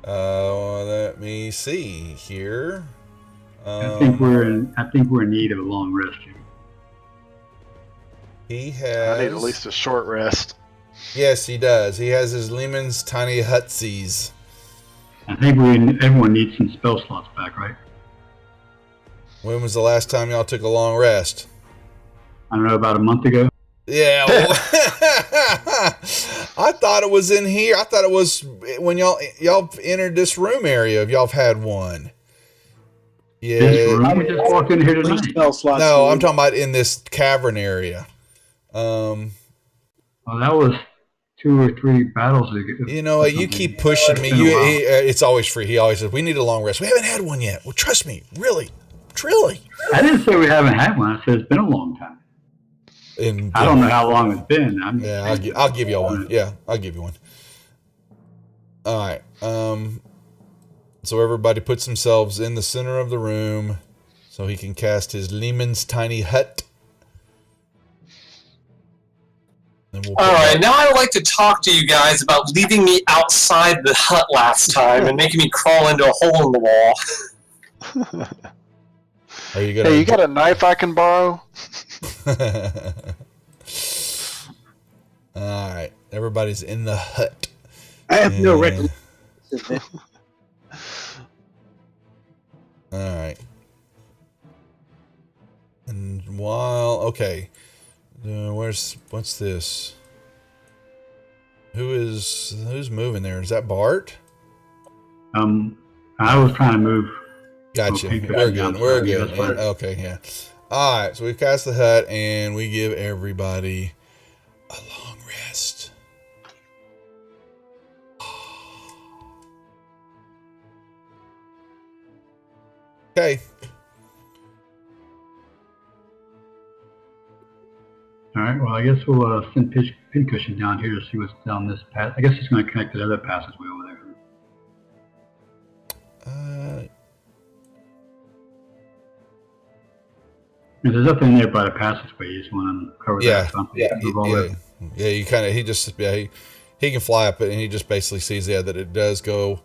Let me see here. I think we're in need of a long rest here. He I has. need at least a short rest. Yes, he does. He has his Lehman's Tiny Hutsies. I think everyone needs some spell slots back, right? When was the last time y'all took a long rest? I don't know, about a month ago. Yeah. I thought it was in here. I thought it was when y'all entered this room area. If y'all have had one. This Yeah. room we just walked in here tonight. Spell slots. No, I'm talking about in this cavern area. Well, that was 2 or 3 battles ago. You know what? You keep pushing me. It's been a while. It's always free. He always says, "We need a long rest." We haven't had one yet. Well, trust me, really, truly. I didn't say we haven't had one. I said it's been a long time. And I don't know how long it's been. yeah, I'll give you one. Yeah, I'll give you one. All right. So everybody puts themselves in the center of the room, so he can cast his Lehman's Tiny Hut. And we'll All right, now I would like to talk to you guys about leaving me outside the hut last time and making me crawl into a hole in the wall. Are you gonna? Hey, you got a knife I can borrow? All right. Everybody's in the hut. I have no Yeah. recollection. All right. And what's this? Who's moving there? Is that Bart? I was trying to move. Gotcha. Okay, We're yeah, good. We're sorry, good. that's fine. Okay, yeah. All right. So we've cast the hut, and we give everybody a long rest. Okay. All right. Well, I guess we'll send Pincushion down here to see what's down this path. I guess it's going to connect to the other passageway over there. If there's nothing there by the passageway, you just want to cover Yeah, that. Something. yeah, Move all yeah. that. Yeah, you kind of he can fly up it, and he just basically sees that it does go.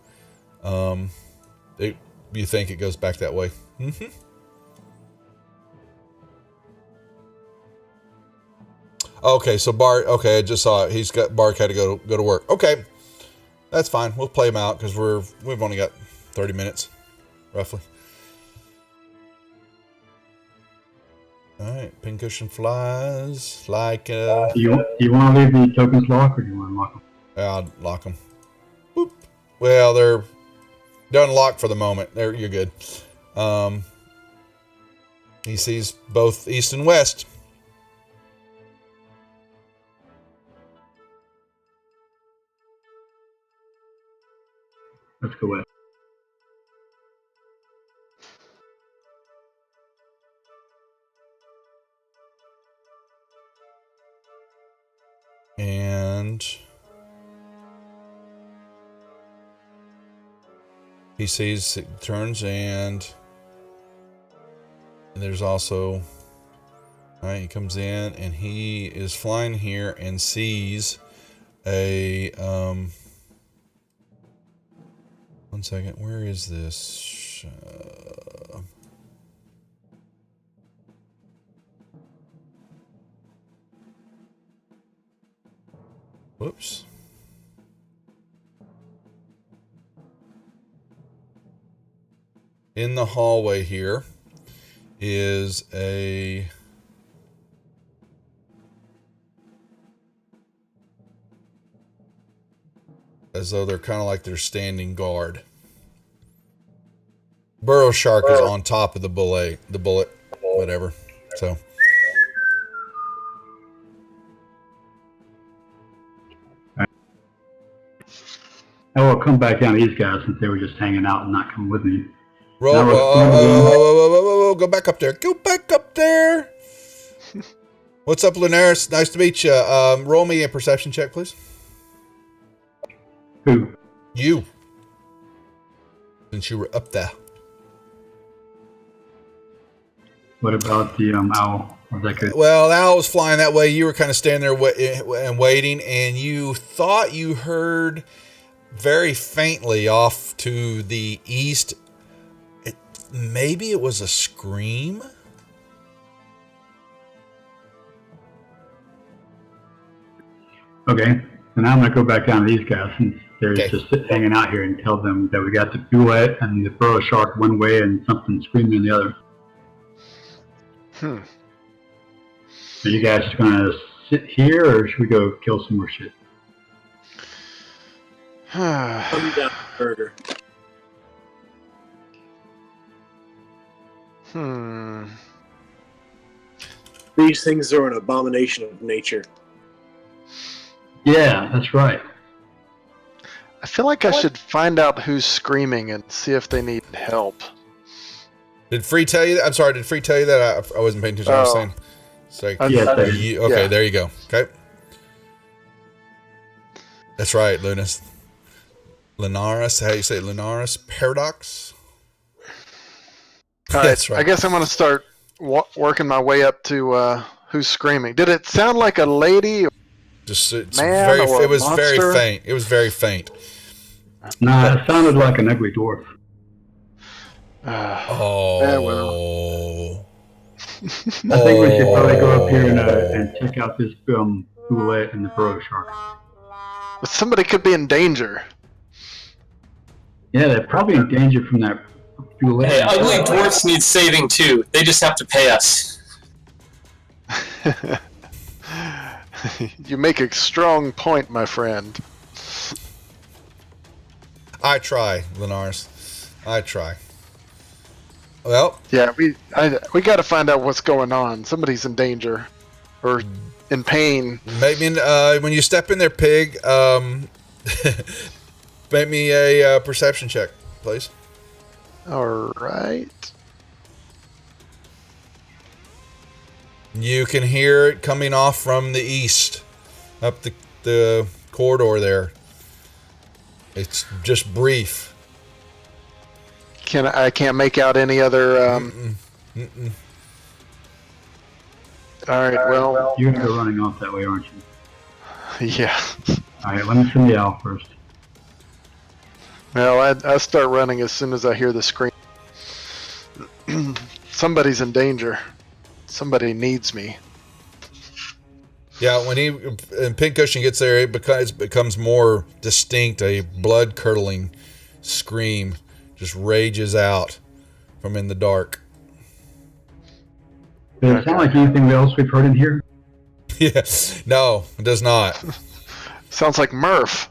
You think it goes back that way? Mm-hmm. Okay, so Bart. Okay, I just saw it. Bart had to go to work. Okay, that's fine. We'll play him out because we've only got 30 minutes, roughly. All right, Pincushion flies like Do you want to leave the tokens locked, or do you want to lock them? I'll lock them. Boop. Well, they're unlocked for the moment. You're good. He sees both east and west. Let's go with. And he sees it turns, and there's also, all right, he comes in, and he is flying here and sees a one second, where is this? Whoops. in the hallway here is a... as though they're kind of like they're standing guard. Burrow Shark is on top of the bullet, whatever. So... I will come back down to these guys since they were just hanging out and not coming with me. Roll, Now, whoa, go back up there. Go back up there. What's up, Linares? Nice to meet you. Roll me a perception check, please. Who? You. Since you were up there. What about the owl? Was that good? Well, the owl was flying that way. You were kind of standing there and waiting, and you thought you heard very faintly off to the east. Maybe it was a scream. Okay. So now I'm going to go back down to these guys since they're Okay. just hanging out here and tell them that we got the duet and the burrow shark one way and something screaming the other. Are you guys just going to sit here or should we go kill some more shit? Put me down, burger. These things are an abomination of nature. Yeah, that's right. I feel like I should find out who's screaming and see if they need help. Did Free tell you that? I'm sorry, did Free tell you that? I wasn't paying attention to what I was saying. So, Yes, I did. okay, Yeah. there you go. Okay. That's right, Lunas. Linares, how you say it? Linares? Paradox? All right, That's right. I guess I'm going to start working my way up to who's screaming. Did it sound like a lady? Just it's Man very. or It was very monster? faint. It was very faint. Nah, it sounded like an ugly dwarf. Oh. Yeah, well. I think we should probably go up here and check out this duet and the burrow shark. But somebody could be in danger. Yeah, they're probably in danger from that duet. Hey, ugly dwarfs need saving too. They just have to pay us. You make a strong point, my friend. I try, Linares. I try. Well, Yeah, we got to find out what's going on. Somebody's in danger, or in pain. maybe when you step in there, Pig, make me a perception check, please. All right. You can hear it coming off from the east, up the corridor there. It's just brief. I can't make out any other. Mm-mm. All right. Well, You're gonna go running off that way, aren't you? yeah. All right, let me send the owl first. Well, I start running as soon as I hear the scream. Somebody's in danger. Somebody needs me. Yeah, when Pincushion gets there, it becomes more distinct. A blood-curdling scream just rages out from in the dark. Does it sound like anything else we've heard in here? Yeah, no, it does not. Sounds like Murph.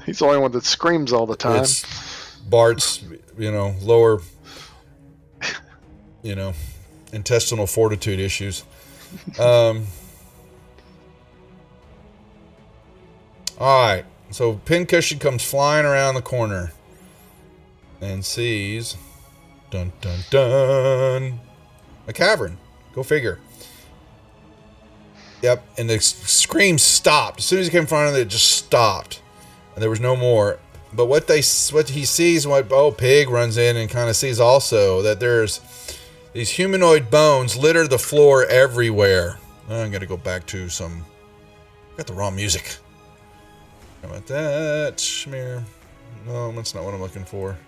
He's the only one that screams all the time. It's Bart's, lower, intestinal fortitude issues. All right, so Pincushion comes flying around the corner and sees, dun dun dun, a cavern. Go figure. Yep, and the scream stopped. As soon as he came in front of it, it just stopped. And there was no more. But what he sees, Pig runs in and kind of sees also, that there's these humanoid bones litter the floor everywhere. I'm going to go back to got the wrong music. How about that? Schmear. No, that's not what I'm looking for.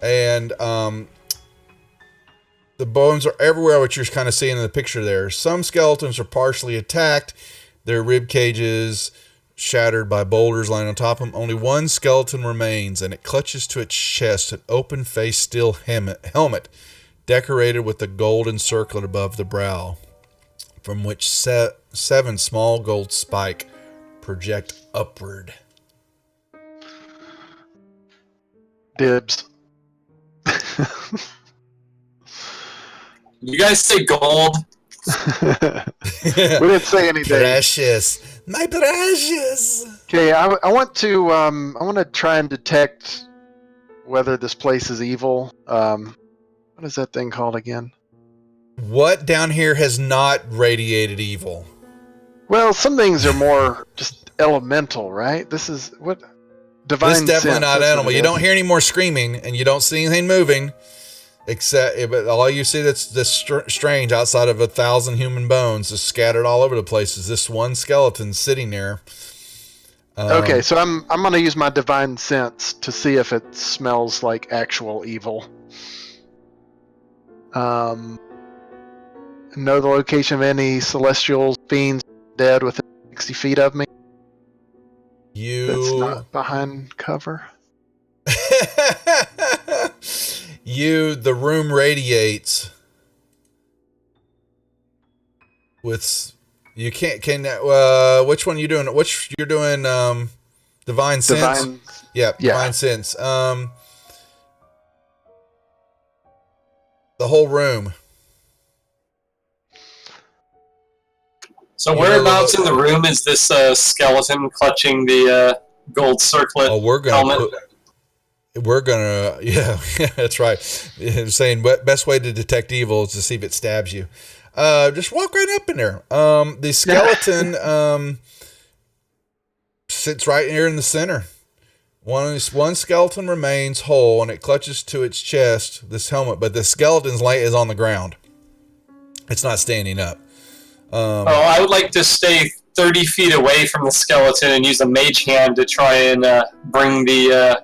And, the bones are everywhere, what you're kind of seeing in the picture there. Some skeletons are partially attacked. Their rib cages shattered by boulders lying on top of them. Only one skeleton remains, and it clutches to its chest an open-faced steel helmet decorated with a golden circlet above the brow, from which 7 small gold spikes project upward. Dibs. You guys say gold? We didn't say anything. Precious. My precious. Okay, I want to try and detect whether this place is evil. What is that thing called again? What down here has not radiated evil? Well, some things are more just elemental, right? This is what divine. This definitely sense, not that's animal. what it You is. don't hear any more screaming, and you don't see anything moving, except but all you see that's strange outside of 1,000 human bones just scattered all over the place is this one skeleton sitting there. Okay, so I'm gonna use my divine sense to see if it smells like actual evil. Know the location of any celestials, fiends, dead within 60 feet of me. That's You not behind cover. the room radiates with you which one you doing? Which you're doing divine sense? Divine. Yeah, Yeah. divine sense. The whole room. So whereabouts in the room is this skeleton clutching the gold circlet Oh, helmet? Yeah, that's right. Saying best way to detect evil is to see if it stabs you. Just walk right up in there. The skeleton sits right here in the center. One skeleton remains whole, and it clutches to its chest this helmet, but the skeleton's light is on the ground. It's not standing up. I would like to stay 30 feet away from the skeleton and use a mage hand to try and bring the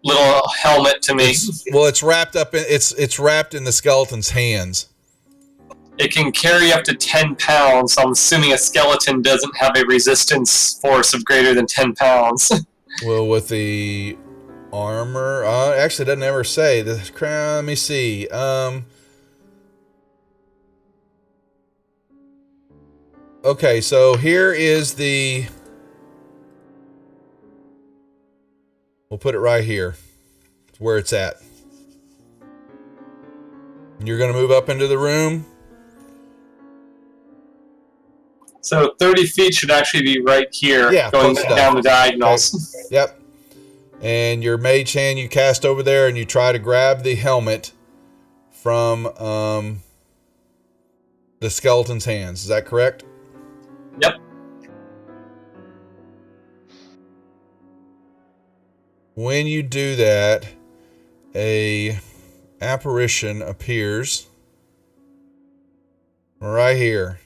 little helmet to me. It's wrapped up in it's wrapped in the skeleton's hands. It can carry up to 10 pounds, so I'm assuming a skeleton doesn't have a resistance force of greater than 10 pounds. Well, with the armor, actually, it doesn't ever say the crown. Let me see. Okay, so here is the. We'll put it right here. It's where it's at. You're going to move up into the room. So 30 feet should actually be right here, Yeah, going close enough. down the diagonals. Yep. And your mage hand you cast over there, and you try to grab the helmet from the skeleton's hands. Is that correct? Yep. When you do that, a apparition appears right here,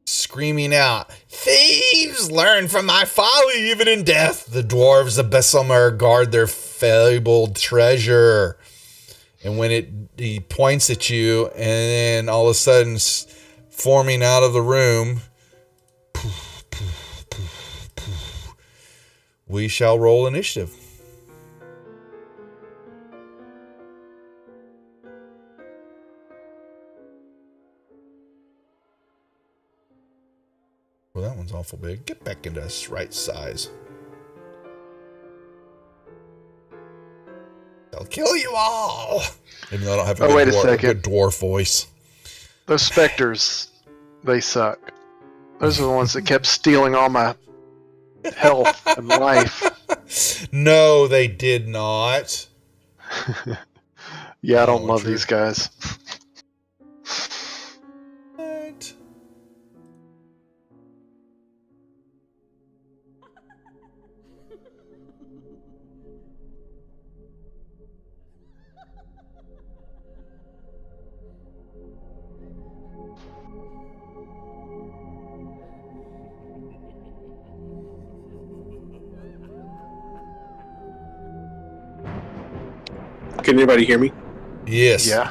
screaming out, "Thieves, learn from my folly even in death. The dwarves of Besselmer guard their fabled treasure." And when he points at you, and then all of a sudden, forming out of the room, we shall roll initiative. Well, that one's awful big. Get back into its right size. They'll kill you all. Even though I don't have a, Oh, wait a good second. dwarf voice. Those specters, they suck. Those are the ones that kept stealing all my health and life. No, they did not. Yeah, I don't Oh, love true. these guys. What? Can anybody hear me? Yes. Yeah.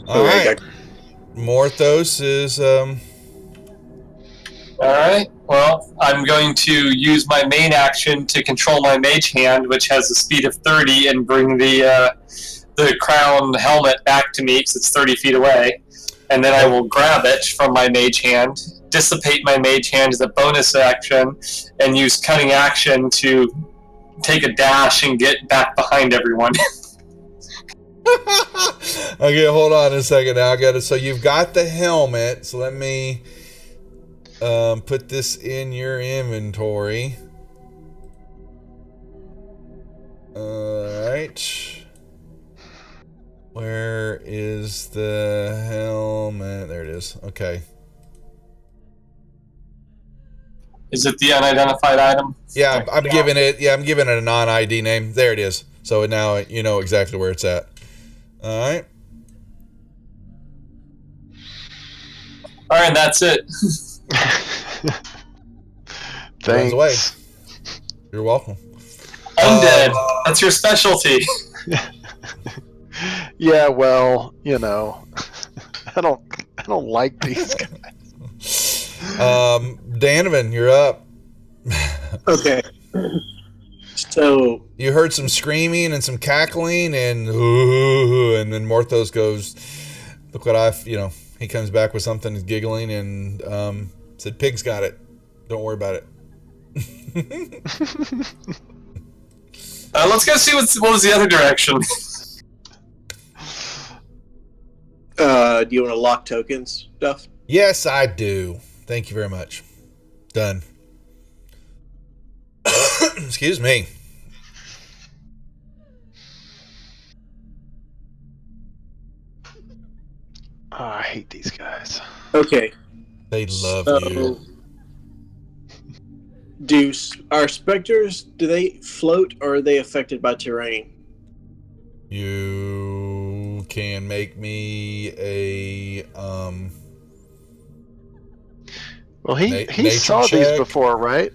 All Okay, right. Morthos is Alright, well, I'm going to use my main action to control my mage hand, which has a speed of 30, and bring the crown helmet back to me because it's 30 feet away. And then I will grab it from my mage hand, dissipate my mage hand as a bonus action, and use cunning action to take a dash and get back behind everyone. Okay, hold on a second now. I got it. So you've got the helmet. So let me put this in your inventory. All right. Where is the helmet? There it is. Okay. Is it the unidentified item? Yeah, I'm giving it. Yeah, I'm giving it a non-ID name. There it is. So now you know exactly where it's at. All right. Alright, that's it. Runs away. Thanks. You're welcome. Undead. That's your specialty. Yeah, well, you know, I don't like these guys. Danovan, you're up. Okay. So You heard some screaming and some cackling and then Morthos goes, look what he comes back with something, he's giggling and said, Pig's got it. Don't worry about it. Let's go see what was the other direction. do you want to lock tokens stuff? Yes, I do. Thank you very much. Done. Excuse me. Oh, I hate these guys. Okay. They love you. Our specters, do they float or are they affected by terrain? You can make me a Well, he nature saw check. these before, right?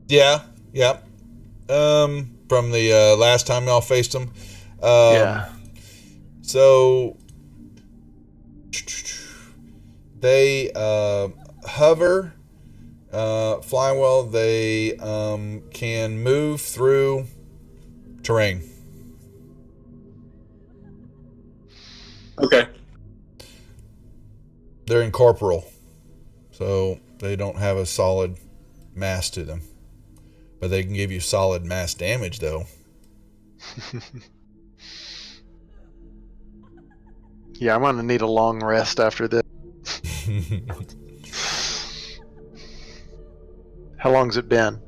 Yeah. From the last time y'all faced them. Yeah. So they hover, flying well. They can move through terrain. Okay. They're incorporeal, so they don't have a solid mass to them, but they can give you solid mass damage though. Yeah, I'm gonna need a long rest after this. How long's it been?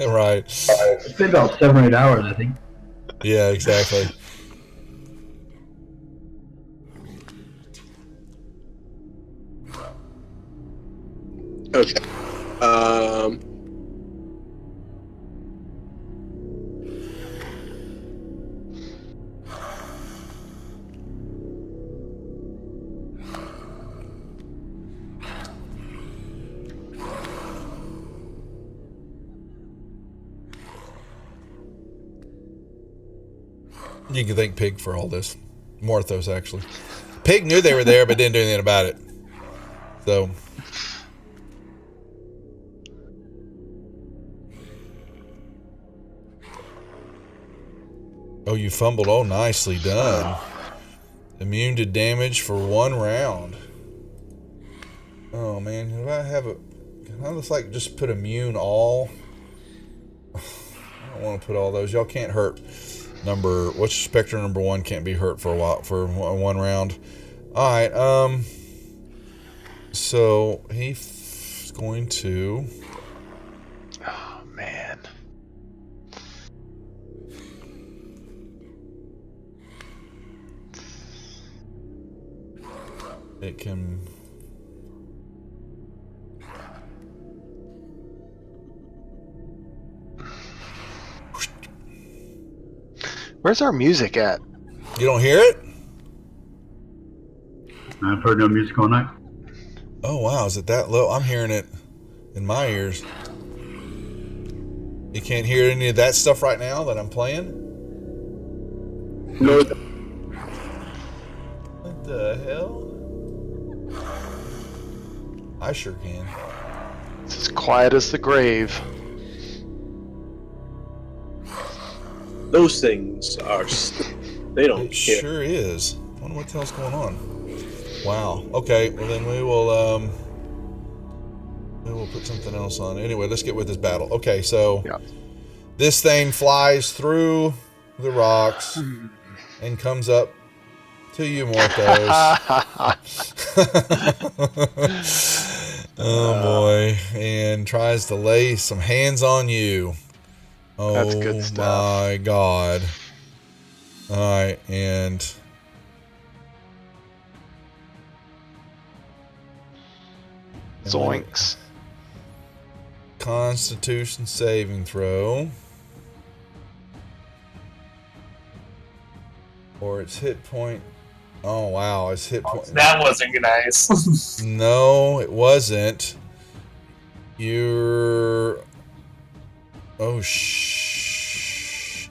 Right. It's been about 7 or 8 hours, I think. Yeah, exactly. Okay. You can thank Pig for all this. Morthos, actually. Pig knew they were there, but didn't do anything about it. So. Oh, you fumbled. Oh, nicely done. Immune to damage for 1 round. Oh, man. If I have a... Can I just, just put immune all? I don't want to put all those. Y'all can't hurt. What's Spectre number 1 can't be hurt for a while, for 1 round. Alright, so he's going to... Oh, man. It can... Where's our music at? You don't hear it? I've heard no music all night. Oh, wow. Is it that low? I'm hearing it in my ears. You can't hear any of that stuff right now that I'm playing? No. What the hell? I sure can. It's as quiet as the grave. Those things are. They don't It care. sure is. I wonder what the hell's going on. Wow. Okay. Well, then we will put something else on. Anyway, let's get with this battle. Okay. So Yeah. this thing flies through the rocks and comes up to you, Morthos. Oh boy! And tries to lay some hands on you. Oh, That's good stuff. my God! All right, and Zoinks. Constitution saving throw, or its hit point. Oh wow, its hit point. That wasn't nice. No, it wasn't. You're. Oh,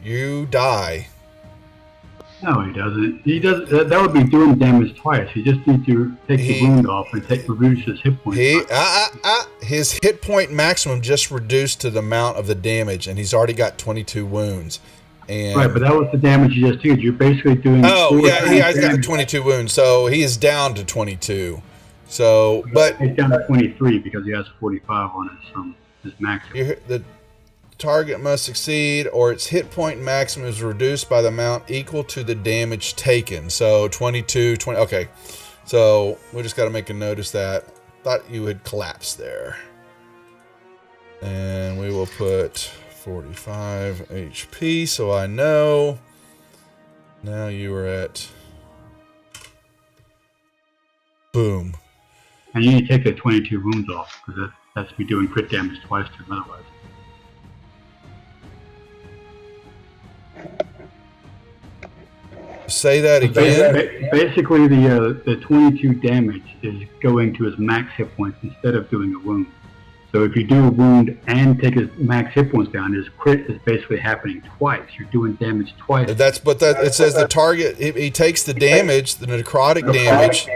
you die. No, he doesn't. He does. That would be doing damage twice. He just needs to take the wound off and reduce his hit points. His hit point maximum just reduced to the amount of the damage, and he's already got 22 wounds. And Right, but that was the damage you just did. You're basically doing. oh yeah, times he's got the damage. 22 wounds, so he is down to 22. So, but He's down to 23 because he has 45 on his max. the target must succeed, or its hit point maximum is reduced by the amount equal to the damage taken. So 22, 20. Okay, so we just got to make a notice that. Thought you had collapsed there, and we will put 45 HP, so I know. Now you are at. Boom. And you need to take the 22 wounds off because that's be doing crit damage twice to him otherwise. Say that again. Basically, the 22 damage is going to his max hit points instead of doing a wound. So if you do a wound and take his max hit points down, his crit is basically happening twice. You're doing damage twice. It says the target. He takes the damage, the necrotic damage,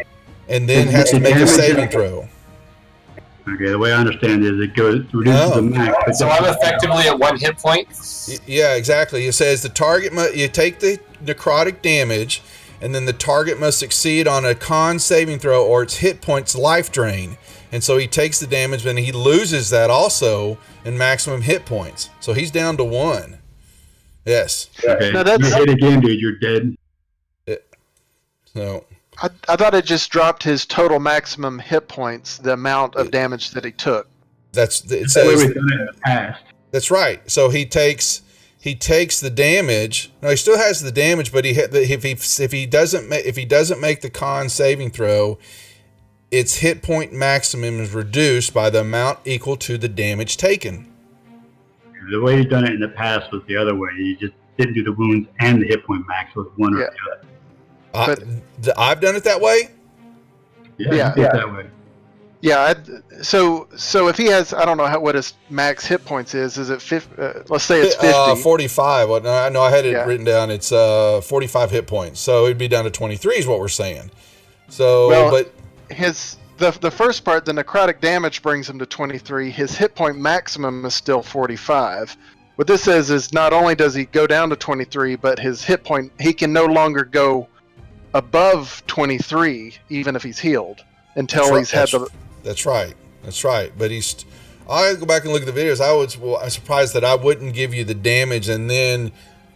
and then has to make a saving throw. Okay, the way I understand it is it reduces the max. but So I'm effectively at 1 hit point. Yeah, exactly. It says the target you take the necrotic damage, and then the target must succeed on a con saving throw, or its hit points life drain. And so he takes the damage, and he loses that also in maximum hit points. So he's down to 1. Yes. Okay, No, that's- you hit again, dude. You're dead. So I thought it just dropped his total maximum hit points, the amount of damage that he took. it That's the way says we've done it in the past. that's right. So he takes the damage. No, he still has the damage, but if he doesn't make the con saving throw, its hit point maximum is reduced by the amount equal to the damage taken. The way you've done it in the past was the other way. You just didn't do the wounds and the hit point max. It was one or Yeah. the other. I've done it that way. Yeah, Yeah. you did it that way. Yeah. So if he has, I don't know what his max hit points is. Is it 50? Let's say it's 50. 45. Well, no, I had it Yeah. written down. It's 45 hit points, so it'd be down to 23 is what we're saying. So, Well, but The first part, the necrotic damage brings him to 23. His hit point maximum is still 45. What this says is not only does he go down to 23, but his hit point, he can no longer go above 23, even if he's healed, until he's had the. That's right. That's right. But I go back and look at the videos. I'm surprised that I wouldn't give you the damage and then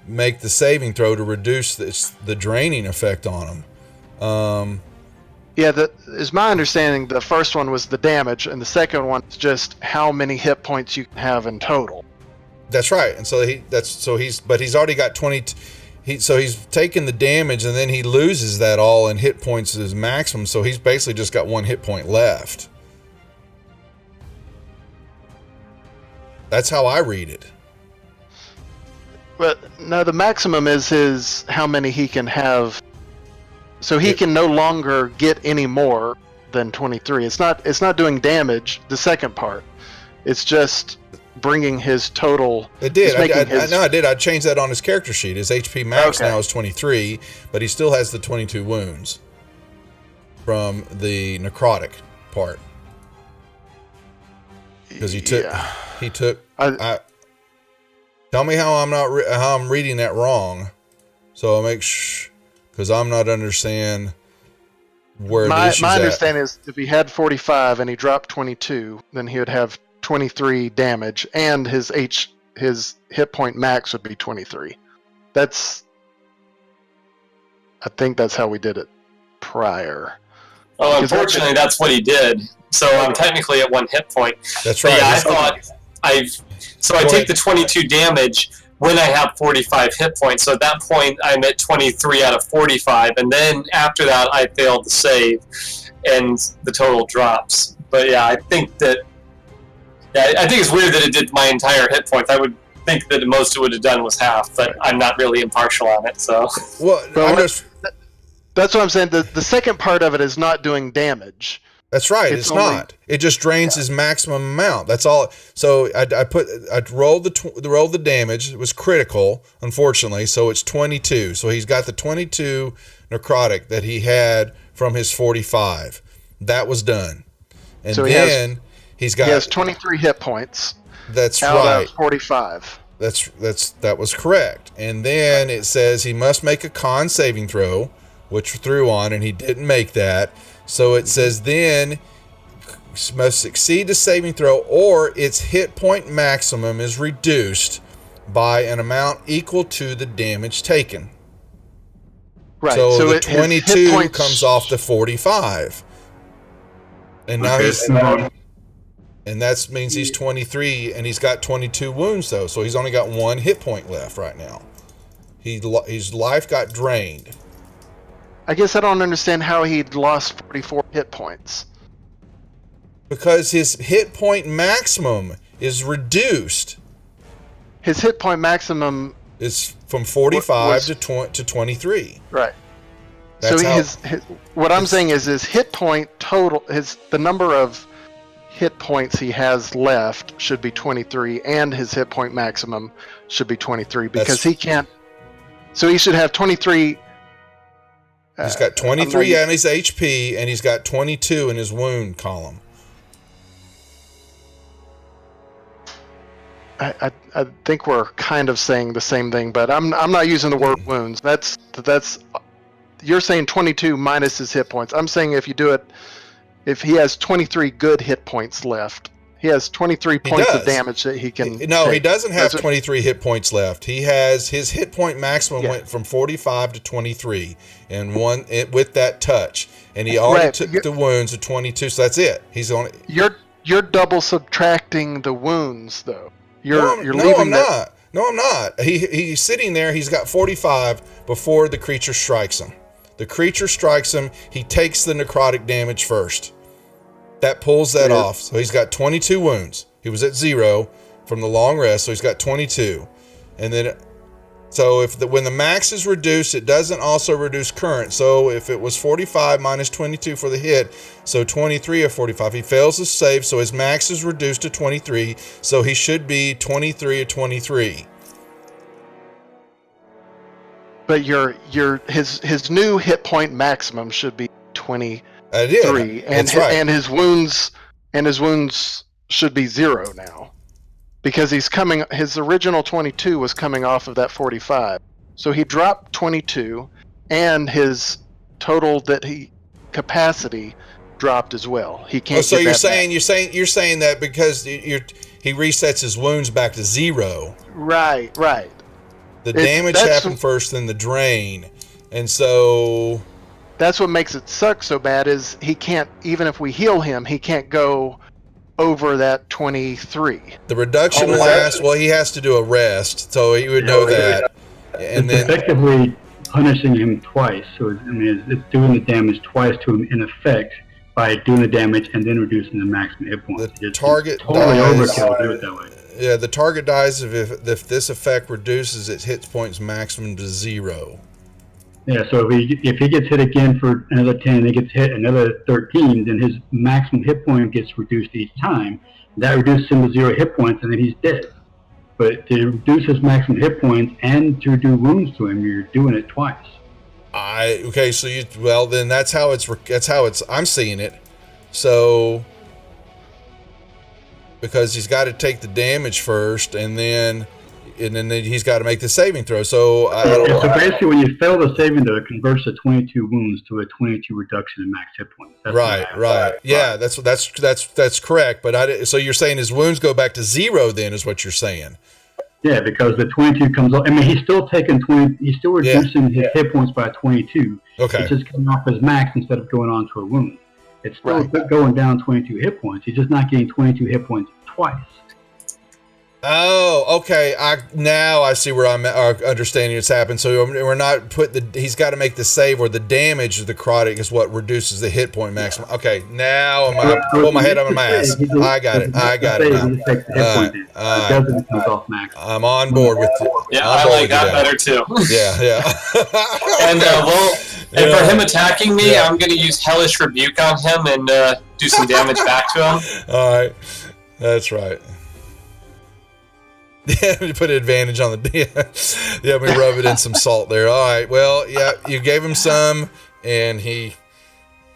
make the saving throw to reduce the draining effect on him. Yeah, that is my understanding. The first one was the damage, and the second one is just how many hit points you can have in total. That's right. And so he's already got 20. So he's taken the damage and then he loses that all in hit points as maximum. So he's basically just got 1 hit point left. That's how I read it. But no, the maximum is how many he can have. So he can no longer get any more than 23. It's not doing damage. The second part, it's just bringing his total. It did. I I did. I changed that on his character sheet. His HP max Okay. now is 23, but he still has the 22 wounds from the necrotic part. because he took Yeah. he took. I- Tell me how how I'm reading that wrong, so I'll make because I'm not understand where the My issue's my at. understanding is if he had 45 and he dropped 22, then he would have 23 damage, and his hit point max would be 23. I think that's how we did it prior. Oh, Because unfortunately, that's what he did. So I'm technically at 1 hit point. That's But right. yeah, I It's- thought I take the 22 damage when I have 45 hit points. So at that point, I'm at 23 out of 45, and then after that, I failed the save, and the total drops. But yeah, I think it's weird that it did my entire hit points. I would think that the most it would have done was half, but I'm not really impartial on it. So well, But I'm what- just, That's what I'm saying. The second part of it is not doing damage. that's right. it's It's only- not. It just drains his maximum amount. That's all. So I rolled rolled the damage. It was critical, unfortunately. So it's 22. So he's got the 22 necrotic that he had from his 45. That was done, and So he then he's got. He has 23 hit points That's out right. of 45. That was correct. And then it says he must make a con saving throw, which threw on, and he didn't make that. So it says then must succeed the saving throw, or its hit point maximum is reduced by an amount equal to the damage taken. Right. So, the his hit 22 points- comes off the 45. And now Okay, and that means he's 23, and he's got 22 wounds though, so he's only got 1 hit point left right now. His life got drained. I guess I don't understand how he'd lost 44 hit points. Because his hit point maximum is reduced. His hit point maximum, It's from 45 Was- to 23. right? That's So how, his what I'm saying is his hit point total, the number of hit points he has left should be 23, and his hit point maximum should be 23 because That's- he can't. So he should have 23. he's got 23 on his HP, and he's got 22 in his wound column. I think we're kind of saying the same thing, but I'm not using the word wounds. That's you're saying 22 minus his hit points. I'm saying if you do it, if he has 23 good hit points left, he has 23 He points does. of damage that he can. No, he take. doesn't have That's what- 23 hit points left. He has his hit point maximum Yeah. went from 45 to 23, and with that touch, and he already Right, took you're- the wounds of 22. So that's it. He's on. You're double subtracting the wounds though. You're no, leaving I'm that. not. No, I'm not. He's sitting there. He's got 45 before the creature strikes him. The creature strikes him. He takes the necrotic damage first. That pulls that Yeah. off. So he's got 22 wounds. He was at 0 from the long rest, so he's got 22. And then, so when the max is reduced, it doesn't also reduce current. So if it was 45 minus 22 for the hit, so 23 of 45, he fails to save, so his max is reduced to 23. So he should be 23 of 23. But his new hit point maximum should be 23, I did. and That's right. his wounds should be 0 now, because his original 22 was coming off of that 45, so he dropped 22, and his total capacity dropped as well. He can't. So get you're that saying you're saying that because he resets his wounds back to 0. back. Right. The It's- damage that's- happened first, then the drain, and so That's what makes it suck so bad is he can't, even if we heal him, he can't go over that 23. the reduction Oh, lasts. Well, he has to do a rest, so he would know that. And it's then effectively punishing him twice. So it's doing the damage twice to him in effect by doing the damage and then reducing the maximum hit points. The It's target totally dies. overkill to do it that way. yeah, the target dies if this effect reduces its hit points maximum to 0. Yeah, so if he gets hit again for another 10 and he gets hit another 13, then his maximum hit point gets reduced each time. That reduces him to 0 hit points, and then he's dead. But to reduce his maximum hit points and to do wounds to him, you're doing it twice. Okay, so then that's how it's I'm seeing it. So because he's got to take the damage first, and then he's got to make the saving throw. So I don't So basically, when you fail the saving throw, it converts the 22 wounds to a 22 reduction in max hit points. That's right. Yeah, that's correct. But so you're saying his wounds go back to 0 then, is what you're saying? Yeah, because the 22 comes off. I mean, he's still taking 20. He's still reducing his hit points by 22. Okay. It's just coming off his max instead of going on to a wound. It's still going down 22 hit points. He's just not getting 22 hit points twice. Oh, okay. Now I see where I'm understanding it's happened. So we're not he's got to make the save, or the damage of the necrotic is what reduces the hit point maximum. Okay, now I pull my head up in my ass. I got it now. I'm on board with you. Yeah, I like that better too. Yeah. And and for him attacking me, I'm going to use Hellish Rebuke on him and do some damage back to him. All right, that's right. Yeah, put an advantage on the yeah, we rub it in some salt there. All right, well, yeah, you gave him some, and he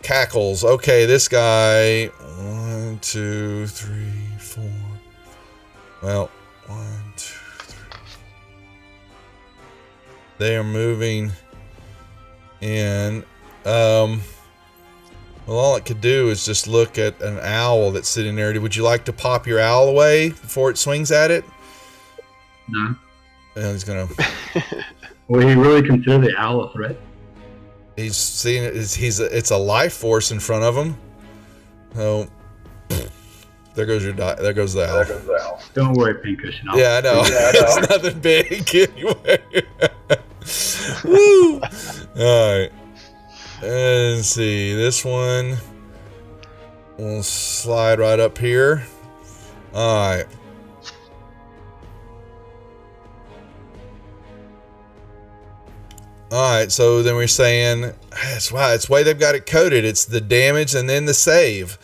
cackles. Okay, this guy, 1, 2, 3, 4. Well, 1, 2, 3. They are moving in. Well, all it could do is just look at an owl that's sitting there. Would you like to pop your owl away before it swings at it? No. And he's gonna. Will he really consider the owl a threat? He's seeing it. It's a life force in front of him. So there goes your die. There goes the owl. Don't worry, Pincushion. Yeah, I know. It's nothing big anyway. Woo! All right. Let's see. This one will slide right up here. All right. All right, so then we're saying, it's the way they've got it coded. It's the damage and then the save.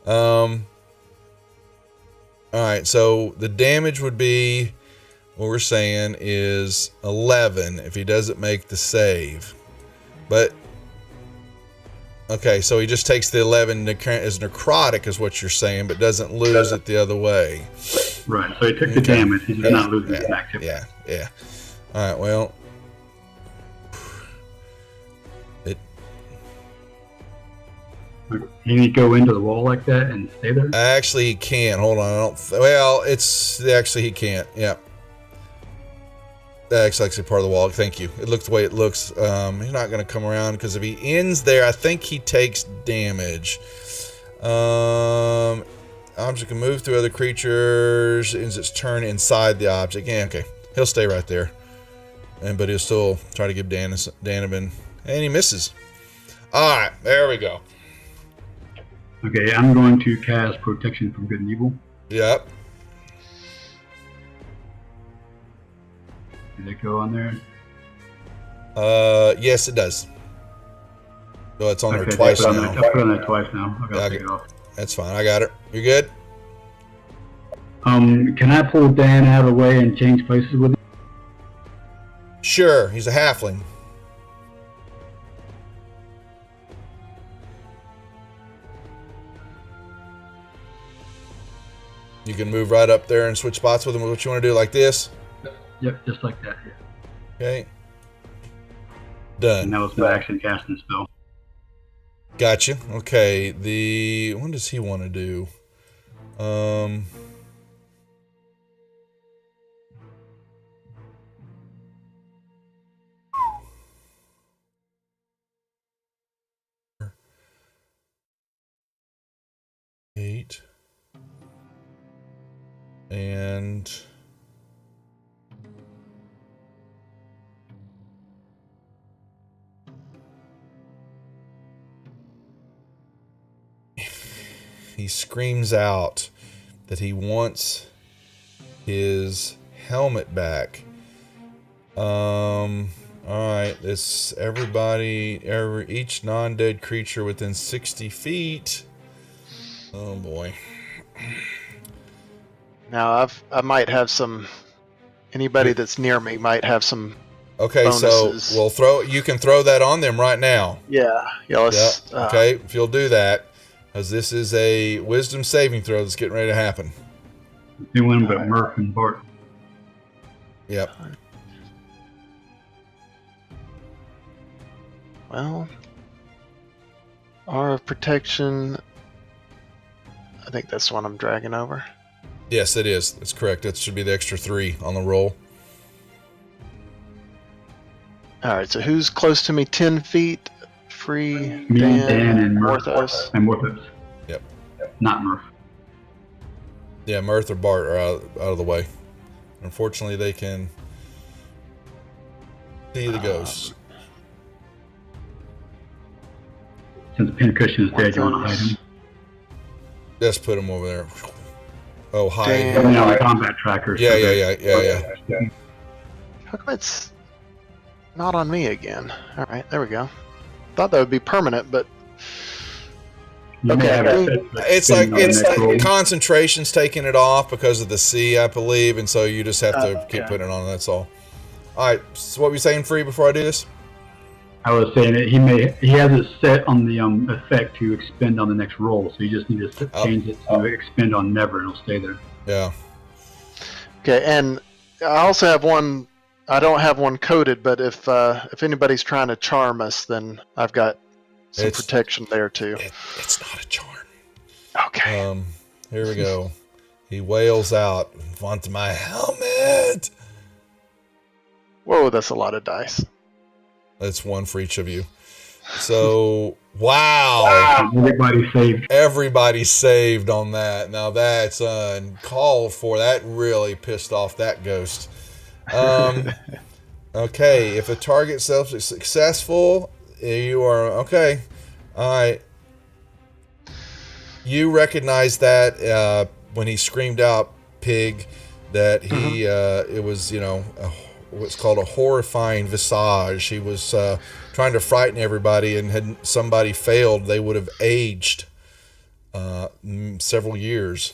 All right, so the damage would be, what we're saying is 11 if he doesn't make the save. But, okay, so he just takes the 11 as necrotic is what you're saying, but doesn't lose it the other way. Right, so he took the damage. He's just not losing his max hit. Yeah. All right, well. Can he go into the wall like that and stay there? Actually, he can't. Hold on. He can't. Yeah. That's actually part of the wall. Thank you. It looks the way it looks. He's not going to come around because if he ends there, I think he takes damage. Object can move through other creatures. Ends its turn inside the object. Yeah, okay. He'll stay right there. But he'll still try to give Danavan. And he misses. All right. There we go. Okay, I'm going to cast Protection from Good and Evil. Yep. Did it go on there? Yes, it does. So it's on there Okay, twice I'll now. put it on there twice now. I gotta take it off. That's fine. I got it. You good? Can I pull Dan out of the way and change places with him? Sure. He's a halfling. You can move right up there and switch spots with him. What you want to do, like this? Yep, just like that. Yeah. Okay. And Done. that was my action casting spell. Gotcha. Okay. What does he want to do? 8. And he screams out that he wants his helmet back. All right, this each non-dead creature within 60 feet. Oh boy. Now I might have some. Anybody that's near me might have some. Okay, bonuses. so you can throw that on them right now. Yeah. Let's. Okay, if you'll do that, because this is a wisdom saving throw that's getting ready to happen. Anyone but Murph and Bart. Yep. Well, Aura of Protection. I think that's the one I'm dragging over. Yes, it is. That's correct. That should be the extra 3 on the roll. All right, so who's close to me? 10 feet. Free. Me, Dan, and Murph. Morthos. And Morthos. Yep. Not Murph. Yeah, Mirth or Bart are out of the way. Unfortunately, they can see the ghosts. Since the pincushion is dead, you want to hide him. Just put them over there. Oh, hide. Damn. Coming on the combat tracker. so Yeah. that- How come it's not on me again? All right, there we go. Thought that would be permanent, but You may Okay, have I it think- set to It's spin like on the it's next roll. concentration's taking it off because of the sea, I believe, and so you just have to keep Okay. putting it on. That's all. All right. So what were you saying, Free? Before I do this, I was saying that he has it set on the effect to expend on the next roll, so you just need to change it to expend on never, and it'll stay there. yeah. okay. And I also have one. I don't have one coded, but if anybody's trying to charm us, then I've got some It's- protection there too. It's not a charm. Okay. Here we go. He wails out, "Want my helmet?" Whoa, that's a lot of dice. That's 1 for each of you. So, wow. Everybody saved. Everybody saved on that. Now that's uncalled for. That really pissed off that ghost. Okay, if a target self is successful, you are okay. All right. You recognize that when he screamed out, "Pig," that he it was what's called a horrifying visage. He was trying to frighten everybody, and had somebody failed, they would have aged several years.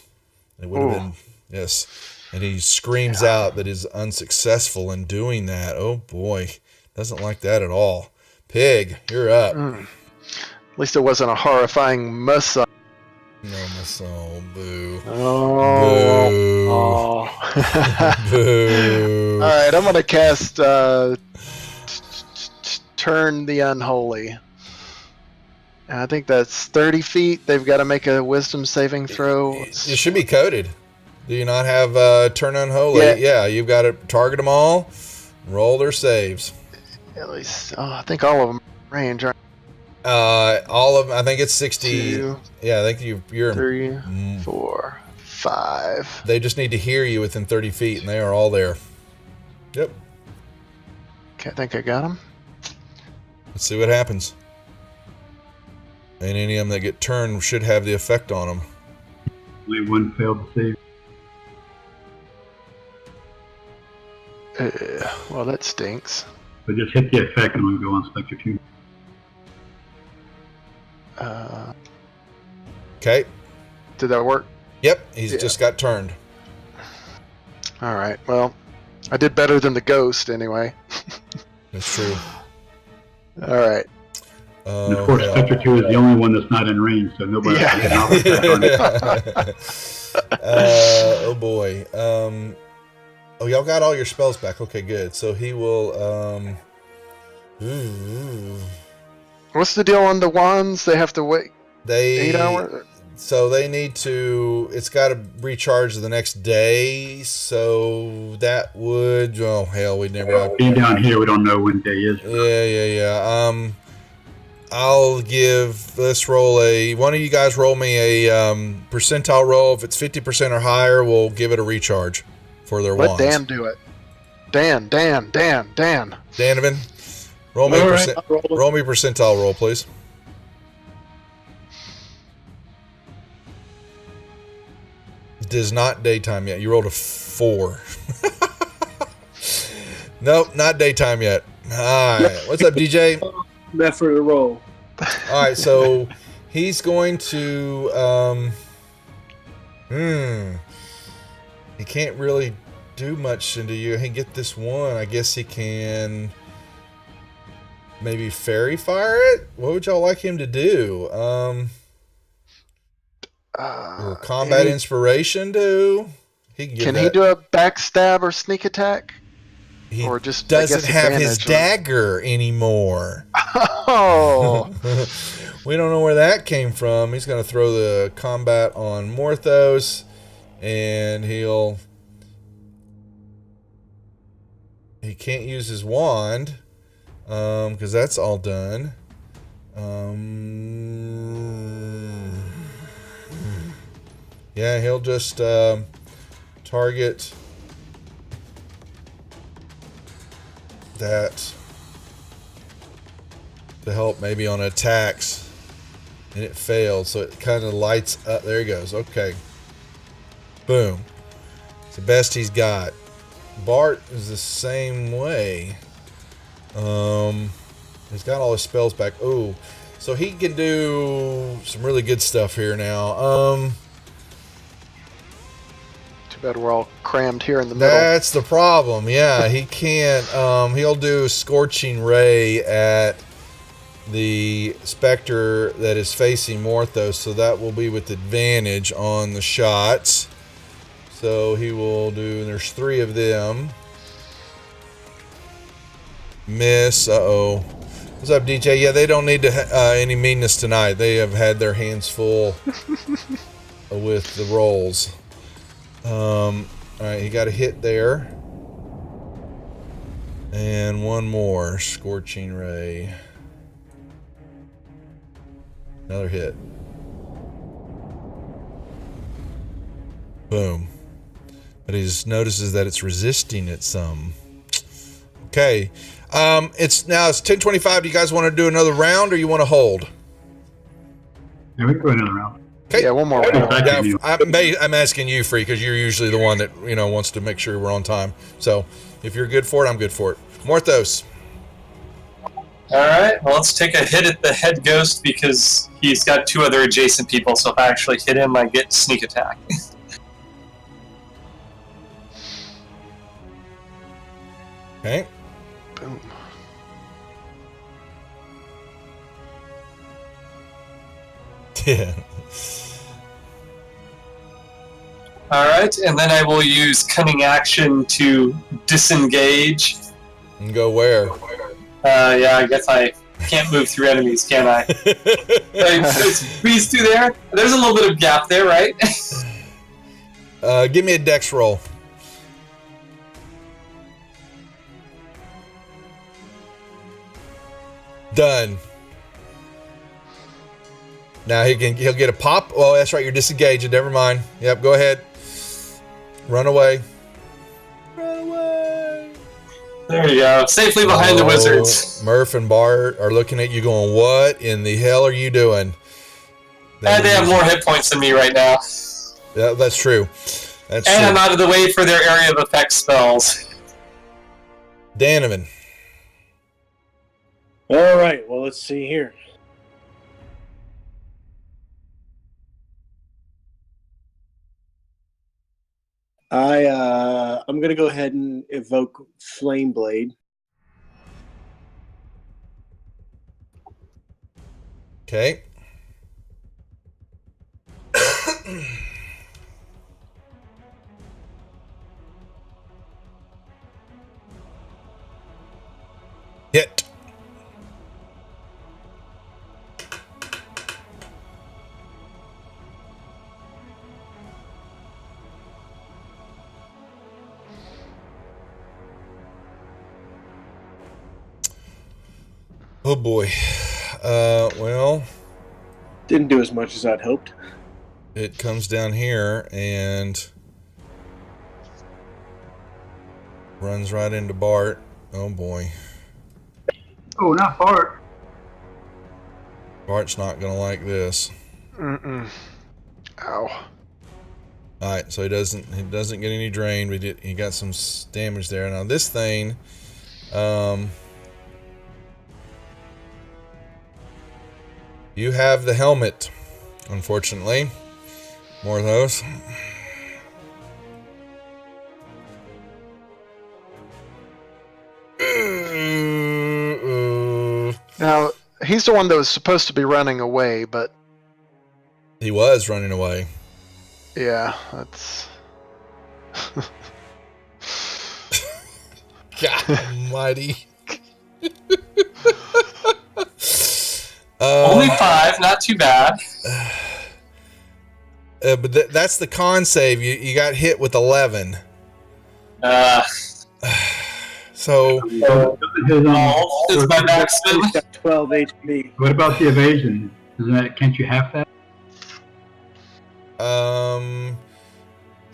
It would have been, yes. And he screams out that he's unsuccessful in doing that. Oh boy, doesn't like that at all. Pig, you're up. At least it wasn't a horrifying massage. No, my soul, boo. Oh. Boo. Oh. Boo. All right, I'm gonna cast Turn the Unholy. And I think that's 30 feet. They've got to make a Wisdom saving throw. It should be coded. Do you not have Turn Unholy? Yeah, you've got to target them all, roll their saves. At least, I think all of them are range. Right? All of them. I think it's 60. 2, Yeah, I think you're. 3, 4, 5. They just need to hear you within 30 feet, and they are all there. Yep. Okay, I think I got them. Let's see what happens. And any of them that get turned should have the effect on them. Only one failed to save. Well, that stinks. So just hit the effect and we'll go on Spectre 2. Okay. Did that work? Yep. He's just got turned. All right. Well, I did better than the ghost anyway. That's true. All right. And of course, Spectre 2 is the only one that's not in range, so nobody else can knock it on it. Oh boy. Oh, y'all got all your spells back. Okay, good. So he will. What's the deal on the wands? They have to wait They 8 hours. So they need to. It's got to recharge the next day. So that would. Oh hell, we never. Being down here, we don't know when day is. Yeah. I'll give. Let's roll a. One of you guys roll me a percentile roll. If it's 50% or higher, we'll give it a recharge for their Let wands. Dan do it. Dan. Danovan, roll me roll me a percentile roll, please. It is not daytime yet. You rolled a 4. Nope, not daytime yet. All right. What's up, DJ? That for the roll. All right, so he's going to. He can't really do much into you. He can get this one. I guess he can. Maybe fairy fire it. What would y'all like him to do? Or combat inspiration do? He can give Can that. he do a backstab or sneak attack? He or just, I doesn't guess, have his advantage dagger anymore. Oh, We don't know where that came from. He's going to throw the combat on Morthos, and he can't use his wand because that's all done. Yeah, he'll just target that to help maybe on attacks, and it failed, so it kind of lights up. There he goes. Okay, boom. It's the best he's got. Bart is the same way. He's got all his spells back. Oh, so he can do some really good stuff here now. too bad we're all crammed here in the middle. That's the problem. Yeah, he can't. He'll do Scorching Ray at the Spectre that is facing Morthos, so that will be with advantage on the shots. So he will do. There's 3 of them. Miss. Uh-oh. What's up, DJ? Yeah, they don't need any meanness tonight. They have had their hands full with the rolls. All right, he got a hit there. And one more. Scorching Ray. Another hit. Boom. But he just notices that it's resisting it some. Okay. It's 10:25. Do you guys want to do another round, or you want to hold? Yeah, we can go another round. Okay. Yeah, one more Yeah. round. Yeah, I'm asking you, Free, because you're usually the one that wants to make sure we're on time. So if you're good for it, I'm good for it. Morthos. Alright, well, let's take a hit at the head ghost because he's got 2 other adjacent people, so if I actually hit him, I get sneak attack. Okay. Boom. Yeah. Alright, and then I will use Cunning Action to disengage. And go where? Yeah, I guess I can't move through enemies, can I? Squeeze through there? There's a little bit of gap there, right? Give me a dex roll. Done. Now he'll get a pop. Oh, that's right. You're disengaged. Never mind. Yep. Go ahead. Run away. Run away. There you go. Safely behind the wizards. Murph and Bart are looking at you, going, "What in the hell are you doing?" And they have more hit points than me right now. Yeah, that's true. That's And I'm true. out of the way for their area of effect spells. Danovan. All right. Well, let's see here. I'm gonna go ahead and evoke Flame Blade. Okay. Hit. Oh boy. Well, Didn't do as much as I'd hoped. it comes down here and runs right into Bart. Oh boy. Oh, not Bart. Bart's not gonna like this. Mm-mm. Ow. All right, so he doesn't get any drain. He got some damage there. Now this thing, you have the helmet, unfortunately. More of those. Now, he's the one that was supposed to be running away, but He was running away. yeah, that's... God almighty. Only 5, not too bad. But that's the con save. You got hit with 11. So His, Is my maximum? He's got 12 HP. what about the evasion? Can't you half that?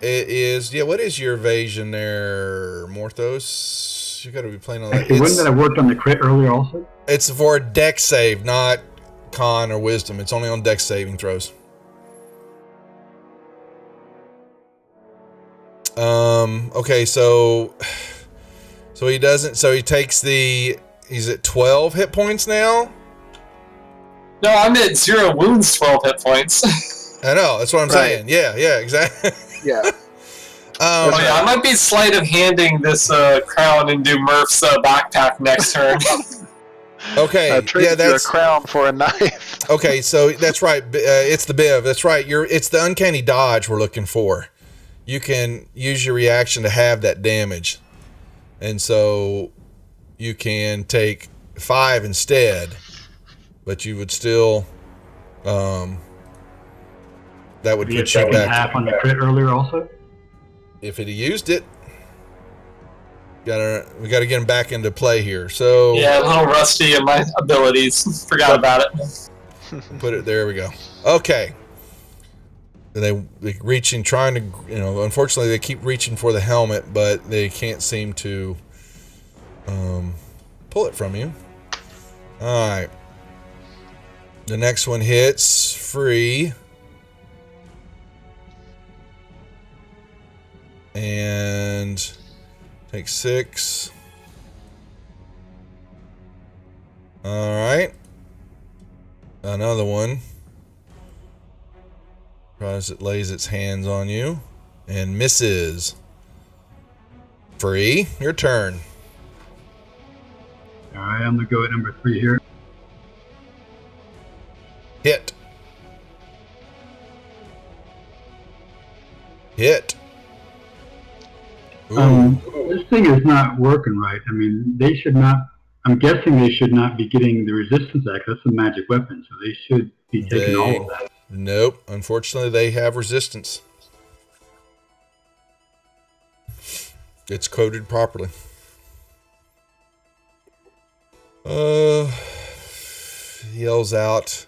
it is, yeah, what is your evasion there, Morthos? You got to be playing on that. Actually, wouldn't that have worked on the crit earlier also? It's for a dex save, not con or wisdom. It's only on dex saving throws. Okay, so he doesn't, so he takes he's at 12 hit points now. No, I'm at 0 wounds, 12 hit points. I know, that's what I'm saying. Yeah, exactly. Yeah. Oh yeah, I might be sleight of handing this crown into Murph's backpack next turn. Okay, yeah, that's a crown for a knife. okay. So that's right. It's the Biv. That's right. It's the uncanny dodge we're looking for. You can use your reaction to have that damage, and so you can take 5 instead, but you would still that would Did you put you second back half on the crit earlier also? if it had used it. We gotta get him back into play here. So Yeah, a little rusty in my abilities. Forgot about it. put it there. We go. Okay. They reaching, trying to, unfortunately they keep reaching for the helmet, but they can't seem to pull it from you. All right. The next one hits free. And takes 6. All right. Another one. As it lays its hands on you and misses. Free, your turn. All right, I'm gonna go at number 3 here. Hit. Hit. Ooh. This thing is not working right. I mean, they should not. I'm guessing they should not be getting the resistance act. That's a magic weapon, so they should be taking all of that. Nope. Unfortunately, they have resistance. It's coded properly. Yells out.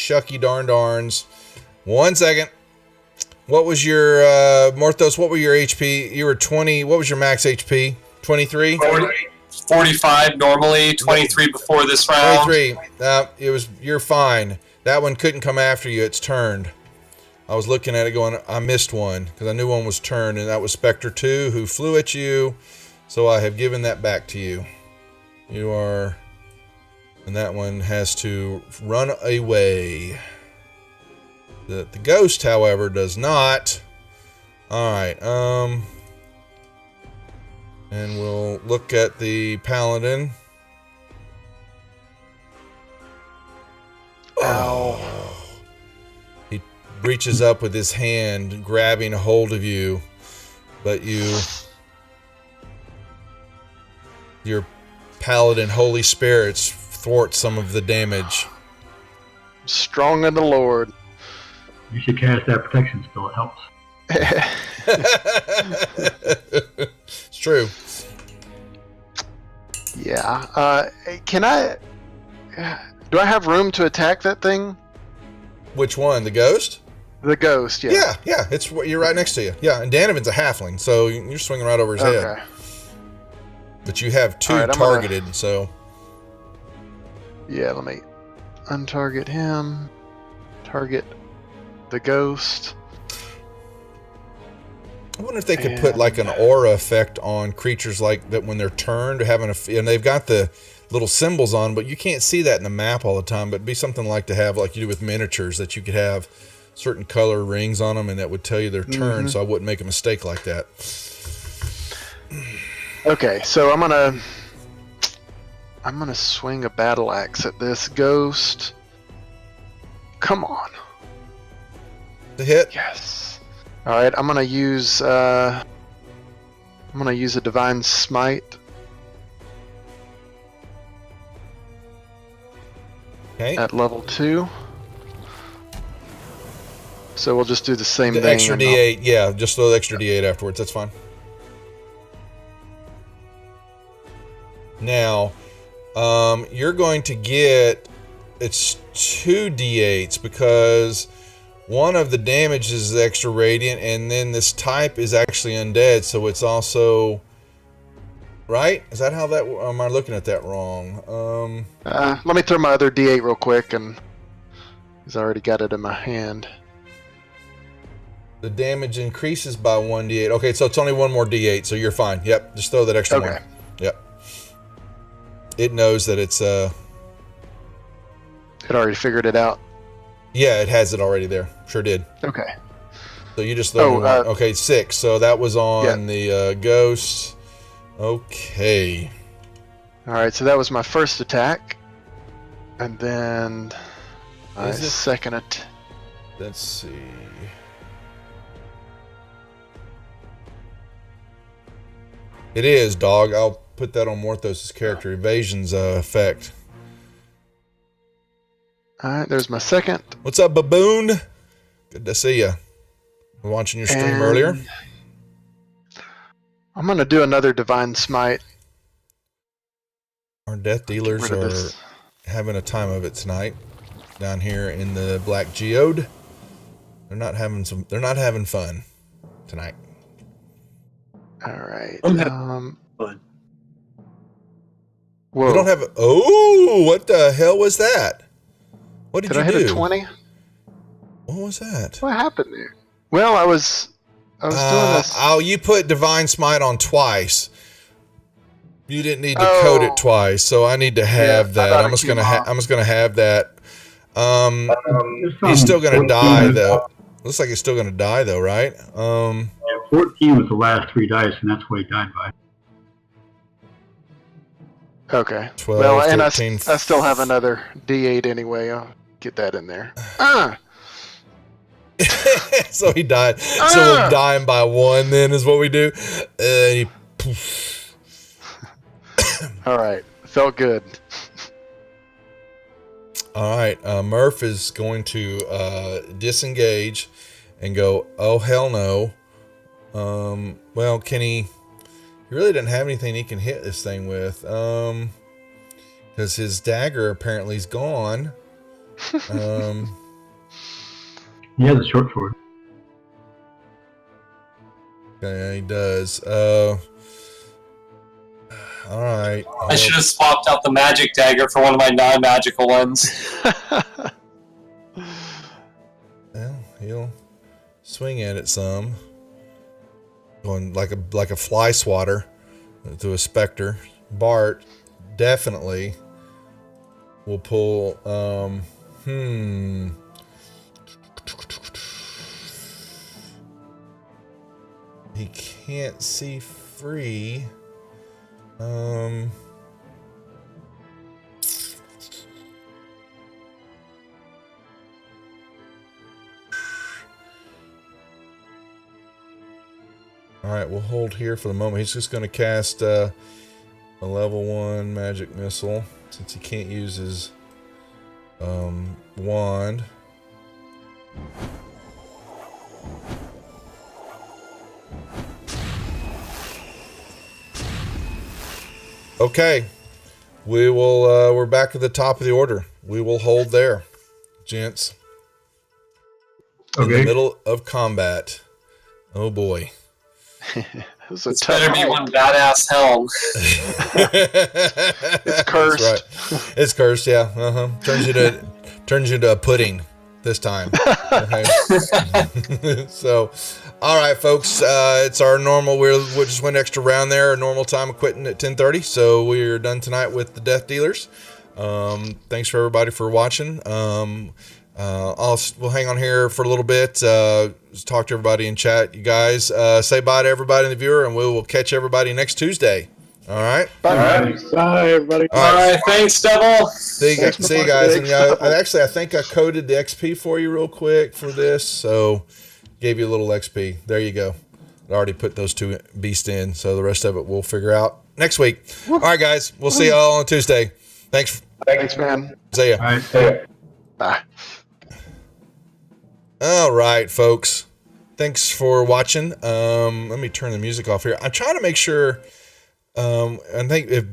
Shucky darns. 1 second. What was your, Morthos, what were your HP? You were 20, what was your max HP? 23? 45 normally, 23 before this round. 23. You're fine. That one couldn't come after you. It's turned. I was looking at it going, I missed one because I knew one was turned, and that was Spectre 2 who flew at you. So I have given that back to you. You are, and that one has to run away. The ghost, however, does not. All right. And we'll look at the paladin. Oh. He reaches up with his hand, grabbing a hold of you, but your paladin holy spirits thwart some of the damage. Strong in the Lord. You should cast that protection spell. It helps. It's true. Yeah. Can I? Do I have room to attack that thing? Which one? The ghost? The ghost. Yeah. Yeah. You're right next to you. Yeah, and Danovan's a halfling, so you're swinging right over his head. Okay. But you have 2 All right, targeted, so. Yeah. Let me untarget him. Target the ghost. I wonder if they could put like an aura effect on creatures like that when they're turned, and they've got the little symbols on, but you can't see that in the map all the time. But it'd be something like to have, like you do with miniatures, that you could have certain color rings on them, and that would tell you their turn. So I wouldn't make a mistake like that. Okay, so I'm gonna swing a battle axe at this ghost. Come on. to hit. Yes. All right, I'm gonna use a divine smite. Okay. At level 2. So we'll just do the same The thing. extra and I'll- D8, yeah, just throw the extra D8 afterwards. That's fine. Now, you're going to get, it's 2 D8s because one of the damage is extra radiant, and then this type is actually undead, so it's also, right? Is that how that, or am I looking at that wrong? Let me throw my other D8 real quick, and because I already got it in my hand. The damage increases by 1 D8. Okay, so it's only one more D8, so you're fine. Yep, just throw that extra Okay. one. Yep. It knows that it's, It already figured it out. yeah, it has it already there. Sure did. Okay. So you just throw me one. Oh, Okay, 6. So that was on the ghost. Okay. All right, so that was my first attack, and then my Is it- second attack. Let's see. It is, dog. I'll put that on Morthos' character. Evasion's effect. All right, there's my second. What's up, baboon? Good to see you. Watching your stream And earlier. I'm gonna do another divine smite. Our death dealers Get rid of are this. having a time of it tonight down here in the Black Geode. They're not having fun tonight. All right. I'm having fun. We Whoa. don't have. Oh, what the hell was that? What did Did you I hit do? a 20? What was that? What happened there? Well, I was doing this. Oh, you put Divine Smite on twice. You didn't need to code it twice, so I need to have I that. thought I'm it just came gonna off. I'm just gonna have that. There's He's some still gonna 14 die was- though. Looks like he's still gonna die though, right? 14 was the last 3 dice, and that's what he died by. Okay. 12, Well, and 13. I still have another D8 anyway. I'll get that in there. So he died. So we'll die him by 1 then is what we do. Poof. All right. Felt good. All right, Murph is going to disengage and go, oh, hell no. Well, can he really doesn't have anything he can hit this thing with. Because his dagger apparently is gone. He has a short sword. Okay, he does. All right. I should have swapped out the magic dagger for one of my non-magical ones. Well, he'll swing at it some. Going like a fly swatter to a specter. Bart definitely will pull he can't see free. All right, we'll hold here for the moment. He's just going to cast a level 1 magic missile since he can't use his wand. Okay, we will. We're back at the top of the order. We will hold there, gents. In the Okay. middle of combat. Oh boy. It was a It's tough better be fight. one badass helm. It's cursed. It's cursed, yeah. Turns you into a pudding this time. Okay. So, all right, folks. It's our normal. We just went extra round there. Our normal time of quitting at 10:30. So we're done tonight with the Death Dealers. Thanks for everybody for watching. We'll hang on here for a little bit. Just talk to everybody in chat. You guys say bye to everybody in the viewer, and we will catch everybody next Tuesday. All right. Bye. Bye, everybody. All All right. right, thanks, Devil. See Thanks for you watching. guys. And Thanks. I think I coded the XP for you real quick for this, so gave you a little XP. There you go. I already put those two beasts in, so the rest of it we'll figure out next week. All right, guys. We'll see you all on Tuesday. Thanks. Thanks, man. See ya. All right. Bye. All right, folks. Thanks for watching. Let me turn the music off here. I'm trying to make sure. I think if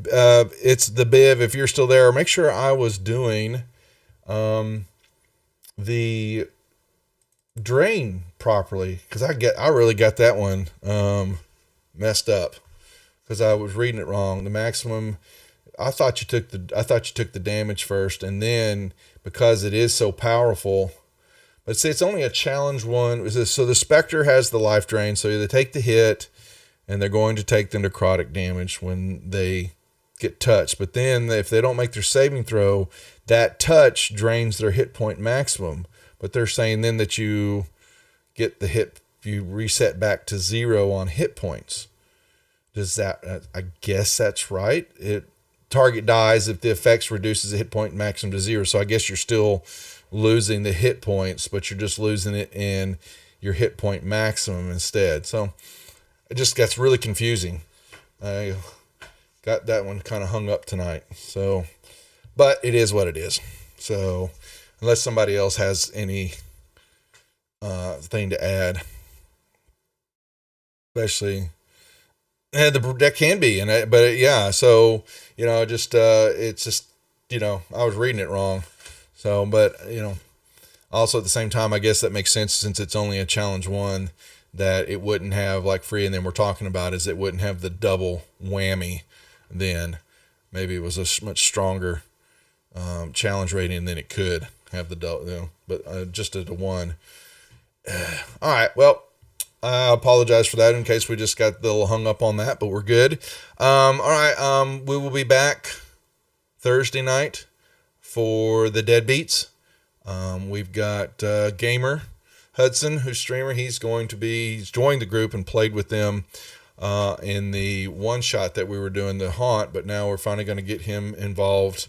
it's the Biv, if you're still there, make sure I was doing the drain properly, because I really got that one messed up because I was reading it wrong. The maximum. I thought you took the damage first, and then because it is so powerful. But see, it's only a challenge one. So the Spectre has the life drain, so they take the hit, and they're going to take the necrotic damage when they get touched. But then if they don't make their saving throw, that touch drains their hit point maximum. But they're saying then that you get the hit, you reset back to 0 on hit points. Does that, I guess that's right. Target dies if the effects reduces the hit point maximum to 0. So I guess you're still losing the hit points, but you're just losing it in your hit point maximum instead. So it just gets really confusing. I got that one kind of hung up tonight. So, but it is what it is. So unless somebody else has any thing to add, especially that can be, but yeah. So just it's just I was reading it wrong. So, but also at the same time, I guess that makes sense since it's only a challenge one, that it wouldn't have like free. And then we're talking about is it wouldn't have the double whammy. Then maybe it was a much stronger challenge rating than it could have the double. But just at a 1. All right. Well, I apologize for that in case we just got a little hung up on that, but we're good. All right. We will be back Thursday night for the Deadbeats. We've got Gamer Hudson, who's streamer. He's joined the group and played with them in the one shot that we were doing, the Haunt, but now we're finally going to get him involved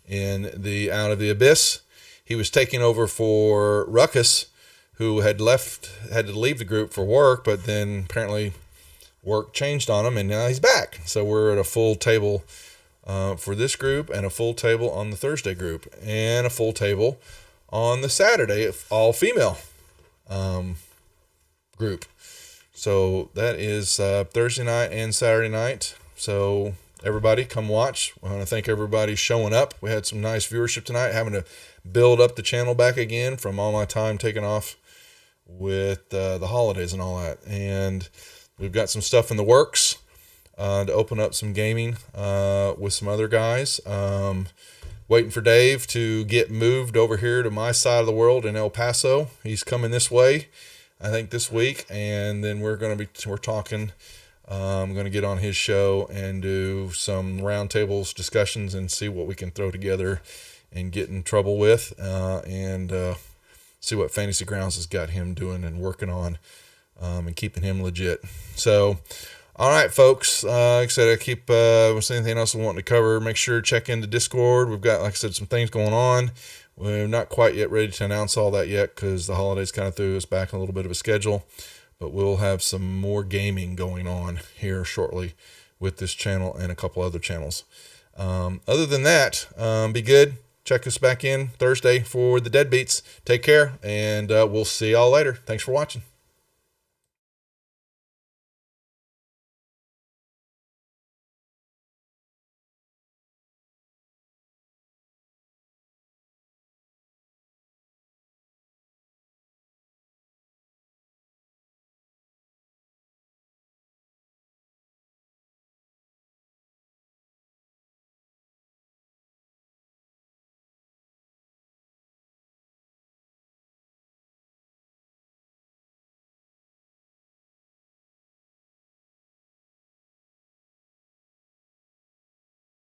in the Out of the Abyss. He was taking over for Ruckus, who had to leave the group for work, but then apparently work changed on him, and now he's back. So we're at a full table for this group, and a full table on the Thursday group, and a full table on the Saturday all female group. So that is Thursday night and Saturday night. So everybody come watch. I want to thank everybody showing up. We had some nice viewership tonight, having to build up the channel back again from all my time taken off with the holidays and all that. And we've got some stuff in the works to open up some gaming with some other guys. Waiting for Dave to get moved over here to my side of the world in El Paso. He's coming this way, I think this week, and then we're talking. I'm going to get on his show and do some roundtables discussions and see what we can throw together and get in trouble with, and see what Fantasy Grounds has got him doing and working on, and keeping him legit. So, all right, folks. Like I said, if there's anything else we want to cover, make sure to check into Discord. We've got, like I said, some things going on. We're not quite yet ready to announce all that yet because the holidays kind of threw us back in a little bit of a schedule. But we'll have some more gaming going on here shortly with this channel and a couple other channels. Other than that, be good. Check us back in Thursday for the Deadbeats. Take care, and we'll see y'all later. Thanks for watching.